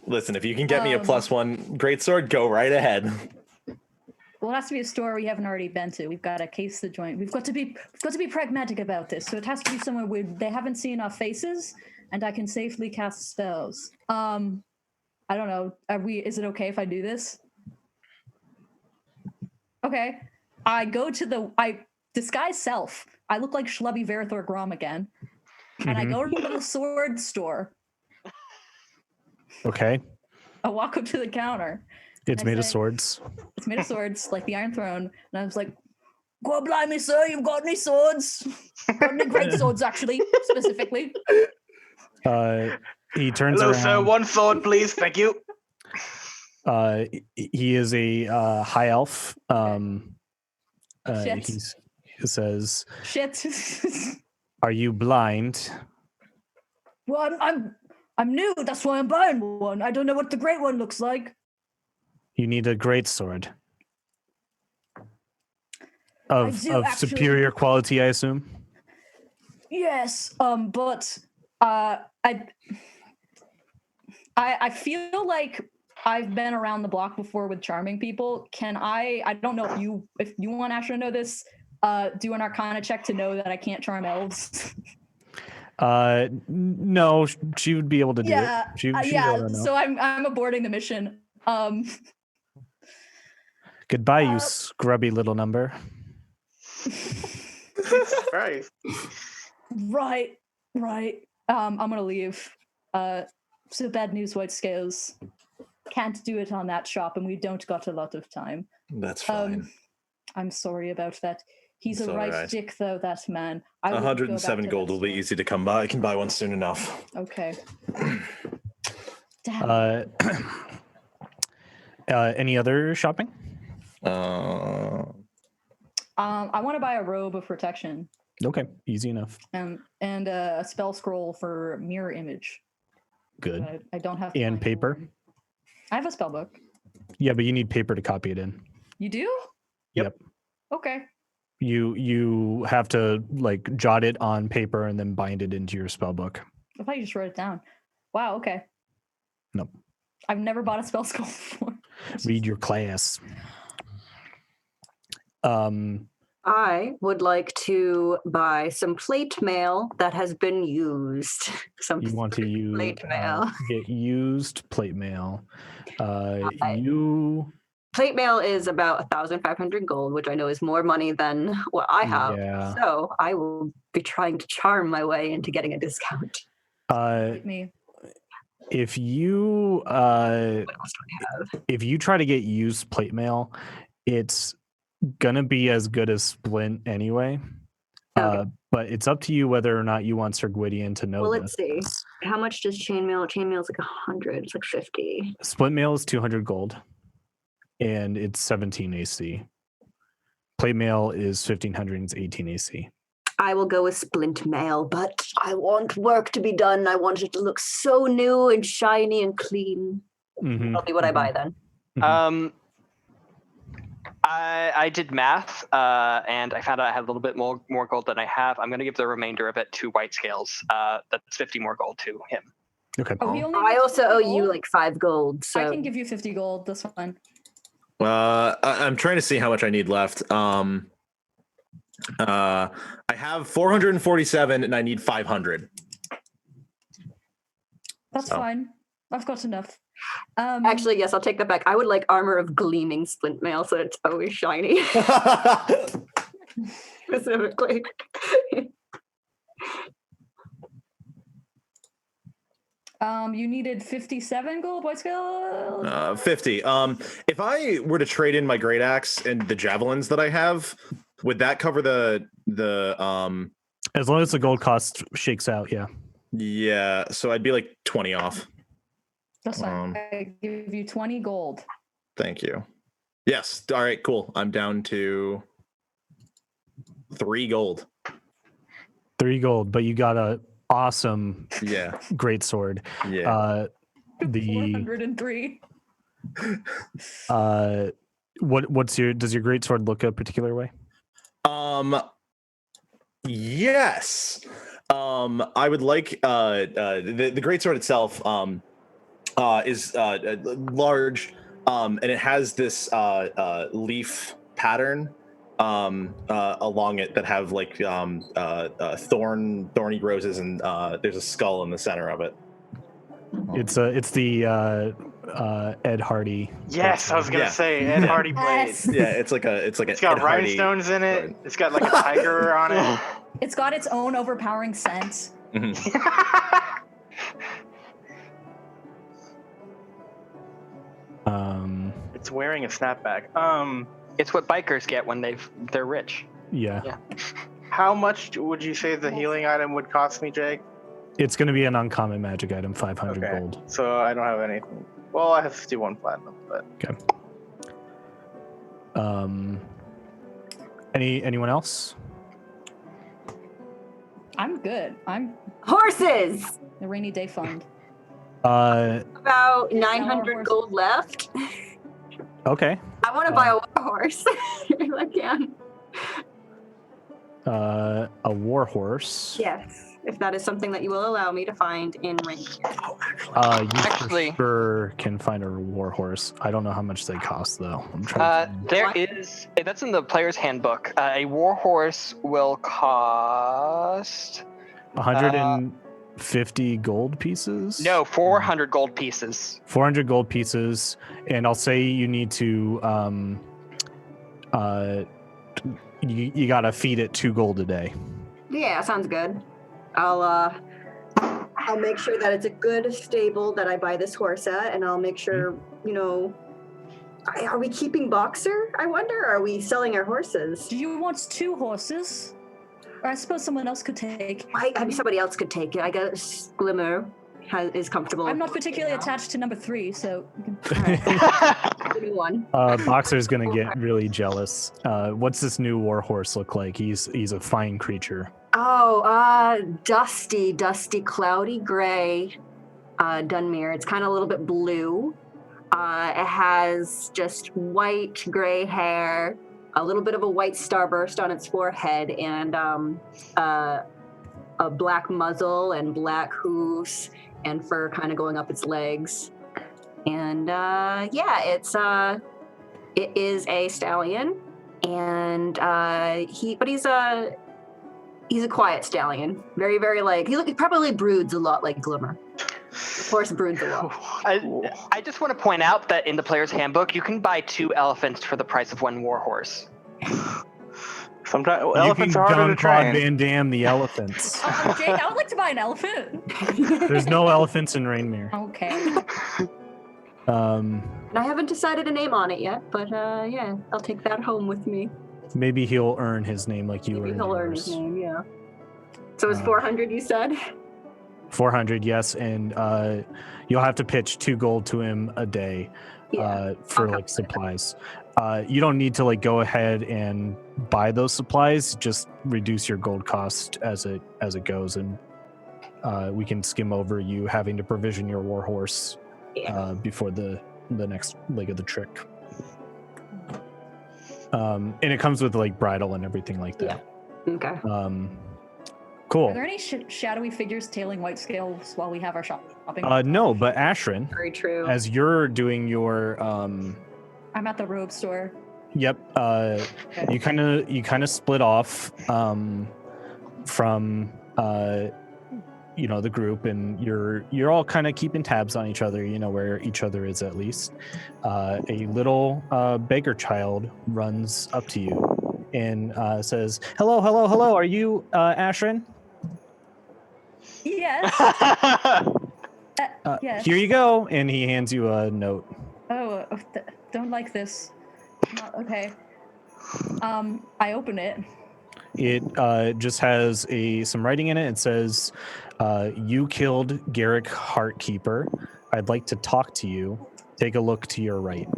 Listen, if you can get me a +1 greatsword, go right ahead. Well, it has to be a store we haven't already been to. We've got to case the joint. We've got to be pragmatic about this. So it has to be somewhere where they haven't seen our faces, and I can safely cast spells. I don't know. Is it okay if I do this? Okay. I disguise self. I look like Schlubby Verathor Grom again. And I go to the sword store. Okay. I walk up to the counter. It's made of swords. It's made of swords, like the Iron Throne. And I was like, "God blimey, sir, you've got any swords? Got any great swords, actually, specifically?" He turns Hello, around. sir. One sword, please. Thank you. He is a high elf. Shit. He says, Shit. "Are you blind?" Well, I'm new. That's why I'm buying one. I don't know what the great one looks like. You need a great sword. Of superior quality, I assume. Yes. But I feel like I've been around the block before with charming people. Can I don't know if you want Asher to know this, do an Arcana check to know that I can't charm elves. No, she would be able to do it. She'd be able to know. So I'm aborting the mission. Goodbye, you scrubby little number. Right. Right. I'm gonna leave. So bad news, White Scales. Can't do it on that shop, and we don't got a lot of time. That's fine. I'm sorry about that. He's a right dick, though, that man. 107 gold will be easy to come by. I can buy one soon enough. Okay. Damn. Any other shopping? I want to buy a robe of protection. Okay, easy enough. And a spell scroll for mirror image. Good. I don't have. And paper. I have a spell book. Yeah, but you need paper to copy it in. You do? Yep. Okay. You have to like jot it on paper and then bind it into your spell book. I thought you just wrote it down. Wow. Okay. Nope. I've never bought a spell scroll before. Read your class. I would like to buy some plate mail that has been used. You want to use plate mail. Get used plate mail. Plate mail is about 1,500 gold, which I know is more money than what I have. Yeah. So I will be trying to charm my way into getting a discount. Me. If you try to get used plate mail, it's gonna be as good as Splint anyway. Okay. But it's up to you whether or not you want Sir Gwydion to know. Well, let's see. How much does chainmail? Chainmail is like 100. It's like 50. Splint mail is 200 gold, and it's 17 AC. Plate mail is 1500 and it's 18 AC. I will go with splint mail, but I want work to be done. I want it to look so new and shiny and clean. That'll be what I buy then. I did math, and I found out I had a little bit more gold than I have. I'm going to give the remainder of it to White Scales. That's 50 more gold to him. Okay. Oh, I also owe you like 5 gold. So I can give you 50 gold. That's fine. I'm trying to see how much I need left. I have 447 and I need 500. That's fine. I've got enough. Actually, yes, I'll take that back. I would like armor of gleaming splint mail so it's always shiny. Specifically. You needed 57 gold. What scale? 50. If I were to trade in my great axe and the javelins that I have, would that cover the As long as the gold cost shakes out, yeah. Yeah, so I'd be like 20 off. That's fine. I give you 20 gold. Thank you. Yes. All right, cool. I'm down to 3 gold. 3 gold, but you got a awesome great sword. Yeah. The 403. Does your great sword look a particular way? Yes. I would like the great sword itself is large, and it has this leaf pattern along it that have like thorny roses, and there's a skull in the center of it. It's the Ed Hardy. Yes, I was gonna say Ed Hardy blade. Yes. Yeah, it's got Ed rhinestones in it. sword. It's got like a tiger on it. It's got its own overpowering scent. Mhm. It's wearing a snapback. It's what bikers get when they're rich. Yeah. How much would you say the healing item would cost me, Jake? It's going to be an uncommon magic item, 500 Okay. gold. So I don't have anything. Well, I have 51 platinum, but Anyone else? I'm good. I'm Horses! the rainy day fund. About 900 horse. gold left. Okay. I want to buy a war horse if I can. A war horse. Yes, if that is something that you will allow me to find in Reindeer. You Actually- for sure can find a war horse. I don't know how much they cost though. I'm trying to That's in the player's handbook. A war horse will cost 150 gold pieces. no 400 gold pieces. 400 gold pieces, and I'll say you need to you gotta feed it 2 gold a day. Yeah, sounds good. I'll make sure that it's a good stable that I buy this horse at, and I'll make sure, are we keeping Boxer? I wonder. Are we selling our horses? Do you want 2 horses? Or I suppose someone else could take. I mean, somebody else could take it. I guess Glimmer is comfortable. I'm not particularly attached to number 3, so you can. The new one. Boxer's gonna get really jealous. What's this new war horse look like? He's a fine creature. Oh, dusty, cloudy gray Dunmere. It's kind of a little bit blue. It has just white, gray hair, a little bit of a white starburst on its forehead, and a black muzzle and black hooves and fur kind of going up its legs. And it is a stallion, and he's a quiet stallion. Very, very he probably broods a lot like Glimmer. Of course, broods a lot. I just want to point out that in the player's handbook, you can buy 2 elephants for the price of 1 war horse. Sometimes You elephants can are harder to Jean-Claude train. Van Damme the elephants. Jake, I would like to buy an elephant. There's no elephants in Rainmere. Okay. And I haven't decided a name on it yet, but yeah, I'll take that home with me. Maybe he'll earn his name like you Maybe earned he'll earn his yours. name, yeah. So it's 400, you said? 400, yes, and you'll have to pitch 2 gold to him a day for Okay. supplies. You don't need to go ahead and buy those supplies. Just reduce your gold cost as it goes, and we can skim over you having to provision your war horse before the next leg of the trick. And it comes with bridle and everything like that. Okay. Cool. Are there any shadowy figures tailing white scales while we have our shopping? No, but Ashrin, Very true. as you're doing your I'm at the robe store. Yep. You kind of split off from the group, and you're all kind of keeping tabs on each other. You know where each other is at least. A little beggar child runs up to you and says, "Hello, hello, hello. Are you Ashrin?" Yes. Yes. Here you go, and he hands you a note. Oh, don't like this. Okay. I open it. It just has some writing in it. It says, "You killed Garrick Heartkeeper. I'd like to talk to you. Take a look to your right."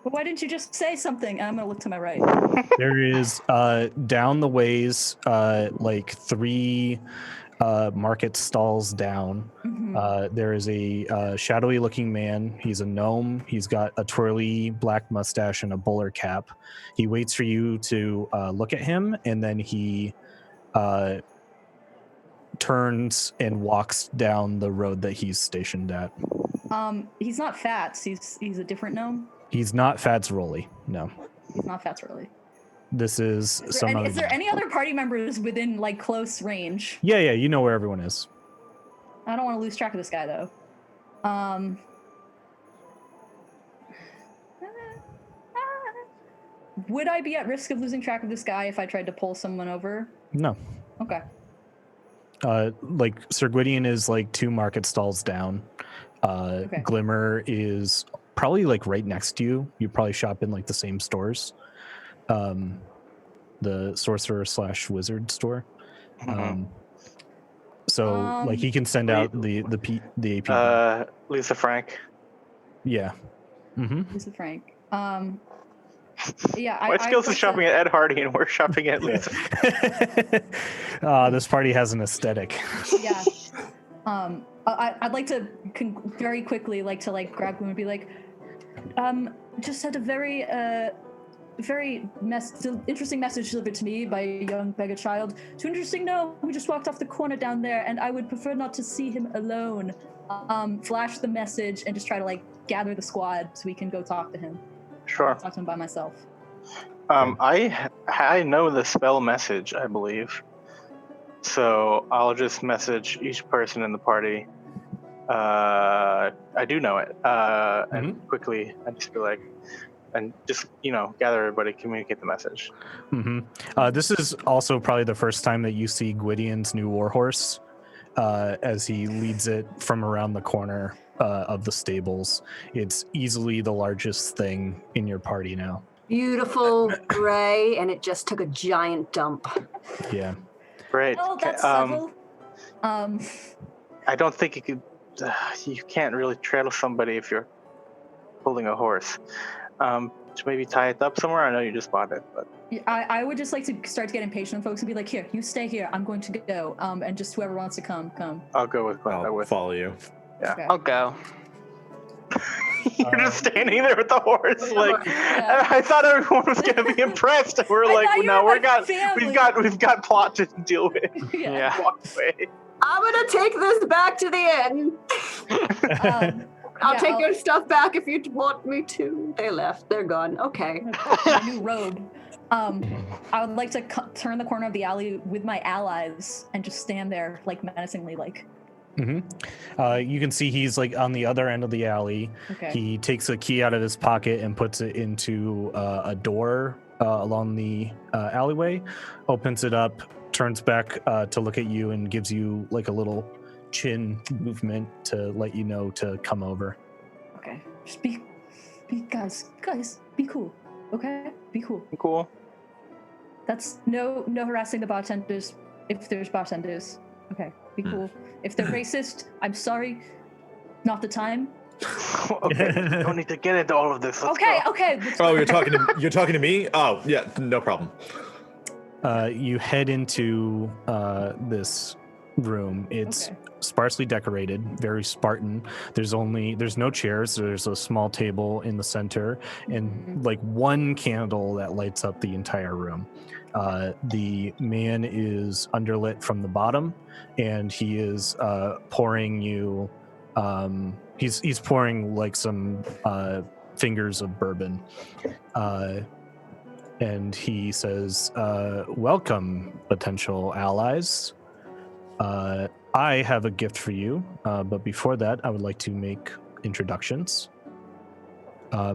Well, why didn't you just say something? I'm gonna look to my right. There is down the ways, like 3 market stalls down. There is a shadowy looking man. He's a gnome. He's got a twirly black mustache and a bowler cap. He waits for you to look at him, and then he turns and walks down the road that he's stationed at. He's not Fats. He's a different gnome. He's not Fats Rolly. No. He's not Fats Rolly. This is some other. Is there any other party members within like close range? Yeah, you know where everyone is. I don't want to lose track of this guy though. Would I be at risk of losing track of this guy if I tried to pull someone over? No. Okay. Like Sir Gwydion is like 2 market stalls down. Okay. Glimmer is probably like right next to you. You probably shop in like the same stores. The sorcerer/wizard store. So like he can send out the AP. Lisa Frank. Yeah. Lisa Frank. Yeah. White Skills is shopping at Ed Hardy, and we're shopping at Lisa. This party has an aesthetic. Yeah. I'd like to very quickly grab him and be like, just had a very interesting message delivered to me by a young beggar child. Too interesting? No, we just walked off the corner down there, and I would prefer not to see him alone. Flash the message and just try to gather the squad so we can go talk to him. Sure. Talk to him by myself. I know the spell message, I believe. So I'll just message each person in the party. I do know it. And quickly, I just be like, and just, gather everybody, communicate the message. This is also probably the first time that you see Gwydion's new warhorse as he leads it from around the corner of the stables. It's easily the largest thing in your party now. Beautiful gray, and it just took a giant dump. Yeah. Great. Oh, that's subtle. I don't think you could. You can't really trail somebody if you're pulling a horse. To maybe tie it up somewhere. I know you just bought it, but I would just like to start to get impatient with folks and be like, "Here, you stay here. I'm going to go. And just whoever wants to come." I'll go with Glenn. I'll follow you. Yeah. Okay. I'll go. You're just standing there with the horse, Yeah. I thought everyone was gonna be impressed. And we're like, no, we've got plot to deal with. Yeah. Walk away. I'm gonna take this back to the inn. I'll take your stuff back if you want me to. They left. They're gone. Okay. My new robe. I would like to turn the corner of the alley with my allies and just stand there, menacingly, You can see he's on the other end of the alley. Okay. He takes a key out of his pocket and puts it into a door along the alleyway, opens it up, turns back to look at you, and gives you a little chin movement to let you know to come over. Okay. Just be guys, be cool. Okay? Be cool. Cool. That's no harassing the bartenders if there's bartenders. Okay, be cool. If they're racist, I'm sorry. Not the time. Okay. Don't need to get into all of this. Let's Okay. go. Oh, you're talking to me? Oh, yeah, no problem. You head into this room. It's sparsely decorated, very Spartan. There's no chairs. There's a small table in the center and one candle that lights up the entire room. The man is underlit from the bottom, and he is pouring you. He's pouring some fingers of bourbon. And he says, welcome, potential allies. I have a gift for you, but before that, I would like to make introductions.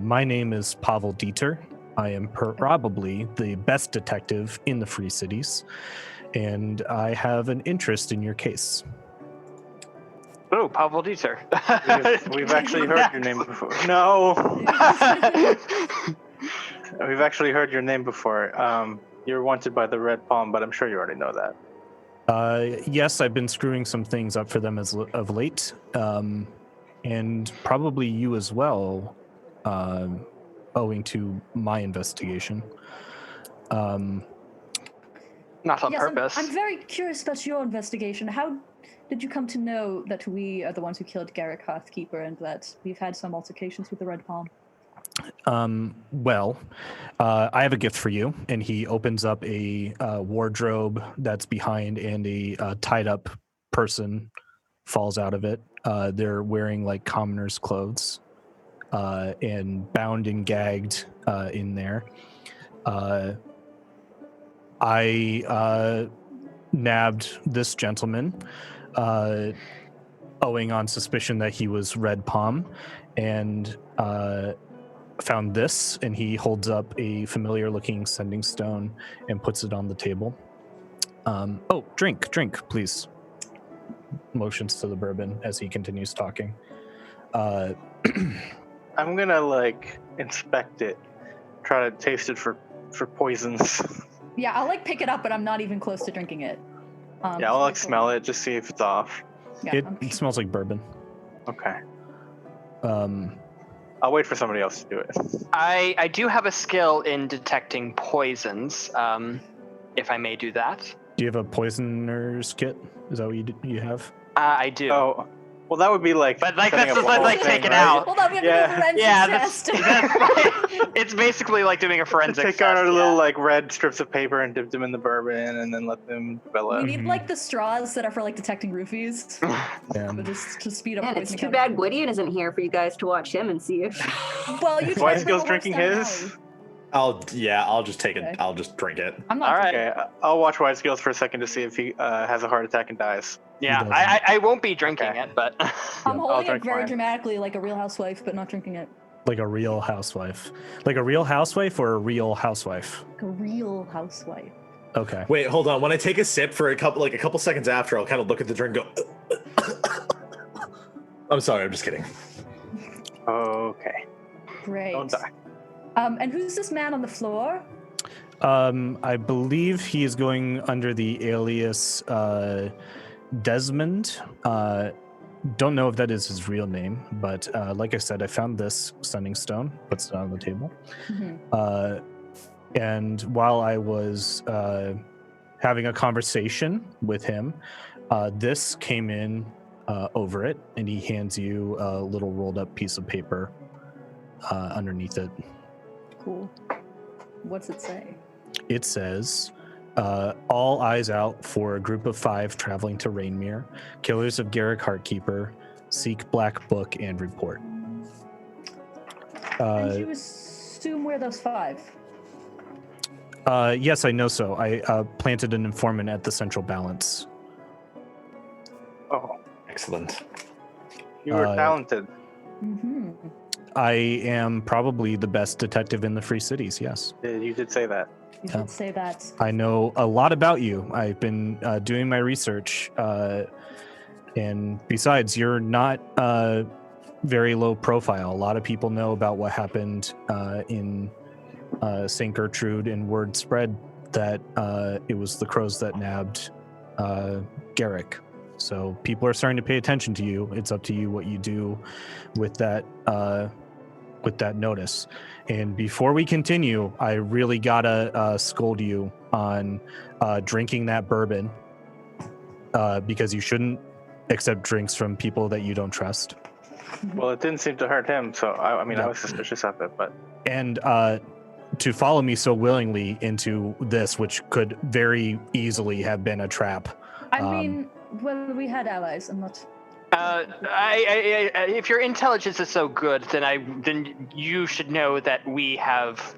My name is Pavel Dieter. I am probably the best detective in the Free Cities, and I have an interest in your case. Oh, Pavel Dieter. We've actually heard your name before. No. We've actually heard your name before. You're wanted by the Red Palm, but I'm sure you already know that. Yes, I've been screwing some things up for them of late, and probably you as well, owing to my investigation. Not on Yes, purpose. I'm very curious about your investigation. How did you come to know that we are the ones who killed Garrick Hearthkeeper and that we've had some altercations with the Red Palm? Well, I have a gift for you. And he opens up a wardrobe that's behind, and a tied up person falls out of it. They're wearing like commoners' clothes, and bound and gagged in there. I nabbed this gentleman, owing on suspicion that he was Red Palm, and found this, and he holds up a familiar looking sending stone and puts it on the table. Oh, drink, please. Motions to the bourbon as he continues talking. I'm gonna like inspect it, try to taste it for poisons. Yeah, I'll like pick it up, but I'm not even close to drinking it. Yeah, I'll like smell it, just see if it's off. Yeah, It smells like bourbon. Okay. I'll wait for somebody else to do it. I do have a skill in detecting poisons, if I may do that. Do you have a poisoner's kit? Is that what you have? I do. Oh, well, that would be like. But like setting that's up just a like whole thing, taken right? out. Well, no, we have Yeah. to do a forensic Yeah, test. it's basically like doing a forensic Take test. out our little like red strips of paper and dip them in the bourbon, and then let them develop. We need like the straws that are for like detecting roofies, Yeah. but just to speed up. Man, it's poisoning too count. bad Gwydion isn't here for you guys to watch him and see if. Well, you White tried to bring Skill's a horse drinking down an his. alley. I'll just take it. Okay. I'll just drink it. I'm not. All right. Okay, I'll watch White Skills for a second to see if he has a heart attack and dies. Yeah, doesn't. I won't be drinking Okay. it, but I'm I'll holding it drink very mine. dramatically, like a real housewife, but not drinking it. Like a real housewife. Like a real housewife or a real housewife? Like a real housewife. Okay. Wait, hold on. When I take a sip for a couple seconds after, I'll kind of look at the drink and go. I'm sorry. I'm just kidding. Okay. Great. Don't die. And who's this man on the floor? I believe he is going under the alias Desmond. Don't know if that is his real name, but like I said, I found this sending stone, puts it on the table. Mhm. And while I was having a conversation with him, this came in over it, and he hands you a little rolled up piece of paper underneath it. Cool. What's it say? It says, all eyes out for a group of 5 traveling to Rainmere. Killers of Garrick Heartkeeper. Seek Black Book and report. And you assume we're those 5? Yes, I know so. I planted an informant at the Central Balance. Oh, Excellent. you were talented. Mm-hmm. I am probably the best detective in the Free Cities, yes. You did say that. You Yeah. did say that. I know a lot about you. I've been doing my research. And besides, you're not very low profile. A lot of people know about what happened in St. Gertrude, and word spread that it was the crows that nabbed Garrick. So people are starting to pay attention to you. It's up to you what you do with that notice. And before we continue, I really gotta scold you on drinking that bourbon, because you shouldn't accept drinks from people that you don't trust. Well, it didn't seem to hurt him, so I mean, Yeah. I was suspicious of it, but And to follow me so willingly into this, which could very easily have been a trap. I mean, well, we had allies. I'm not. If your intelligence is so good, then you should know that we have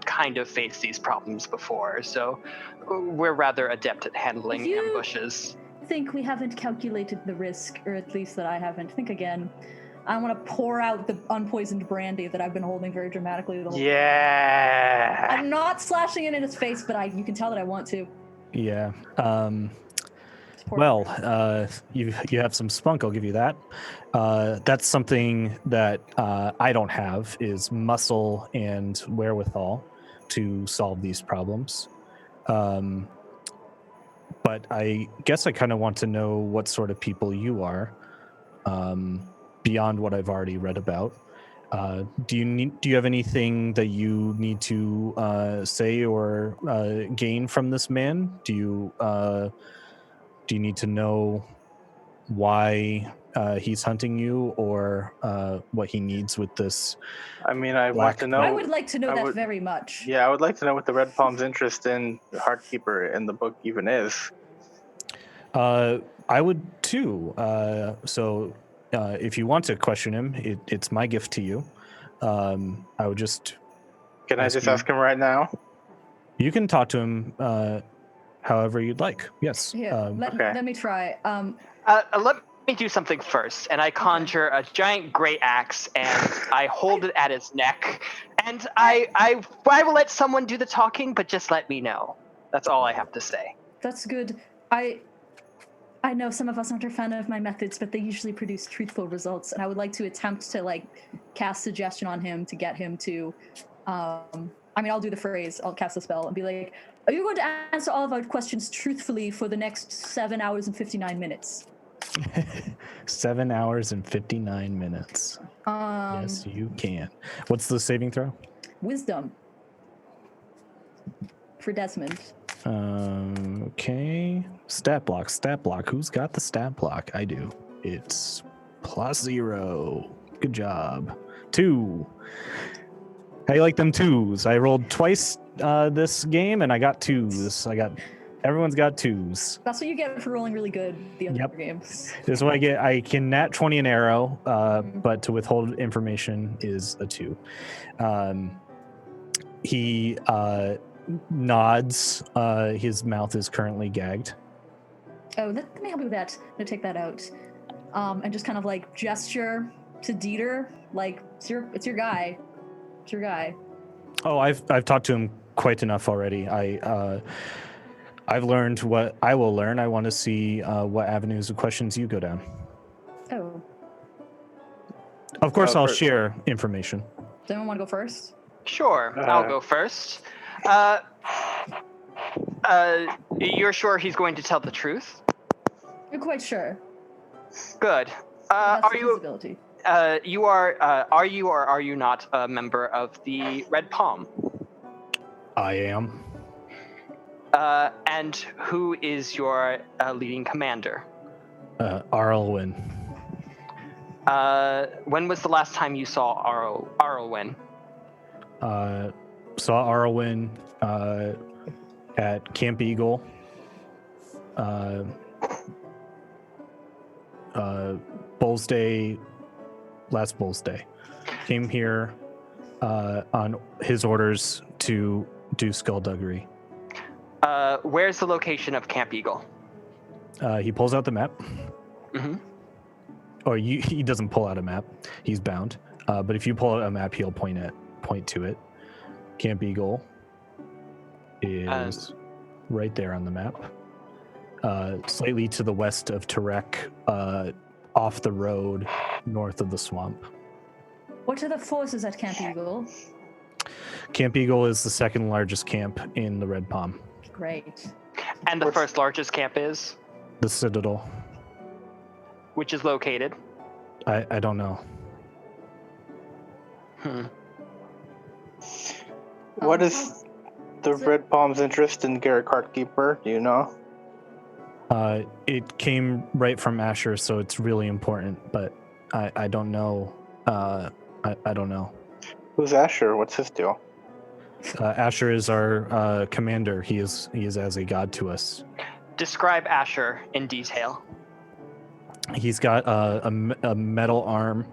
kind of faced these problems before. So we're rather adept at handling You- ambushes. I think we haven't calculated the risk, or at least that I haven't. Think again. I want to pour out the unpoisoned brandy that I've been holding very dramatically the whole time. Yeah. I'm not slashing it in his face, but you can tell that I want to. Yeah. Just pour it Well, you have some spunk. I'll give you that. That's something that I don't have is muscle and wherewithal to solve these problems. But I guess I kind of want to know what sort of people you are, beyond what I've already read about. Do you have anything that you need to say or gain from this man? Do you need to know why he's hunting you, or what he needs with this? I mean, I Black want to know. I would like to know I that would- very much. Yeah, I would like to know what the Red Palm's interest in Heartkeeper in the book even is. I would too. So if you want to question him, it's my gift to you. I would just. Can I Ask just you. ask him right now? You can talk to him however you'd like. Yes. Here, Okay. let me try. Let me do something first, and I conjure a giant great axe, and I hold it at his neck, and I will let someone do the talking, but just let me know. That's all I have to say. That's good. I know some of us aren't a fan of my methods, but they usually produce truthful results, and I would like to attempt to cast suggestion on him to get him to. I'll do the phrase. I'll cast a spell and be like, "Are you going to answer all of our questions truthfully for the next 7 hours and 59 minutes?" 7 hours and 59 minutes. Yes, you can. What's the saving throw? Wisdom for Desmond. Okay. Stat block. Who's got the stat block? I do. It's +0. Good job. 2. How you like them 2s? I rolled twice this game and I got 2s. Everyone's got 2s. That's what you get for rolling really good the other Yep. games. This is what I get. I can nat 20 an arrow, but to withhold information is a 2. He nods. His mouth is currently gagged. Oh, let me help you with that. I'm gonna take that out, and just kind of gesture to Dieter, it's your guy. It's your guy. Oh, I've talked to him quite enough already. I've learned what I will learn. I want to see what avenues of questions you go down. Oh, Of course, I'll for- share information. does anyone want to go first? Sure, I'll go first. You're sure he's going to tell the truth? You're quite sure. Good. That's Are the you? visibility. You are. Are you or are you not a member of the Red Palm? I am. And who is your leading commander? Arlwyn. When was the last time you saw Arlwyn? Saw Arlwyn at Camp Eagle. Bulls Day, last Bulls Day. Came here on his orders to do skullduggery. Where's the location of Camp Eagle? He pulls out the map. Mm-hmm. Or he doesn't pull out a map. He's bound. But if you pull out a map, he'll point to it. Camp Eagle is right there on the map. Slightly to the west of Tarek, off the road, north of the swamp. What are the forces at Camp Eagle? Camp Eagle is the second largest camp in the Red Palm. Great. And the first largest camp is, The Citadel. which is located. I don't know. What is the Red Palm's interest in Garrick Heartkeeper? Do you know? It came right from Asher, so it's really important, but I don't know. I don't know. Who's Asher? What's his deal? Asher is our commander. He is as a god to us. Describe Asher in detail. He's got a metal arm,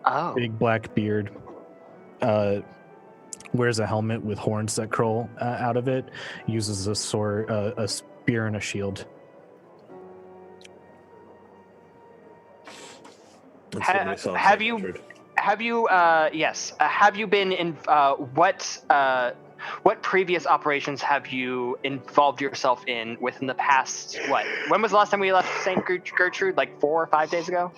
Oh. big black beard, wears a helmet with horns that curl out of it, uses a sword, a spear, and a shield. Have you been in what previous operations have you involved yourself in within the past, when was the last time we left St. Gertrude, like 4 or 5 days ago?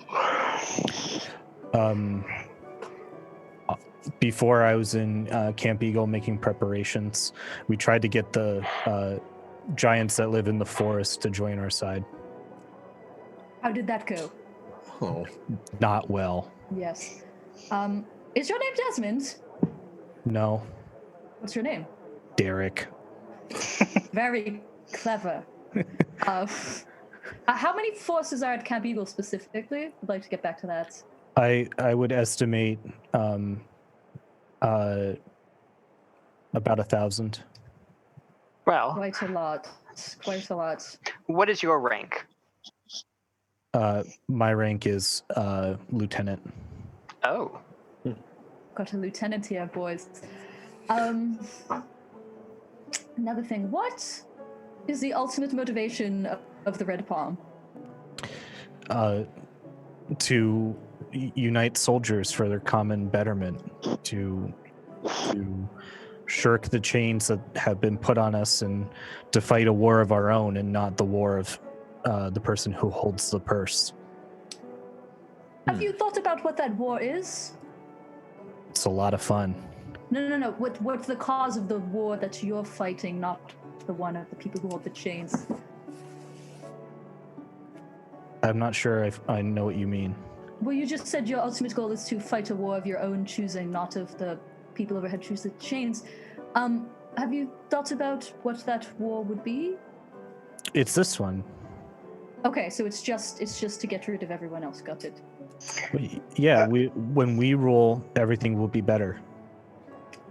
Before I was in Camp Eagle making preparations, we tried to get the giants that live in the forest to join our side. How did that go? Oh, Not well. Yes. Is your name Desmond? No. What's your name? Derek. Very clever. How many forces are at Camp Eagle specifically? I'd like to get back to that. I would estimate about 1,000. Well, Quite a lot. Quite a lot. what is your rank? My rank is lieutenant. Oh. Got a lieutenant here, boys. Another thing. What is the ultimate motivation of the Red Palm? To unite soldiers for their common betterment, to shirk the chains that have been put on us and to fight a war of our own and not the war of the person who holds the purse. Have you thought about what that war is? It's a lot of fun. No. What's the cause of the war that you're fighting, not the one of the people who hold the chains? I'm not sure if I know what you mean. Well, you just said your ultimate goal is to fight a war of your own choosing, not of the people overhead choose the chains. Have you thought about what that war would be? It's this one. Okay, so it's just to get rid of everyone else. Got it. Yeah, when we rule, everything will be better.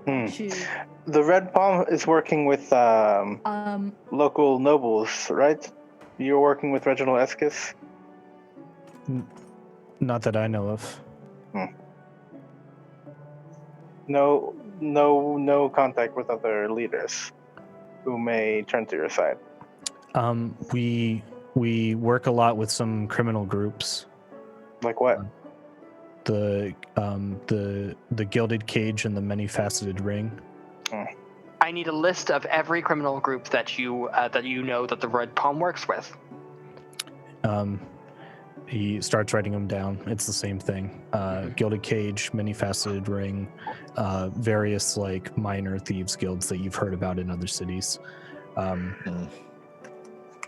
The Red Palm is working with local nobles, right? You're working with Reginald Escus? Not that I know of. No contact with other leaders who may turn to your side. We work a lot with some criminal groups. Like what? The Gilded Cage and the Many-Faceted Ring. I need a list of every criminal group that you know that the Red Palm works with. He starts writing them down. It's the same thing. Gilded Cage, Many-Faceted Ring, various like minor thieves guilds that you've heard about in other cities.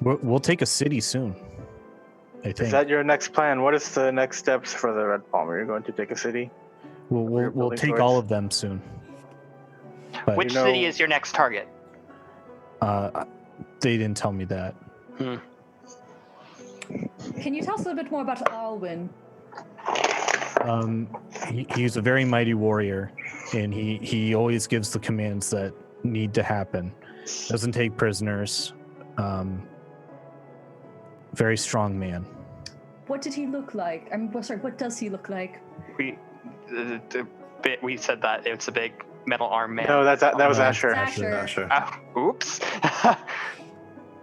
We'll take a city soon, I think. Is that your next plan? What is the next steps for the Red Palm? Are you going to take a city? We'll take all of them soon. But, Which city is your next target? they didn't tell me that. Can you tell us a little bit more about Alwyn? He's a very mighty warrior, and he always gives the commands that need to happen. Doesn't take prisoners. Very strong man. What did he look like? What does he look like? We said that it's a big metal arm man. No, that was Asher. Asher. Oops.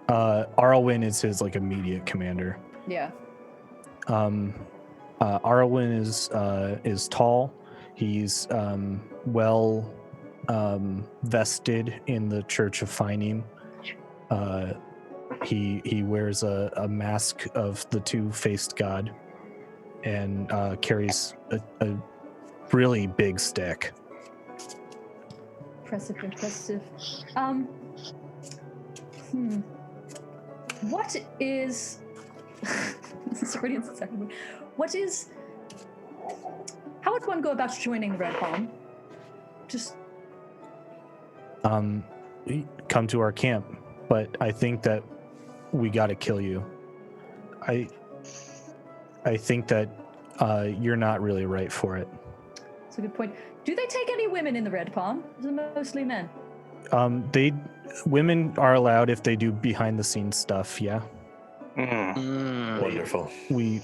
Arwen is his like immediate commander. Yeah. Arwen is tall. He's well vested in the Church of Fineem. He wears a mask of the two-faced god and carries a really big stick. Impressive. What is... Sorry, what is... How would one go about joining the Red Palm? Just... Come to our camp, but I think that we gotta kill you. I think that you're not really right for it. That's a good point. Do they take any women in the Red Palm? Is it mostly men? Women are allowed if they do behind the scenes stuff, yeah. Wonderful. We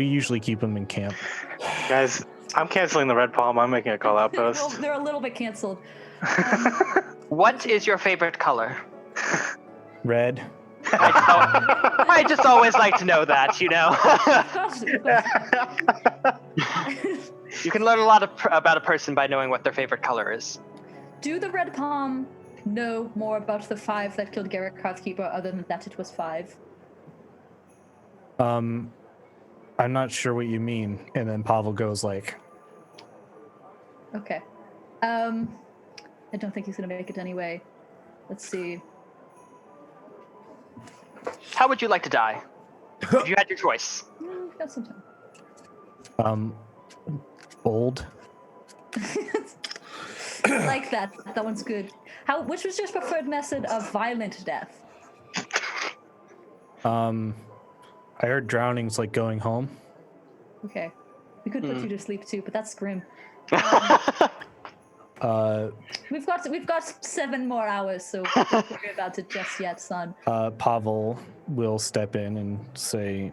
usually keep them in camp. Guys, I'm canceling the red palm. I'm making a call Well, outpost. they're a little bit canceled. What is your favorite color? Red. I just always like to know that, you know. You can learn a lot about a person by knowing what their favorite color is. Do the Red Palm know more about the 5 that killed Garrett Hearthkeeper other than that it was 5? I'm not sure what you mean. And then Pavel goes like, Okay. I don't think he's gonna make it anyway. Let's see. How would you like to die? If you had your choice. We've got some time. old. Like that. That one's good. Which was your preferred method of violent death? I heard drowning's like going home. Okay. We could put you to sleep too, but that's grim. We've got 7 more hours, so don't worry about it just yet, son. Pavel will step in and say,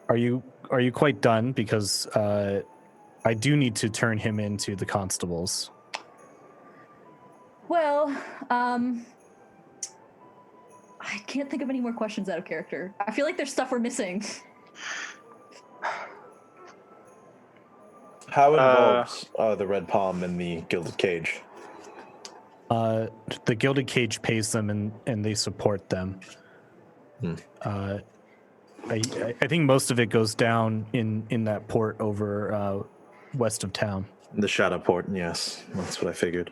are you quite done? Because I do need to turn him into the constables. Well, I can't think of any more questions out of character. I feel like there's stuff we're missing. How involved the Red Palm in the Gilded Cage? The Gilded Cage pays them and they support them. I think most of it goes down in that port over west of town. The Shadow Port, yes. That's what I figured.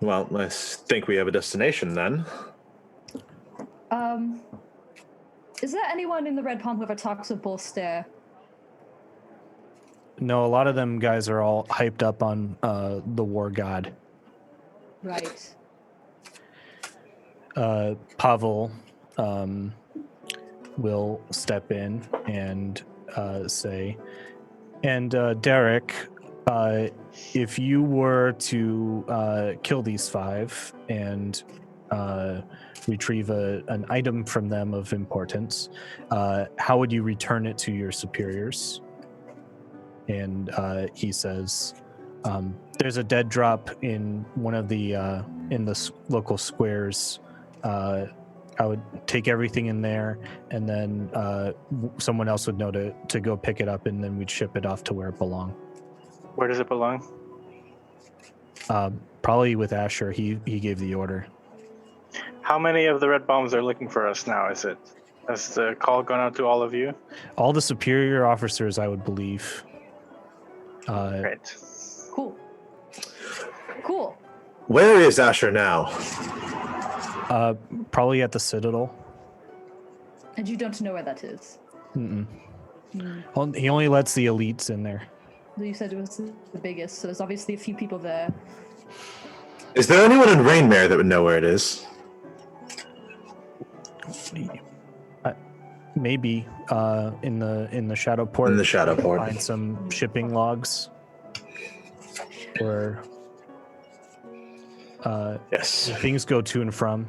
Well, I think we have a destination then. Is there anyone in the Red Palm who ever talks of Bull Stare? No, a lot of them guys are all hyped up on the war god. Right. Pavel will step in and say, and Derek, if you were to kill these 5 and retrieve an item from them of importance, how would you return it to your superiors? And he says, there's a dead drop in one of the in the local squares. I would take everything in there, and then someone else would know to go pick it up, and then we'd ship it off to where it belonged. Where does it belong? Probably with Asher. He gave the order. How many of the red bombs are looking for us now? Has the call gone out to all of you? All the superior officers, I would believe. Great. Cool. Where is Asher now? Probably at the Citadel. And you don't know where that is? He only lets the elites in there. You said it was the biggest, so there's obviously a few people there. Is there anyone in Rainmare that would know where it is? Maybe in the Shadow Port. In the Shadow Port. Find some shipping logs. Or yes, things go to and from.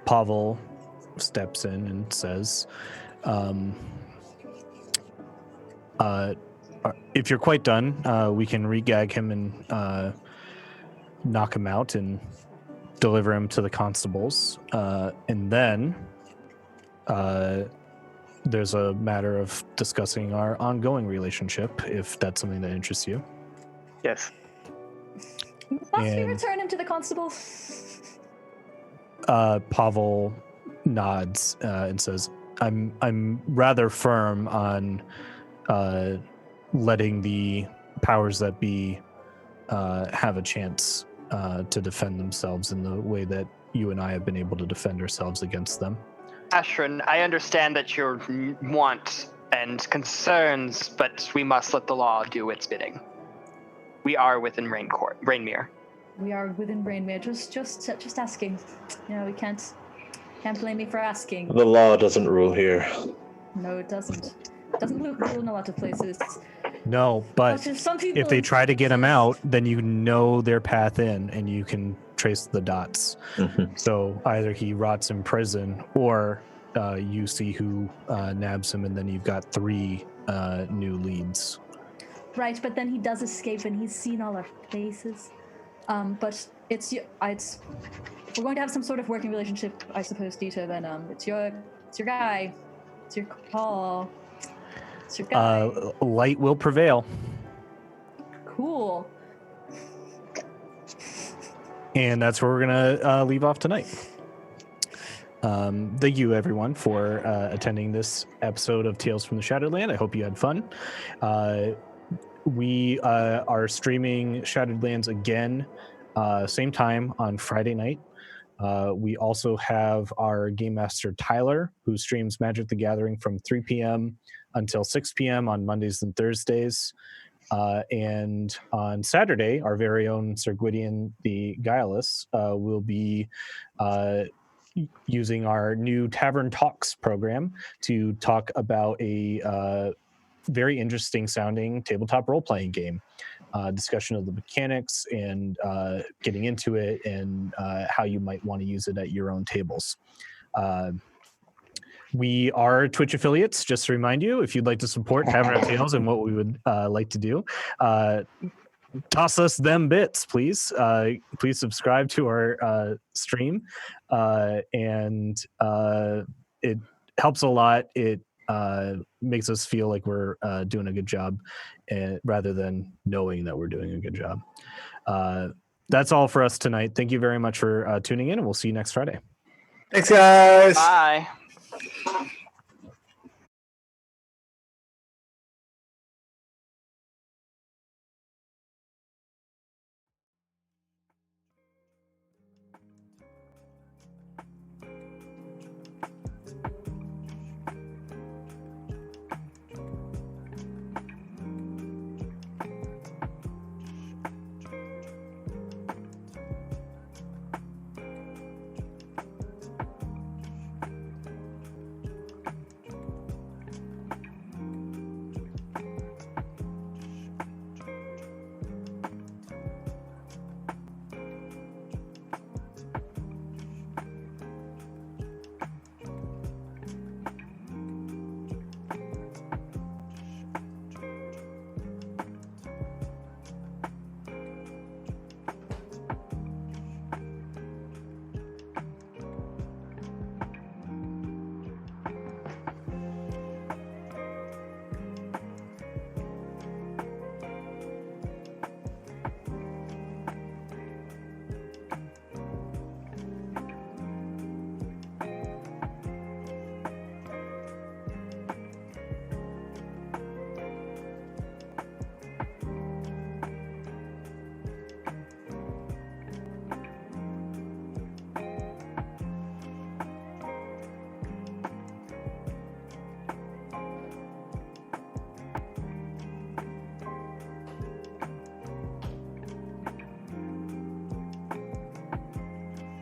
Pavel steps in and says, if you're quite done, we can regag him and knock him out and deliver him to the constables. And then there's a matter of discussing our ongoing relationship, if that's something that interests you. Yes. Must we return him to the constable? Pavel nods and says, I'm rather firm on letting the powers that be have a chance to defend themselves in the way that you and I have been able to defend ourselves against them. Ashrin, I understand that your want and concerns, but we must let the law do its bidding. We are within Rainmere. We are within Rainmere. Just asking. You know, we can't blame me for asking. The law doesn't rule here. No, it doesn't. It doesn't rule in a lot of places. No, but But some people, if they try to get him out, then you know their path in, and you can trace the dots. Mhm. So either he rots in prison, or you see who nabs him, and then you've got 3 new leads. right, but then he does escape, and he's seen all our faces. But it's if we're going to have some sort of working relationship, I suppose, Dita, then it's your guy, it's your call, it's your guy. Light will prevail. Cool. And that's where we're going to leave off tonight. Thank you, everyone, for attending this episode of Tales from the Shadowland. I hope you had fun. We are streaming Shadowlands again, same time on Friday night. We also have our Game Master Tyler, who streams Magic the Gathering from 3 p.m. until 6 p.m. on Mondays and Thursdays. And on Saturday, our very own Sir Gwydion the Guileless will be using our new Tavern Talks program to talk about a very interesting sounding tabletop role-playing game. Discussion of the mechanics and getting into it and how you might want to use it at your own tables. We are Twitch affiliates, just to remind you, if you'd like to support Tavern of Tales and what we would like to do, toss us them bits, please. Please subscribe to our stream, and it helps a lot. It makes us feel like we're doing a good job, rather than knowing that we're doing a good job. That's all for us tonight. Thank you very much for tuning in, and we'll see you next Friday. Thanks, guys. Bye.